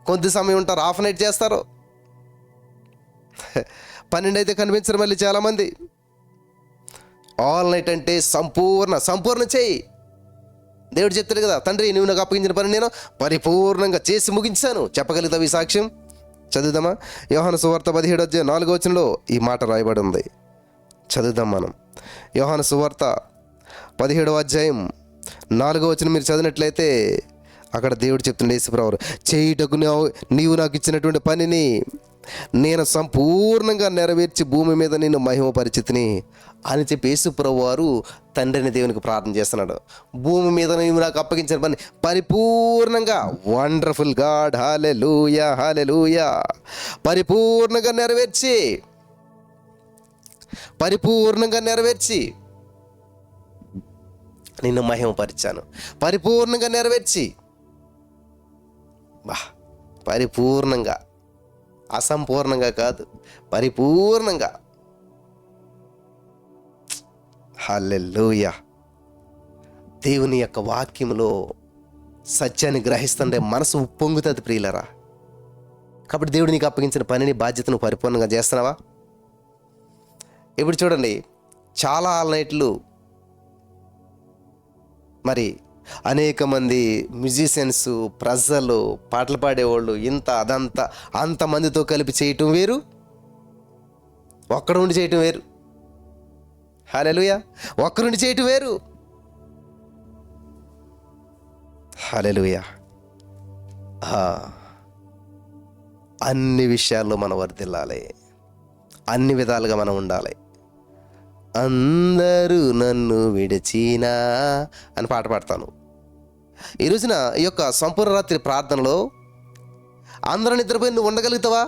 కొద్ది సమయం ఉంటారు, హాఫ్ నైట్ చేస్తారు. 12 అయితే కనిపించరు మళ్ళీ చాలామంది. ఆల్ నైట్ అంటే సంపూర్ణ చేయి. దేవుడు చెప్తాడు కదా, తండ్రి నువ్వు నాకు అప్పగించిన పని నేను పరిపూర్ణంగా చేసి ముగించాను. చెప్పగలుగుతావు ఈ సాక్ష్యం? చదువుదామా? యోహాను సువార్త 17:4 ఈ మాట రాయబడి ఉంది. చదువుదాం మనం. యోహాను సువార్త 17:4 మీరు చదివినట్లయితే అక్కడ దేవుడు చెప్తుండే, యేసుప్రభువు, చేయుటకు నీవు నాకు ఇచ్చినటువంటి పనిని నేను సంపూర్ణంగా నెరవేర్చి భూమి మీద నేను మహిమ పరిచితిని. అని చెప్పి యేసుప్రభు వారు తండ్రిని దేవునికి ప్రార్థన చేస్తున్నాడు. భూమి మీద నీవు నాకు అప్పగించిన పని పరిపూర్ణంగా, వండర్ఫుల్ గాడ్, హల్లెలూయా హల్లెలూయా, పరిపూర్ణంగా నెరవేర్చి నిన్ను మహిమపరిచాను. పరిపూర్ణంగా నెరవేర్చి, పరిపూర్ణంగా, అసంపూర్ణంగా కాదు, పరిపూర్ణంగా. హల్లెలూయా. దేవుని యొక్క వాక్యములో సత్యాన్ని గ్రహిస్తుంటే మనసు ఉప్పొంగుతుంది ప్రియులరా. కాబట్టి దేవుడు నీకు అప్పగించిన పనిని, బాధ్యతను పరిపూర్ణంగా చేస్తున్నావా? ఇప్పుడు చూడండి, చాలా ఆల్నైట్లు మరి అనేక మంది మ్యూజిషియన్స్, ప్రజలు, పాటలు పాడేవాళ్ళు, అదంతా అంతమందితో కలిపి చేయటం వేరు, ఒక్కడ ఉండి చేయటం వేరు. హల్లెలూయా. ఒక్కరుండి చేయటం వేరు. హల్లెలూయా. అన్ని విషయాల్లో మనం వర్ధిల్లాలి, అన్ని విధాలుగా మనం ఉండాలి. అందరూ నన్ను విడిచినా అని పాట పాడతాను. ఈ రోజున ఈ యొక్క సంపూర్ణ రాత్రి ప్రార్థనలో అందరూ నిద్రపోయి నువ్వు ఉండగలుగుతావా?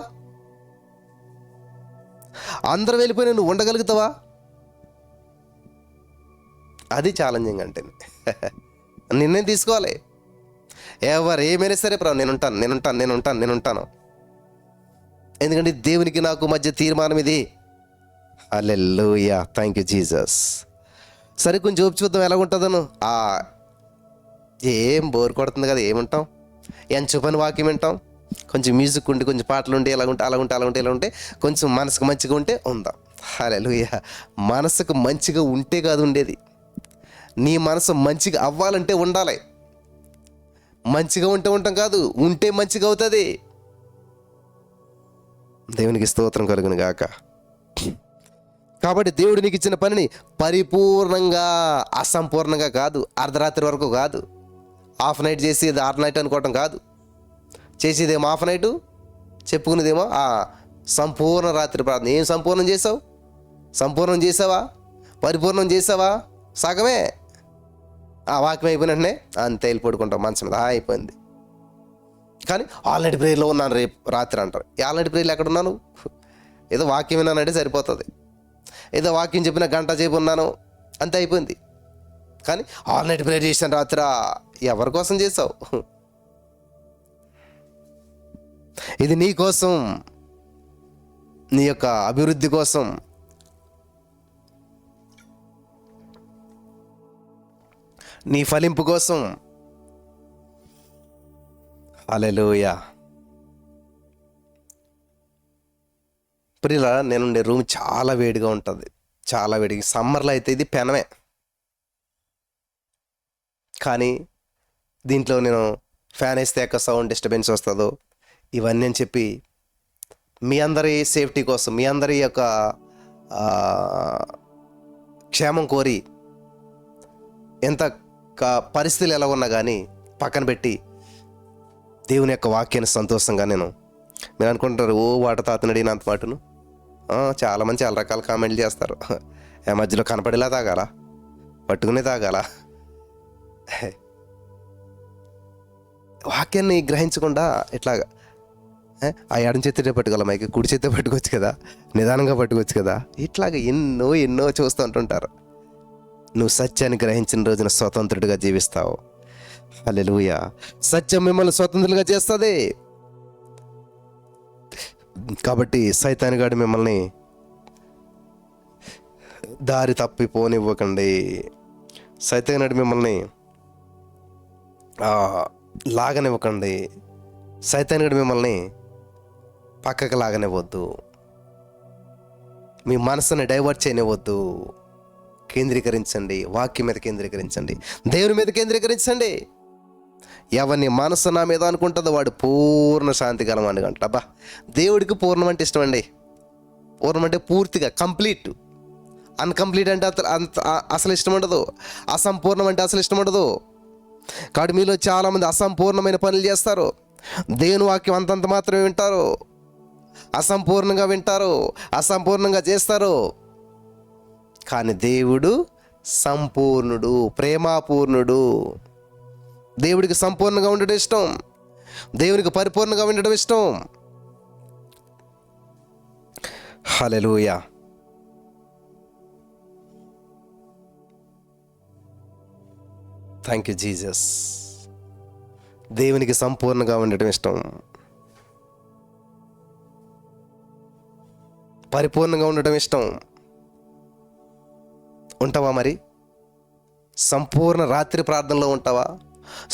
అందరూ వెళ్ళిపోయి నువ్వు ఉండగలుగుతావా? అది ఛాలెంజింగ్ అంటే. నిర్ణయం తీసుకోవాలి. ఎవరు ఏమైనా సరే ప్రభు నేను ఉంటాను. ఎందుకంటే దేవునికి నాకు మధ్య తీర్మానం ఇది. హల్లెలూయా, థ్యాంక్ యూ జీసస్. సరే, కొంచెం చూపు చూద్దాం ఎలా ఉంటుందను. ఏం బోర్ కొడుతుంది కదా, ఏముంటాం, ఎంత చూపని వాక్యం వింటాం. కొంచెం మ్యూజిక్ ఉండి, కొంచెం పాటలు ఉండి, ఇలా ఉంటే కొంచెం మనసుకు మంచిగా ఉంటే ఉందాం. హల్లెలూయా. మనసుకు మంచిగా ఉంటే కాదు ఉండేది, నీ మనసు మంచిగా అవ్వాలంటే ఉండాలి. మంచిగా ఉంటాం కాదు, ఉంటే మంచిగా అవుతుంది. దేవునికి స్తోత్రం కలుగును గాక. కాబట్టి దేవుడు నీకు ఇచ్చిన పనిని పరిపూర్ణంగా, అసంపూర్ణంగా కాదు, అర్ధరాత్రి వరకు కాదు, హాఫ్ నైట్ చేసి ఇది హాఫ్ నైట్ అనుకోవటం కాదు. చేసేదేమో హాఫ్ నైటు, చెప్పుకునేదేమో సంపూర్ణ రాత్రి ప్రార్థన. ఏం సంపూర్ణం చేసావు? సంపూర్ణం చేసావా? పరిపూర్ణం చేసావా? సగమే. వాక్యం అయిపోయినట్టే అంతే వెళ్ళిపడుకుంటాం మంచం మీద, అయిపోయింది. కానీ ఆల్రెడీ ప్రేయర్లో ఉన్నాను రేపు రాత్రి అంటారు. ఆల్రెడీ ప్రేయర్లు ఎక్కడ ఉన్నాను? ఏదో వాక్యం విన్నానంటే సరిపోతుంది. ఏదో వాక్యం చెప్పిన గంట సేపు ఉన్నాను, అంతే అయిపోయింది. కానీ ఆల్రెడీ ప్రేయర్ చేశాను రాత్రి. ఎవరి కోసం చేసావు? ఇది నీ కోసం, నీ యొక్క అభివృద్ధి కోసం, నీ ఫలింపు కోసం. హల్లెలూయా. ప్రియుల, నేనుండే రూమ్ చాలా వేడిగా ఉంటుంది, చాలా వేడిగా. సమ్మర్లో అయితే ఇది పెనమే. కానీ దీంట్లో నేను ఫ్యాన్ వేస్తే యొక్క సౌండ్ డిస్టర్బెన్స్ వస్తుందో ఇవన్నీ అని చెప్పి మీ అందరి సేఫ్టీ కోసం, మీ అందరి యొక్క క్షేమం కోరి ఎంత పరిస్థితులు ఎలా ఉన్నా కానీ పక్కన పెట్టి దేవుని యొక్క వాక్యాన్ని సంతోషంగా మీరు అనుకుంటారు, వాట తాతను అడిగినంత మాటను చాలామంది చాలా రకాల కామెంట్లు చేస్తారు. మధ్యలో కనపడేలా తాగాల, పట్టుకునే తాగాల. వాక్యాన్ని గ్రహించకుండా ఇట్లాగా ఆ ఎడం చేతితో పట్టుకోవాలి, మైకి కుడి చేతితో పట్టుకోవచ్చు కదా, నిదానంగా పట్టుకోవచ్చు కదా, ఇట్లాగా ఎన్నో చూస్తూ ఉంటుంటారు. నువ్వు సత్యాన్ని గ్రహించిన రోజున స్వతంత్రుడిగా జీవిస్తావు. హల్లెలూయా. సత్యం మిమ్మల్ని స్వతంత్రులుగా చేస్తుంది. కాబట్టి సైతానుగాడు మిమ్మల్ని దారి తప్పిపోనివ్వకండి. సైతానుగాడు మిమ్మల్ని లాగనివ్వకండి. సైతానుగాడు మిమ్మల్ని పక్కకు లాగనివ్వద్దు. మీ మనసుని డైవర్ట్ చేయనివ్వద్దు. కేంద్రీకరించండి, వాక్యం మీద కేంద్రీకరించండి, దేవుని మీద కేంద్రీకరించండి. ఎవరిని మనసు నా మీద అనుకుంటుందో వాడు పూర్ణ శాంతి కలవాడిని అంట. అబ్బా, దేవుడికి పూర్ణం అంటే ఇష్టం అండి. పూర్ణం అంటే పూర్తిగా, కంప్లీట్. అన్కంప్లీట్ అంటే అసలు ఇష్టం ఉండదు. అసంపూర్ణం అంటే అసలు ఇష్టం ఉండదు. కాబట్టి మీలో చాలామంది అసంపూర్ణమైన పనులు చేస్తారు. దేవుని వాక్యం అంతంత మాత్రమే వింటారు, అసంపూర్ణంగా వింటారు, అసంపూర్ణంగా చేస్తారు. కానీ దేవుడు సంపూర్ణుడు, ప్రేమాపూర్ణుడు. దేవుడికి సంపూర్ణంగా ఉండడం ఇష్టం, దేవునికి పరిపూర్ణంగా ఉండడం ఇష్టం. హల్లెలూయా. Thank you Jesus. దేవునికి సంపూర్ణంగా ఉండటం ఇష్టం, పరిపూర్ణంగా ఉండటం ఇష్టం. ఉంటావా మరి? సంపూర్ణ రాత్రి ప్రార్థనలో ఉంటావా?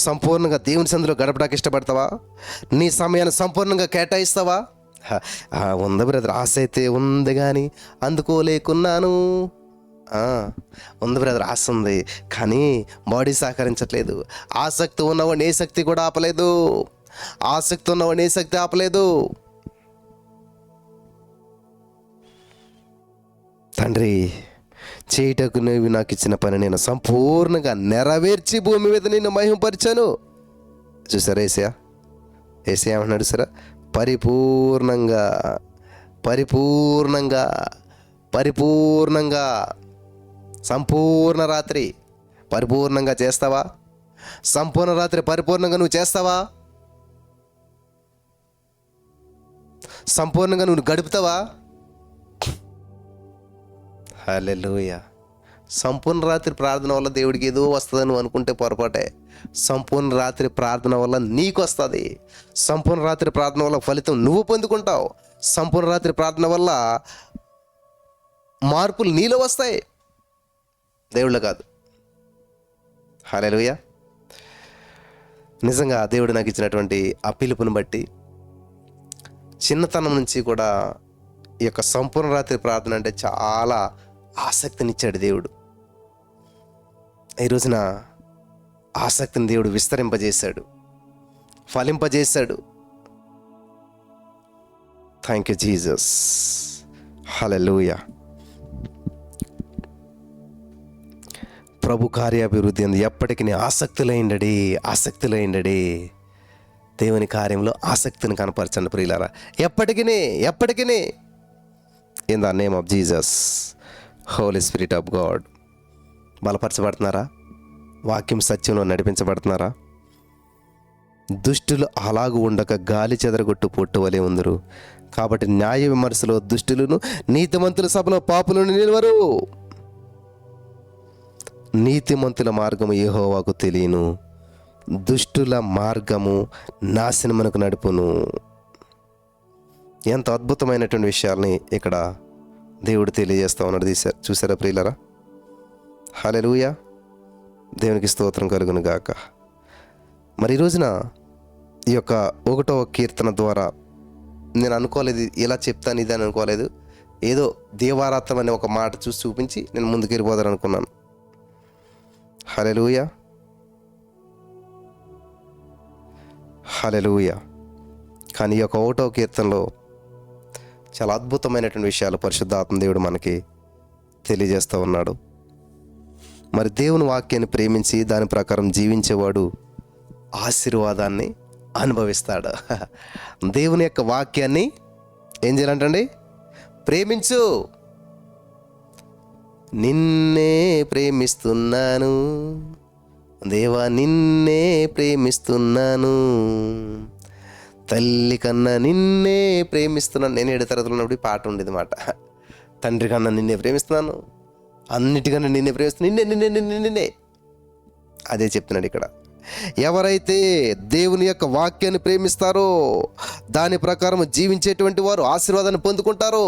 సంపూర్ణంగా దేవుని సందులో గడపడానికి ఇష్టపడతావా? నీ సమయాన్ని సంపూర్ణంగా కేటాయిస్తావా? ఉంది బ్రదర్, ఆశ అయితే ఉంది కానీ అందుకోలేకున్నాను. ఉంది బ్రదర్, ఆశ ఉంది కానీ బాడీ సహకరించట్లేదు. ఆసక్తి ఉన్నవాడిని ఏ శక్తి కూడా ఆపలేదు. ఆసక్తి ఉన్నవాడిని ఏ శక్తి ఆపలేదు. తండ్రి, చేయటకు నువ్వు నాకు ఇచ్చిన పని నేను సంపూర్ణంగా నెరవేర్చి భూమి మీద నిన్ను మహిమపరిచాను. చూసారా ఏసయ్య? ఏసయ్య ఏమన్నాడు సరే? పరిపూర్ణంగా, పరిపూర్ణంగా, పరిపూర్ణంగా. సంపూర్ణ రాత్రి పరిపూర్ణంగా చేస్తావా? సంపూర్ణ రాత్రి పరిపూర్ణంగా నువ్వు చేస్తావా? సంపూర్ణంగా నువ్వు గడుపుతావా? హల్లెలూయా. సంపూర్ణ రాత్రి ప్రార్థన వల్ల దేవుడికి ఏదో వస్తుంది నువ్వు అనుకుంటే పొరపాటే. సంపూర్ణ రాత్రి ప్రార్థన వల్ల నీకు వస్తుంది. సంపూర్ణ రాత్రి ప్రార్థన వల్ల ఫలితం నువ్వు పొందుకుంటావు. సంపూర్ణ రాత్రి ప్రార్థన వల్ల మార్పులు నీలో వస్తాయి, దేవుళ్ళ కాదు. హల్లెలూయా. నిజంగా దేవుడు నాకు ఇచ్చినటువంటి ఆ పిలుపుని బట్టి చిన్నతనం నుంచి కూడా ఈ యొక్క సంపూర్ణ రాత్రి ప్రార్థన అంటే చాలా ఆసక్తినిచ్చాడు దేవుడు. ఈ రోజున ఆసక్తిని దేవుడు విస్తరింపజేశాడు, ఫలింపజేశాడు. Thank you Jesus. హల్లెలూయా. ప్రభు కార్యాభివృద్ధి అందు ఎప్పటికీ ఆసక్తులైండడి, ఆసక్తులైండడి. దేవుని కార్యంలో ఆసక్తిని కనపరచండి ప్రియులారా. ఎప్పటికీ in the name of Jesus. Holi spirit of God. బలపరచబడుతున్నారా? వాక్యం సత్యంలో నడిపించబడుతున్నారా? దుష్టులు అలాగూ ఉండక గాలి చెదరగొట్టు పొట్టు వలె ఉందరు. కాబట్టి న్యాయ విమర్శలో దుష్టులను, నీతిమంతుల సభలో పాపులను నిలవరు. నీతిమంతుల మార్గము యెహోవాకు తెలియను, దుష్టుల మార్గము నాశనమునకు నడుపును. ఎంత అద్భుతమైనటువంటి విషయాల్ని ఇక్కడ దేవుడు తెలియజేస్తా ఉన్నాడు. చూసారా ప్రియులరా? హల్లెలూయా. దేవునికి స్తోత్రం కలుగును గాక. మరి ఈ రోజున ఈ యొక్క 1వ కీర్తన ద్వారా నేను అనుకోలేదు ఇలా చెప్తాను ఇది అని అనుకోలేదు. ఏదో దేవారాత్రం అనే ఒక మాట చూసి చూపించి నేను ముందుకు వెళ్ళిపోదాను అనుకున్నాను. హల్లెలూయా, హల్లెలూయా. కానీ ఈ యొక్క 1వ కీర్తనలో చాలా అద్భుతమైనటువంటి విషయాలు పరిశుద్ధాత్మ దేవుడు మనకి తెలియజేస్తూ ఉన్నాడు. మరి దేవుని వాక్యాన్ని ప్రేమించి దాని ప్రకారం జీవించేవాడు ఆశీర్వాదాన్ని అనుభవిస్తాడు. దేవుని యొక్క వాక్యాన్ని ఏం చేయాలంటండి? ప్రేమించు. నిన్నే ప్రేమిస్తున్నాను దేవా, నిన్నే ప్రేమిస్తున్నాను, తల్లి కన్నా నిన్నే ప్రేమిస్తున్నాను. నేను 7వ తరగతిలో ఉన్నప్పుడు పాట ఉండేది మాట. తండ్రి కన్నా నిన్నే ప్రేమిస్తున్నాను, అన్నిటికన్నా నిన్నే ప్రేమిస్తున్నాను, నిన్నే. అదే చెప్తున్నాడు ఇక్కడ. ఎవరైతే దేవుని యొక్క వాక్యాన్ని ప్రేమిస్తారో దాని ప్రకారం జీవించేటువంటి వారు ఆశీర్వాదాన్ని పొందుకుంటారో,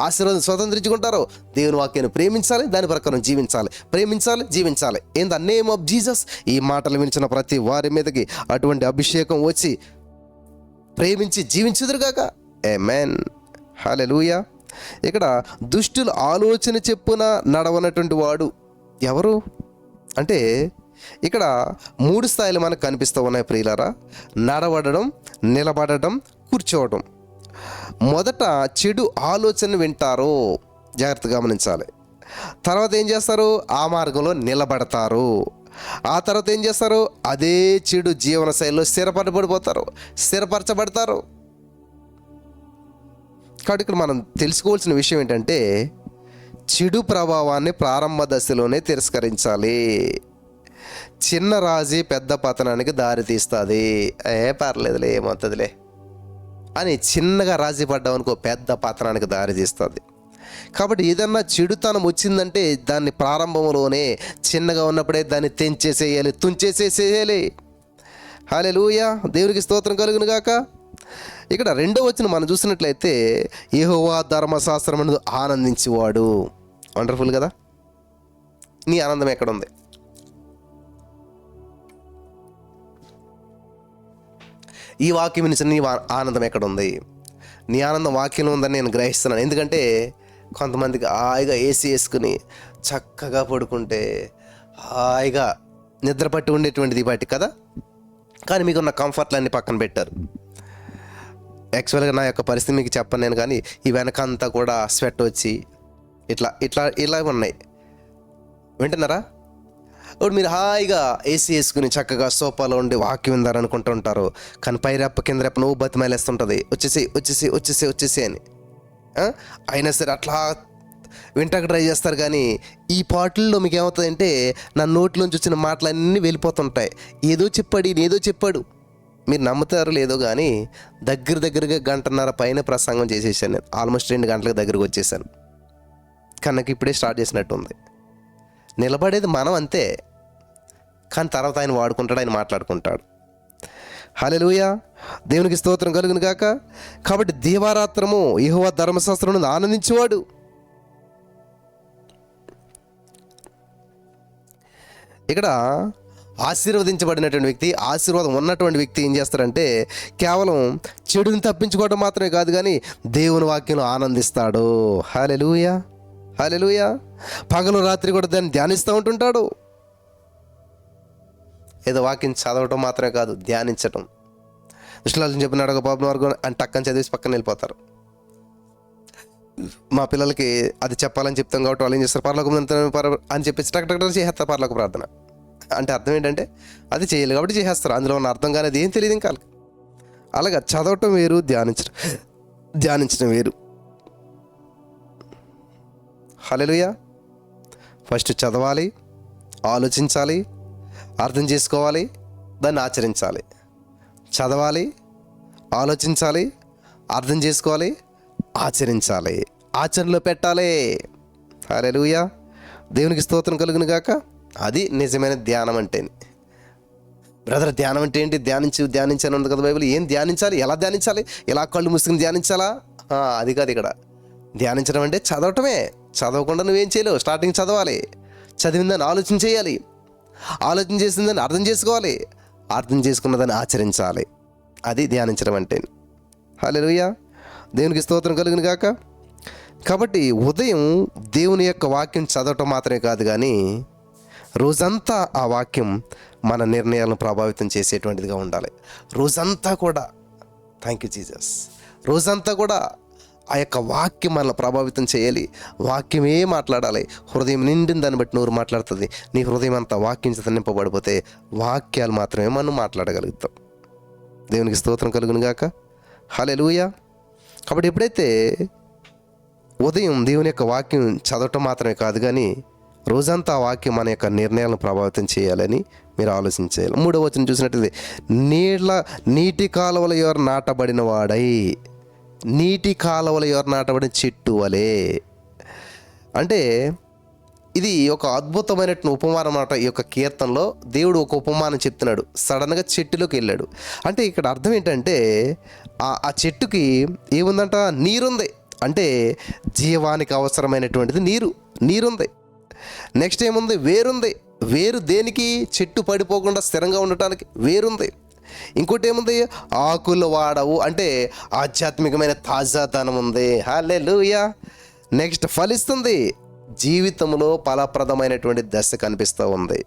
ఆశీర్వాదం స్వతంత్రించుకుంటారో. దేవుని వాక్యాన్ని ప్రేమించాలి, దాని ప్రకారం జీవించాలి, ప్రేమించాలి, జీవించాలి. In the name of Jesus. ఈ మాటలు వినిచిన ప్రతి వారి మీదకి అటువంటి అభిషేకం వచ్చి ప్రేమించి జీవించుదురుగాక. ఆమేన్. హల్లెలూయా. ఇక్కడ దుష్టుల ఆలోచన చెప్పున నడవనటువంటి వాడు ఎవరు అంటే ఇక్కడ 3 స్థాయిలు మనకు కనిపిస్తూ ఉన్నాయి ప్రియులారా. నడవడం, నిలబడడం, కూర్చోవడం. మొదట చెడు ఆలోచన వింటారు, జాగ్రత్తగా గమనించాలి. తర్వాత ఏం చేస్తారు? ఆ మార్గంలో నిలబడతారు. ఆ తర్వాత ఏం చేస్తారు? అదే చెడు జీవన శైలిలో స్థిరపరచబడతారు. కాబట్టి ఇక్కడ మనం తెలుసుకోవాల్సిన విషయం ఏంటంటే చెడు ప్రభావాన్ని ప్రారంభ దశలోనే తిరస్కరించాలి. చిన్న రాజీ పెద్ద పతనానికి దారి తీస్తుంది. పర్లేదులే ఏమవుతుందిలే అని చిన్నగా రాజీ పడ్డామనుకో పెద్ద పతనానికి దారి తీస్తుంది. కాబట్టి ఏదన్నా చెడుతనం వచ్చిందంటే దాన్ని ప్రారంభంలోనే చిన్నగా ఉన్నప్పుడే దాన్ని తెంచేసేయాలి, తుంచేసేసేయాలి. హల్లెలూయా, దేవునికి స్తోత్రం కలుగును గాక. ఇక్కడ 2వ వచనం మనం చూసినట్లయితే యెహోవా ధర్మశాస్త్రమునందు ఆనందించేవాడు. వండర్ఫుల్ కదా. నీ ఆనందం ఎక్కడుంది? ఈ వాక్యం నుంచి నీ ఆనందం ఎక్కడుంది? నీ ఆనందం వాక్యంలో ఉందని నేను గ్రహిస్తున్నాను. ఎందుకంటే కొంతమందికి హాయిగా ఏసీ వేసుకుని చక్కగా పడుకుంటే హాయిగా నిద్ర పట్టి ఉండేటువంటిది బట్టి కదా. కానీ మీకున్న కంఫర్ట్లన్నీ పక్కన పెట్టారు. యాక్చువల్గా నా యొక్క పరిస్థితి మీకు చెప్పను నేను, కానీ ఈ వెనకంతా కూడా స్వెట్ వచ్చి ఇట్లా ఇట్లా ఇలా ఉన్నాయి. వింటున్నారా? ఇప్పుడు మీరు హాయిగా ఏసీ వేసుకుని చక్కగా సోఫాలో ఉండి వాక్యం ఉందారనుకుంటూ ఉంటారు. కానీ పైరెప్ప కింద రెప్ప నువ్వు బతిమాలేస్తుంటుంది, వచ్చేసి వచ్చేసి వచ్చేసి వచ్చేసి అని. అయినా సరే అట్లా వింటాక ట్రై చేస్తారు. కానీ ఈ పాటల్లో మీకు ఏమవుతుందంటే నా నోట్లోంచి వచ్చిన మాటలన్నీ వెళ్ళిపోతుంటాయి. ఏదో చెప్పాడు. మీరు నమ్ముతారో లేదో కానీ దగ్గరగా 1.5 గంట పైన ప్రసంగం చేసేసాను నేను. ఆల్మోస్ట్ 2 గంటలకు దగ్గరకు వచ్చేసాను. కనుక ఇప్పుడే స్టార్ట్ చేసినట్టు ఉంది. నిలబడేది మనం అంతే, కానీ తర్వాత ఆయన వాడుకుంటాడు, ఆయన మాట్లాడుకుంటాడు. హల్లెలూయా, దేవునికి స్తోత్రం కలుగును గాక. కాబట్టి దీవారాత్రము యెహోవా ధర్మశాస్త్రమునందు ఆనందించేవాడు. ఇక్కడ ఆశీర్వదించబడినటువంటి వ్యక్తి, ఆశీర్వాదం ఉన్నటువంటి వ్యక్తి ఏం చేస్తారంటే కేవలం చెడుని తప్పించుకోవడం మాత్రమే కాదు, కానీ దేవుని వాక్యంలో ఆనందిస్తాడు. హల్లెలూయా, హల్లెలూయా. పగలు రాత్రి కూడా దాన్ని ధ్యానిస్తూ ఉంటుంటాడు. ఏదో వాక్యం చదవటం మాత్రమే కాదు, ధ్యానించటం. విష్ణులాల్ చెప్పినాడు ఒక పాపం వరకు అని టక్కని చదివేసి పక్కన వెళ్ళిపోతారు. మా పిల్లలకి అది చెప్పాలని చెప్తాం కాబట్టి వాళ్ళు ఏం చేస్తారు, పరలోకం అని చెప్పేసి టక్ చేస్తారు పరలోక ప్రార్థన. అంటే అర్థం ఏంటంటే అది చేయాలి కాబట్టి చేసేస్తారు. అందులో ఉన్న అర్థం కానీ అది ఏం తెలియదు ఇంకా. అలాగా చదవటం వేరు, ధ్యానించడం వేరు. హల్లెలూయా. ఫస్ట్ చదవాలి, ఆలోచించాలి, అర్థం చేసుకోవాలి, దాన్ని ఆచరించాలి. చదవాలి, ఆలోచించాలి, అర్థం చేసుకోవాలి, ఆచరించాలి, ఆచరణలో పెట్టాలి. హల్లెలూయా, దేవునికి స్తోత్రం కలుగును గాక. అది నిజమైన ధ్యానం అంటే. బ్రదర్ ధ్యానం అంటే ఏంటి? ధ్యానించాను ఉంది కదా బైబిల్. ఏం ధ్యానించాలి? ఎలా ధ్యానించాలి? ఎలా కళ్ళు మూసుకుని ధ్యానించాలా? అది కాదు ఇక్కడ. ధ్యానించడం అంటే చదవటమే. చదవకుండా నువ్వేం చేయలేవు. స్టార్టింగ్ చదవాలి, చదివిందని ఆలోచన చేయాలి, ఆలోచన చేసిందని అర్థం చేసుకోవాలి, అర్థం చేసుకున్నదాన్ని ఆచరించాలి. అది ధ్యానించడం అంటే. హల్లెలూయా, దేవునికి స్తోత్రం కలుగును గాక. కాబట్టి ఉదయం దేవుని యొక్క వాక్యం చదవటం మాత్రమే కాదు, కానీ రోజంతా ఆ వాక్యం మన నిర్ణయాలను ప్రభావితం చేసేటువంటిదిగా ఉండాలి. రోజంతా కూడా థ్యాంక్ యూ జీసస్. రోజంతా కూడా ఆ యొక్క వాక్యం మనల్ని ప్రభావితం చేయాలి. వాక్యమే మాట్లాడాలి. హృదయం నిండిన దాన్ని బట్టి నోరు మాట్లాడుతుంది. నీ హృదయం అంతా వాక్యం చేత నింపబడిపోతే వాక్యాలు మాత్రమే మనం మాట్లాడగలుగుతాం. దేవునికి స్తోత్రం కలుగును గాక. హల్లెలూయా. కాబట్టి ఎప్పుడైతే ఉదయం దేవుని యొక్క వాక్యం చదవటం మాత్రమే కాదు, కానీ రోజంతా ఆ వాక్యం మన యొక్క నిర్ణయాలను ప్రభావితం చేయాలని మీరు ఆలోచించాలి. 3వ వచనం చూసినట్లయితే నీటి కాలువల ఎవరు నాటబడిన వాడై, నీటి కాలువల ఎవరు నాటబడిన చెట్టు వలే. అంటే ఇది ఒక అద్భుతమైనటువంటి ఉపమానం అన్నమాట. ఈ యొక్క కీర్తనలో దేవుడు ఒక ఉపమానం చెప్తున్నాడు. సడన్గా చెట్టులోకి వెళ్ళాడు. అంటే ఇక్కడ అర్థం ఏంటంటే ఆ చెట్టుకి ఏముందంట? నీరుంది. అంటే జీవానికి అవసరమైనటువంటిది నీరుంది. నెక్స్ట్ ఏముంది? వేరుంది. వేరు దేనికి? చెట్టు పడిపోకుండా స్థిరంగా ఉండటానికి వేరుంది. ఇంకోటి ఏముంది? ఆకులు వాడవు, అంటే ఆధ్యాత్మికమైన తాజాతనం ఉంది. హల్లెలూయా. నెక్స్ట్ ఫలిస్తుంది. జీవితంలో ఫలప్రదమైనటువంటి దశ కనిపిస్తూ ఉంది.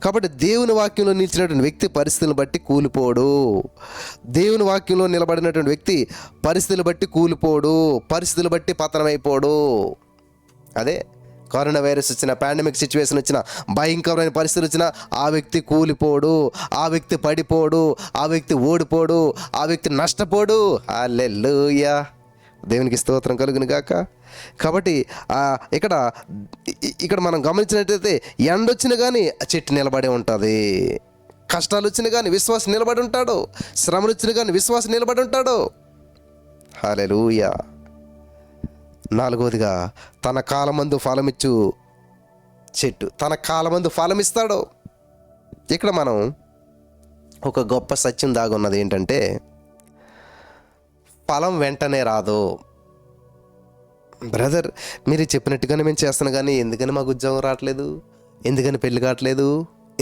కాబట్టి దేవుని వాక్యంలో నిలిచినటువంటి వ్యక్తి పరిస్థితులను బట్టి కూలిపోడు. దేవుని వాక్యంలో నిలబడినటువంటి వ్యక్తి పరిస్థితులు బట్టి కూలిపోడు, పరిస్థితులు బట్టి పతనమైపోడు. అదే కరోనా వైరస్ వచ్చిన, పాండమిక్ సిచ్యువేషన్ వచ్చిన, భయంకరమైన పరిస్థితులు వచ్చినా ఆ వ్యక్తి కూలిపోడు, ఆ వ్యక్తి పడిపోడు, ఆ వ్యక్తి ఓడిపోడు, ఆ వ్యక్తి నష్టపోడు. హల్లెలూయా. దేవునికి స్తోత్రం కలుగును గాక. కాబట్టి ఇక్కడ ఇక్కడ మనం గమనించినట్లయితే ఎండొచ్చినా కానీ ఆ చెట్టు నిలబడే ఉంటుంది. కష్టాలు వచ్చినా కానీ విశ్వాసం నిలబడి ఉంటాడు. శ్రమలు వచ్చినా కానీ విశ్వాసం నిలబడి ఉంటాడు. హల్లెలూయా. 4వదిగా తన కాలమందు ఫలమిచ్చు చెట్టు, తన కాలమందు ఫలమిస్తాడు. ఇక్కడ మనం ఒక గొప్ప సత్యం దాగున్నది ఏంటంటే, ఫలం వెంటనే రాదు. బ్రదర్, మీరు చెప్పినట్టుగానే మేము చేస్తున్నాం, కానీ ఎందుకని మాకు ఉద్యోగం రావట్లేదు, ఎందుకని పెళ్లి కావట్లేదు,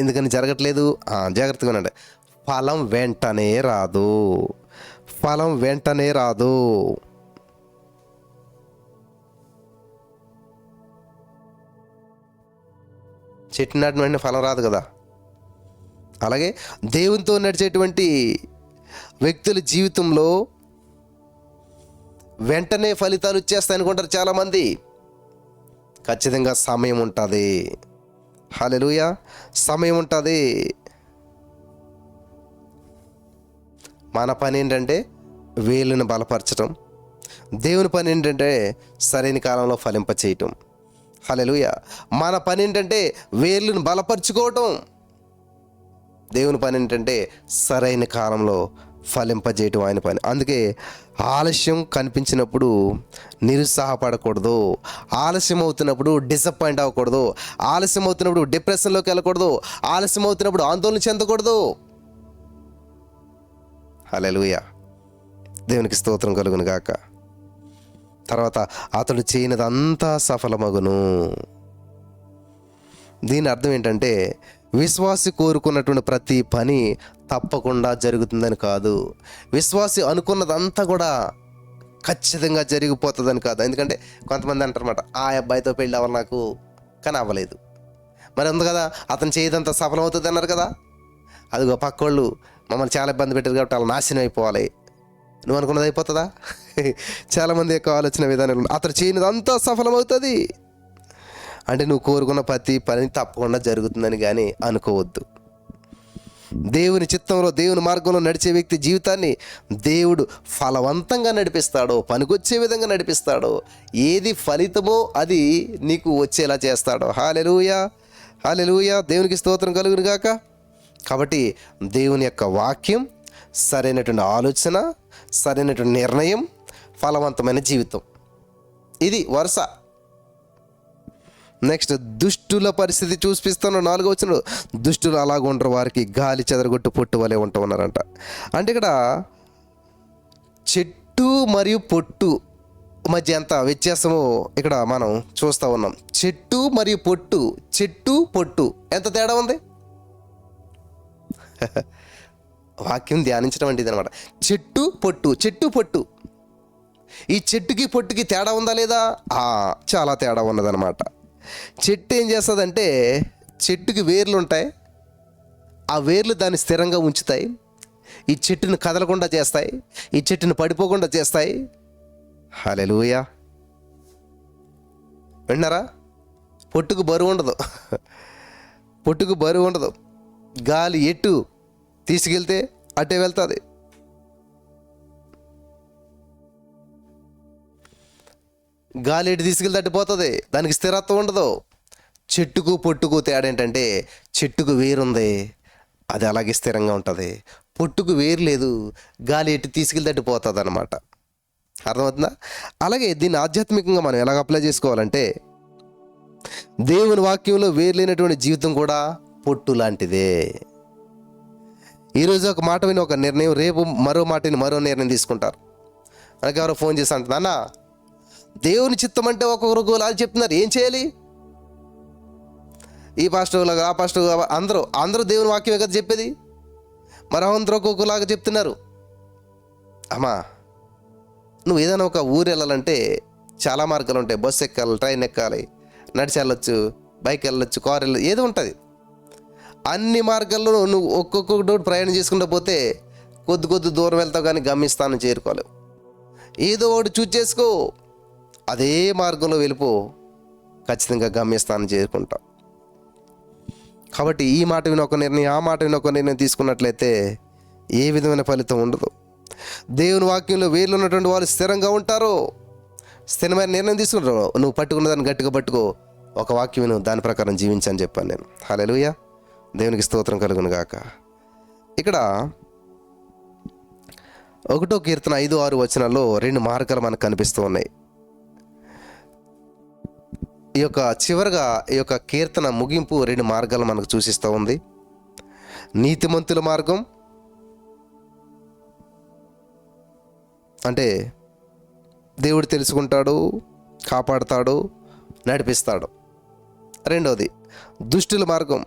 ఎందుకని జరగట్లేదు? జాగ్రత్తగా ఉండండి. ఫలం వెంటనే రాదు. ఫలం వెంటనే రాదు. చెట్టు నాటిన వెంటనే ఫలం రాదు కదా. అలాగే దేవునితో నడిచేటువంటి వ్యక్తుల జీవితంలో వెంటనే ఫలితాలు వచ్చేస్తాయి అనుకుంటారు చాలామంది. ఖచ్చితంగా సమయం ఉంటుంది. హల్లెలూయా. సమయం ఉంటుంది. మన పని ఏంటంటే వేలును బలపరచడం. దేవుని పని ఏంటంటే సరైన కాలంలో ఫలింపచేయటం. హల్లెలూయా. మన పని ఏంటంటే వేలును బలపరుచుకోవటం. దేవుని పని ఏంటంటే సరైన కాలంలో ఫలింపజేయటం ఆయన పని. అందుకే ఆలస్యం కనిపించినప్పుడు నిరుత్సాహపడకూడదు. ఆలస్యం అవుతున్నప్పుడు డిసప్పాయింట్ అవ్వకూడదు. ఆలస్యం అవుతున్నప్పుడు డిప్రెషన్లోకి వెళ్ళకూడదు. ఆలస్యం అవుతున్నప్పుడు ఆందోళన చెందకూడదు. హల్లెలూయా. దేవునికి స్తోత్రం కలుగును గాక. తర్వాత అతడు చేయనిదంతా సఫలమగును. దీని అర్థం ఏంటంటే, విశ్వాసి కోరుకున్నటువంటి ప్రతి పని తప్పకుండా జరుగుతుందని కాదు. విశ్వాసి అనుకున్నదంతా కూడా ఖచ్చితంగా జరిగిపోతుందని కాదు. ఎందుకంటే కొంతమంది అంటారన్నమాట, ఆ అబ్బాయితో పెళ్ళి అవ్వాలి నాకు, కానీ అవ్వలేదు. మరి ఉంది కదా, అతను చేయదంతా సఫలం అవుతుంది అన్నారు కదా. అదిగో పక్కోళ్ళు మమ్మల్ని చాలా ఇబ్బంది పెట్టారు కాబట్టి వాళ్ళు నాశనం అయిపోవాలి. నువ్వు అనుకున్నది అయిపోతుందా? చాలామంది యొక్క ఆలోచన విధానం, అతను చేయనిదంతా సఫలమవుతుంది అంటే నువ్వు కోరుకున్న ప్రతి పని తప్పకుండా జరుగుతుందని కానీ అనుకోవద్దు. దేవుని చిత్తంలో, దేవుని మార్గంలో నడిచే వ్యక్తి జీవితాన్ని దేవుడు ఫలవంతంగా నడిపిస్తాడో, పనికొచ్చే విధంగా నడిపిస్తాడో, ఏది ఫలితమో అది నీకు వచ్చేలా చేస్తాడో. హల్లెలూయా. హల్లెలూయా. దేవునికి స్తోత్రం కలుగును గాక. కాబట్టి దేవుని యొక్క వాక్యం, సరైనటువంటి ఆలోచన, సరైనటువంటి నిర్ణయం, ఫలవంతమైన జీవితం, ఇది వరుస. నెక్స్ట్ దుష్టుల పరిస్థితి చూపిస్తాను. 4వ వచనంలో దుష్టులు అలాగ ఉండరు, వారికి గాలి చెదరగొట్టు పొట్టు వలె ఉంటా ఉన్నారంట. అంటే ఇక్కడ చెట్టు మరియు పొట్టు మధ్య ఎంత వ్యత్యాసమో ఇక్కడ మనం చూస్తూ ఉన్నాం. చెట్టు మరియు పొట్టు, చెట్టు పొట్టు ఎంత తేడా ఉంది? వాక్యం ధ్యానించడం అంటే ఇదనమాట. చెట్టు పొట్టు, చెట్టు పొట్టు. ఈ చెట్టుకి పొట్టుకి తేడా ఉందా లేదా? చాలా తేడా ఉన్నదనమాట. చెట్టు ఏం చేస్తుందంటే, చెట్టుకి వేర్లు ఉంటాయి. ఆ వేర్లు దాన్ని స్థిరంగా ఉంచుతాయి. ఈ చెట్టుని కదలకుండా చేస్తాయి. ఈ చెట్టుని పడిపోకుండా చేస్తాయి. హల్లెలూయా. విన్నారా? పొట్టుకు బరువు ఉండదు. పొట్టుకు బరువు ఉండదు. గాలి ఎటు తీసుకెళ్తే అటే వెళ్తుంది. గాలి ఎటు తీసుకెళ్తే అడ్డిపోతుంది. దానికి స్థిరత్వం ఉండదు. చెట్టుకు పొట్టుకు తేడా ఏంటంటే, చెట్టుకు వేరుంది, అది అలాగే స్థిరంగా ఉంటుంది. పొట్టుకు వేరు లేదు, గాలి ఎటు తీసుకెళ్తే అడ్డిపోతుంది అనమాట. అర్థమవుతుందా? అలాగే దీన్ని ఆధ్యాత్మికంగా మనం ఎలాగ అప్లై చేసుకోవాలంటే, దేవుని వాక్యంలో వేరు లేనటువంటి జీవితం కూడా పొట్టు లాంటిదే. ఈరోజు ఒక మాట విని ఒక నిర్ణయం, రేపు మరో మాట విని మరో నిర్ణయం తీసుకుంటారు. మనకి ఎవరో ఫోన్ చేసి అంటుంది, అన్న దేవుని చిత్తం అంటే ఒక్కొక్కరు అలా చెప్తున్నారు, ఏం చేయాలి? ఈ పాస్టర్ లాగా, ఆ పాస్టర్ అందరూ దేవుని వాక్యమే కదా చెప్పేది, మరి అందరూ ఒక్కొక్కలాగా చెప్తున్నారు. అమ్మా, నువ్వు ఏదైనా ఒక ఊరు వెళ్ళాలంటే చాలా మార్గాలు ఉంటాయి. బస్సు ఎక్కాలి, ట్రైన్ ఎక్కాలి, నడిచి వెళ్ళొచ్చు, బైక్ వెళ్ళొచ్చు, కారు వెళ్ళొచ్చు, ఏదో ఉంటుంది. అన్ని మార్గాల్లో నువ్వు ఒక్కొక్కటి ప్రయాణం చేసుకుంటూ పోతే కొద్ది దూరం వెళ్తావు, కానీ గమ్యస్థానం చేరుకోలేవు. ఏదో ఒకటి చూజ్ చేసుకో, అదే మార్గంలో వెళ్ళిపో, ఖచ్చితంగా గమ్యస్థానం చేరుకుంటావు. కాబట్టి ఈ మాట విని ఒక నిర్ణయం, ఆ మాట విని ఒక నిర్ణయం తీసుకున్నట్లయితే ఏ విధమైన ఫలితం ఉండదు. దేవుని వాక్యంలో వేర్లు ఉన్నటువంటి వాళ్ళు స్థిరంగా ఉంటారు. స్థిరమైన నిర్ణయం తీసుకుంటారు. నువ్వు పట్టుకున్న దాన్ని గట్టిగా పట్టుకో, ఒక వాక్యం నువ్వు దాని ప్రకారం జీవించని చెప్పాను నేను. హల్లెలూయా, దేవునికి స్తోత్రం కలుగును గాక. ఇక్కడ 1వ కీర్తన 5-6 వచనాల్లో 2 మార్గాలు మనకు కనిపిస్తూ ఉన్నాయి. చివరగా ఈ యొక్క కీర్తన ముగింపు 2 మార్గాలు మనకు సూచిస్తూ ఉంది. నీతిమంతుల మార్గం అంటే దేవుడు తెలుసుకుంటాడు, కాపాడుతాడు, నడిపిస్తాడు. రెండవది దుష్టుల మార్గం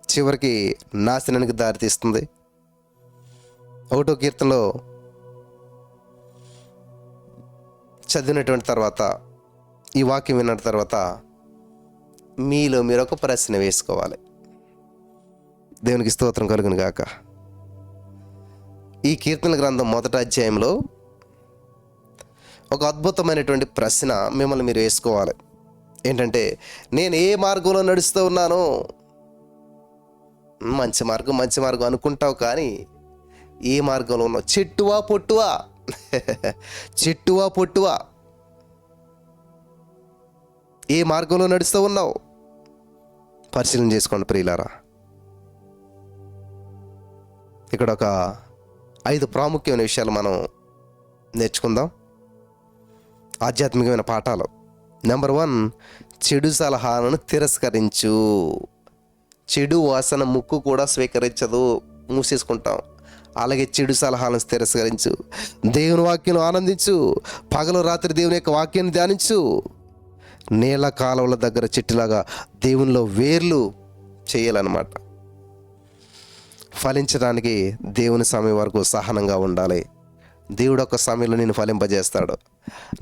చివరికి నాశనానికి దారితీస్తుంది. 1వ కీర్తనలో చదివినటువంటి తర్వాత, ఈ వాక్యం విన్న తర్వాత మీలో మీరు ఒక ప్రశ్న వేసుకోవాలి. దేవునికి స్తోత్రం కలుగును గాక. ఈ కీర్తన గ్రంథం 1వ అధ్యాయంలో ఒక అద్భుతమైనటువంటి ప్రశ్న మిమ్మల్ని మీరు వేసుకోవాలి. ఏంటంటే, నేను ఏ మార్గంలో నడుస్తూ ఉన్నాను? మంచి మార్గం అనుకుంటావు, కానీ ఏ మార్గంలో ఉన్నావు? చెట్టువా పొట్టువా? చెట్టువా పొట్టువా? ఏ మార్గంలో నడుస్తూ ఉన్నావు? పరిశీలన చేసుకోండి ప్రియులారా. ఇక్కడ ఒక 5 ప్రాముఖ్యమైన విషయాలు మనం నేర్చుకుందాం, ఆధ్యాత్మికమైన పాఠాలు. నెంబర్ 1, చెడు సలహాలను తిరస్కరించు. చెడు వాసన ముక్కు కూడా స్వీకరించదు, మూసేసుకుంటాం. అలాగే చెడు సలహాలను తిరస్కరించు. దేవుని వాక్యం ఆనందించు. పగలు రాత్రి దేవుని యొక్క వాక్యాన్ని ధ్యానించు. నీళ్ళ కాలువల దగ్గర చెట్టులాగా దేవునిలో వేర్లు చేయాలన్నమాట. ఫలించడానికి దేవుని సమయం వరకు సహనంగా ఉండాలి. దేవుడు ఒక సమయంలో నేను ఫలింపజేస్తాడు.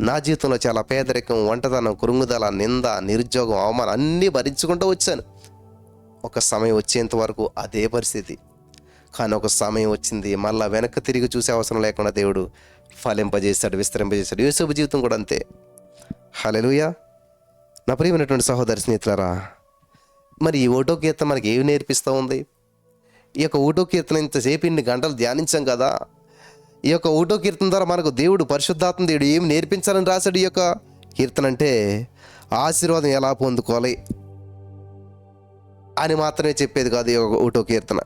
నా జీవితంలో చాలా పేదరికం, ఒంటరితనం, కురుంగుదల, నింద, నిరుద్యోగం, అవమానం అన్నీ భరించుకుంటూ వచ్చాను. ఒక సమయం వచ్చేంత వరకు అదే పరిస్థితి. కానీ ఒక సమయం వచ్చింది, మళ్ళీ వెనక్కి తిరిగి చూసే అవసరం లేకుండా దేవుడు ఫలింపజేశాడు, విస్తరింపజేశాడు. యోసేపు జీవితం కూడా అంతే. హల్లెలూయా. నా ప్రియమైనటువంటి సహోదరి స్నేహితులారా, మరి ఈ 1వ కీర్తన మనకి ఏమి నేర్పిస్తూ ఉంది? ఈ యొక్క 1వ కీర్తన ఇంతసేపు ఇన్ని గంటలు ధ్యానించాం కదా. ఈ యొక్క 1వ కీర్తన ద్వారా మనకు దేవుడు, పరిశుద్ధాత్మ దేవుడు ఏమి నేర్పించాలని రాశాడు ఈ యొక్క కీర్తన అంటే, ఆశీర్వాదం ఎలా పొందుకోవాలి అని మాత్రమే చెప్పేది కాదు ఈ 1వ కీర్తన.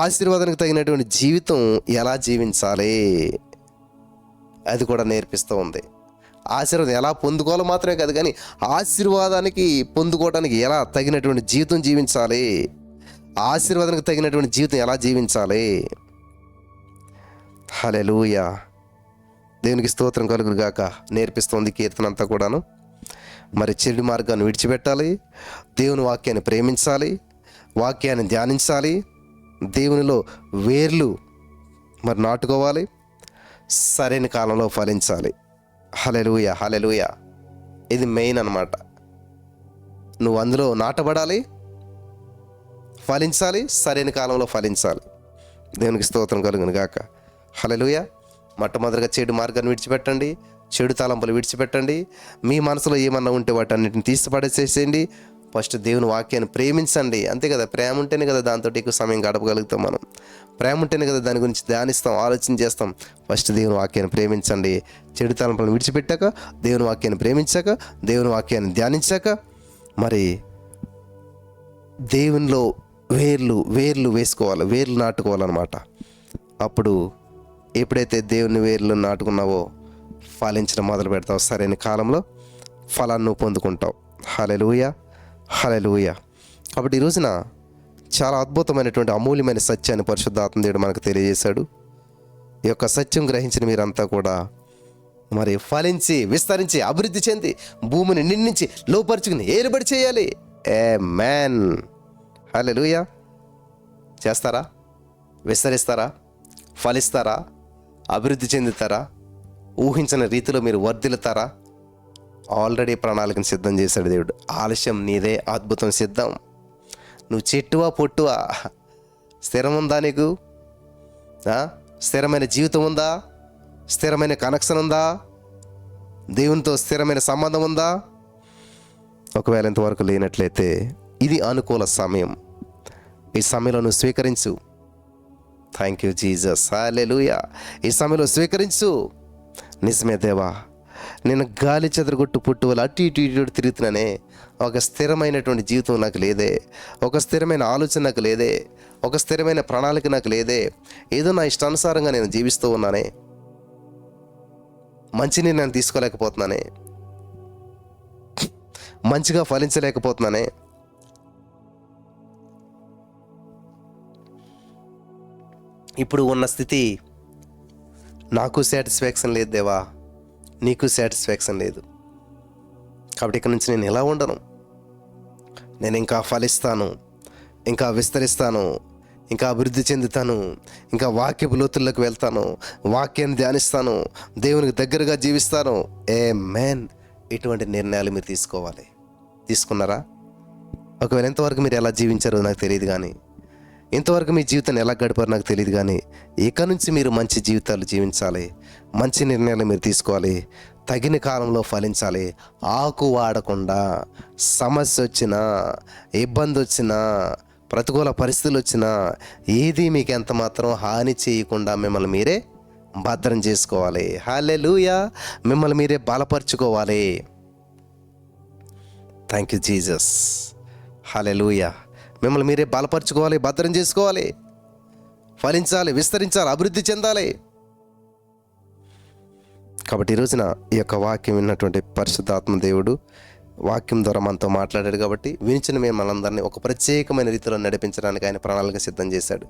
ఆశీర్వాదానికి తగినటువంటి జీవితం ఎలా జీవించాలి అది కూడా నేర్పిస్తూ ఉంది. ఆశీర్వాదం ఎలా పొందుకోవాలో మాత్రమే కాదు, కానీ ఆశీర్వాదానికి పొందుకోవడానికి ఎలా తగినటువంటి జీవితం జీవించాలి, ఆశీర్వాదానికి తగినటువంటి జీవితం ఎలా జీవించాలి. హల్లెలూయా, దేవునికి స్తోత్రం కలుగును గాక. నేర్పిస్తుంది కీర్తన అంతా కూడాను. మరి చెడు మార్గాన్ని విడిచిపెట్టాలి, దేవుని వాక్యాన్ని ప్రేమించాలి, వాక్యాన్ని ధ్యానించాలి, దేవునిలో వేర్లు మరి నాటుకోవాలి, సరైన కాలంలో ఫలించాలి. హల్లెలూయా, హల్లెలూయా. ఇది మెయిన్ అన్నమాట. నువ్వు అందులో నాటబడాలి, ఫలించాలి, సరైన కాలంలో ఫలించాలి. దేవునికి స్తోత్రం కలుగును గాక. హల్లెలూయా. మొట్టమొదటిగా చెడు మార్గాన్ని విడిచిపెట్టండి, చెడు తలంపులు విడిచిపెట్టండి. మీ మనసులో ఏమన్నా ఉంటే వాటన్నిటిని తీసిపడేసేయండి. ఫస్ట్ దేవుని వాక్యాన్ని ప్రేమించండి. అంతే కదా, ప్రేమ ఉంటేనే కదా దాంతో ఎక్కువ సమయం గడపగలుగుతాం మనం. ప్రేమ ఉంటేనే కదా దాని గురించి ధ్యానిస్తాం, ఆలోచన చేస్తాం. ఫస్ట్ దేవుని వాక్యాన్ని ప్రేమించండి. చెడు తలంపులను విడిచిపెట్టాక, దేవుని వాక్యాన్ని ప్రేమించాక, దేవుని వాక్యాన్ని ధ్యానించాక, మరి దేవునిలో వేర్లు వేసుకోవాలి, వేర్లు నాటుకోవాలన్నమాట. అప్పుడు ఎప్పుడైతే దేవుని వేర్లు నాటుకున్నావో ఫలించడం మొదలు పెడతావు. సరైన కాలంలో ఫలాన్ని నువ్వు పొందుకుంటావు. హల్లెలూయా, హల్లెలూయా. కాబట్టి ఈ రోజున చాలా అద్భుతమైనటువంటి అమూల్యమైన సత్యాన్ని పరిశుద్ధాత్మ దేవుడు మనకు తెలియజేశాడు. ఈ యొక్క సత్యం గ్రహించిన మీరంతా కూడా మరి ఫలించి, విస్తరించి, అభివృద్ధి చెంది, భూమిని నిండించి, లోపరుచుకుని ఏలుబడి చేయాలి. ఆమేన్. హల్లెలూయా. చేస్తారా? విస్తరిస్తారా? ఫలిస్తారా? అభివృద్ధి చెందుతారా? ఊహించిన రీతిలో మీరు వర్ధిల్లుతారా? ఆల్రెడీ ప్రణాళికను సిద్ధం చేశాడు దేవుడు. ఆలస్యం నీదే, అద్భుతం సిద్ధం. నువ్వు చెట్టువా పొట్టువా? స్థిరం ఉందా నీకు? స్థిరమైన జీవితం ఉందా? స్థిరమైన కనెక్షన్ ఉందా? దేవునితో స్థిరమైన సంబంధం ఉందా? ఒకవేళ ఇంతవరకు లేనట్లయితే ఇది అనుకూల సమయం. ఈ సమయంలో నువ్వు స్వీకరించు. Thank you Jesus. హల్లెలూయా. ఈ సమయంలో స్వీకరించు. నిజమే దేవా, నేను గాలి చెదరగొట్టు పుట్టువల అటు ఇటు ఇటు ఇటు తిరుగుతున్నానే, ఒక స్థిరమైనటువంటి జీవితం నాకు లేదే, ఒక స్థిరమైన ఆలోచన నాకు లేదే, ఒక స్థిరమైన ప్రణాళిక నాకు లేదే, ఏదో నా ఇష్టానుసారంగా నేను జీవిస్తూ ఉన్నానే, మంచి నిర్ణయం తీసుకోలేకపోతున్నానే, మంచిగా ఫలించలేకపోతున్నానే. ఇప్పుడు ఉన్న స్థితి నాకు సాటిస్ఫాక్షన్ లేదు దేవా, నీకు సాటిస్ఫాక్షన్ లేదు. కాబట్టి ఇక్కడ నుంచి నేను ఎలా ఉండను, నేను ఇంకా ఫలిస్తాను, ఇంకా విస్తరిస్తాను, ఇంకా అభివృద్ధి చెందుతాను, ఇంకా వాక్యపు లోతుల్లోకి వెళ్తాను, వాక్యాన్ని ధ్యానిస్తాను, దేవునికి దగ్గరగా జీవిస్తాను. ఆమేన్. ఇటువంటి నిర్ణయాలు మీరు తీసుకోవాలి. తీసుకున్నారా? ఒకవేళ ఇంతవరకు మీరు ఎలా జీవించారో నాకు తెలియదు, కానీ ఇంతవరకు మీ జీవితాన్ని ఎలా గడిపారో నాకు తెలియదు, కానీ ఇక నుంచి మీరు మంచి జీవితాలు జీవించాలి, మంచి నిర్ణయాలు మీరు తీసుకోవాలి, తగిన కాలంలో ఫలించాలి. ఆకు వాడకుండా సమస్య వచ్చినా, ఇబ్బంది వచ్చినా, ప్రతికూల పరిస్థితులు వచ్చినా ఏది మీకు ఎంత మాత్రం హాని చేయకుండా మిమ్మల్ని మీరే భద్రం చేసుకోవాలి. హల్లెలూయా. మిమ్మల్ని మీరే బలపరుచుకోవాలి. Thank you Jesus. హల్లెలూయా. మిమ్మల్ని మీరే బలపరుచుకోవాలి, భద్రం చేసుకోవాలి, ఫలించాలి, విస్తరించాలి, అభివృద్ధి చెందాలి. కాబట్టి ఈ రోజున ఈ యొక్క వాక్యం విన్నటువంటి పరిశుద్ధాత్మ దేవుడు వాక్యం ద్వారా మనతో మాట్లాడాడు. కాబట్టి వినిచిన మనందరినీ ఒక ప్రత్యేకమైన రీతిలో నడిపించడానికి ఆయన ప్రణాళిక సిద్ధం చేశాడు.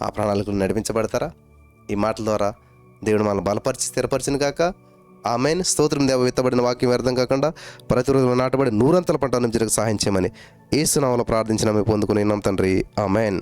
ఆ ప్రణాళికలు నడిపించబడతారా? ఈ మాటల ద్వారా దేవుడు మనల్ని బలపరిచి స్థిరపరిచిన కాక. ఆమేన్. స్తోత్రం దేవ. విత్తబడిన వాక్యం వ్యర్థం కాకుండా ప్రతిరోజు నాటబడి 100 పంట జరగ సహాయం చేయమని యేసు నామములో ప్రార్థించిన మేము పొందుకుని తండ్రి. ఆమేన్.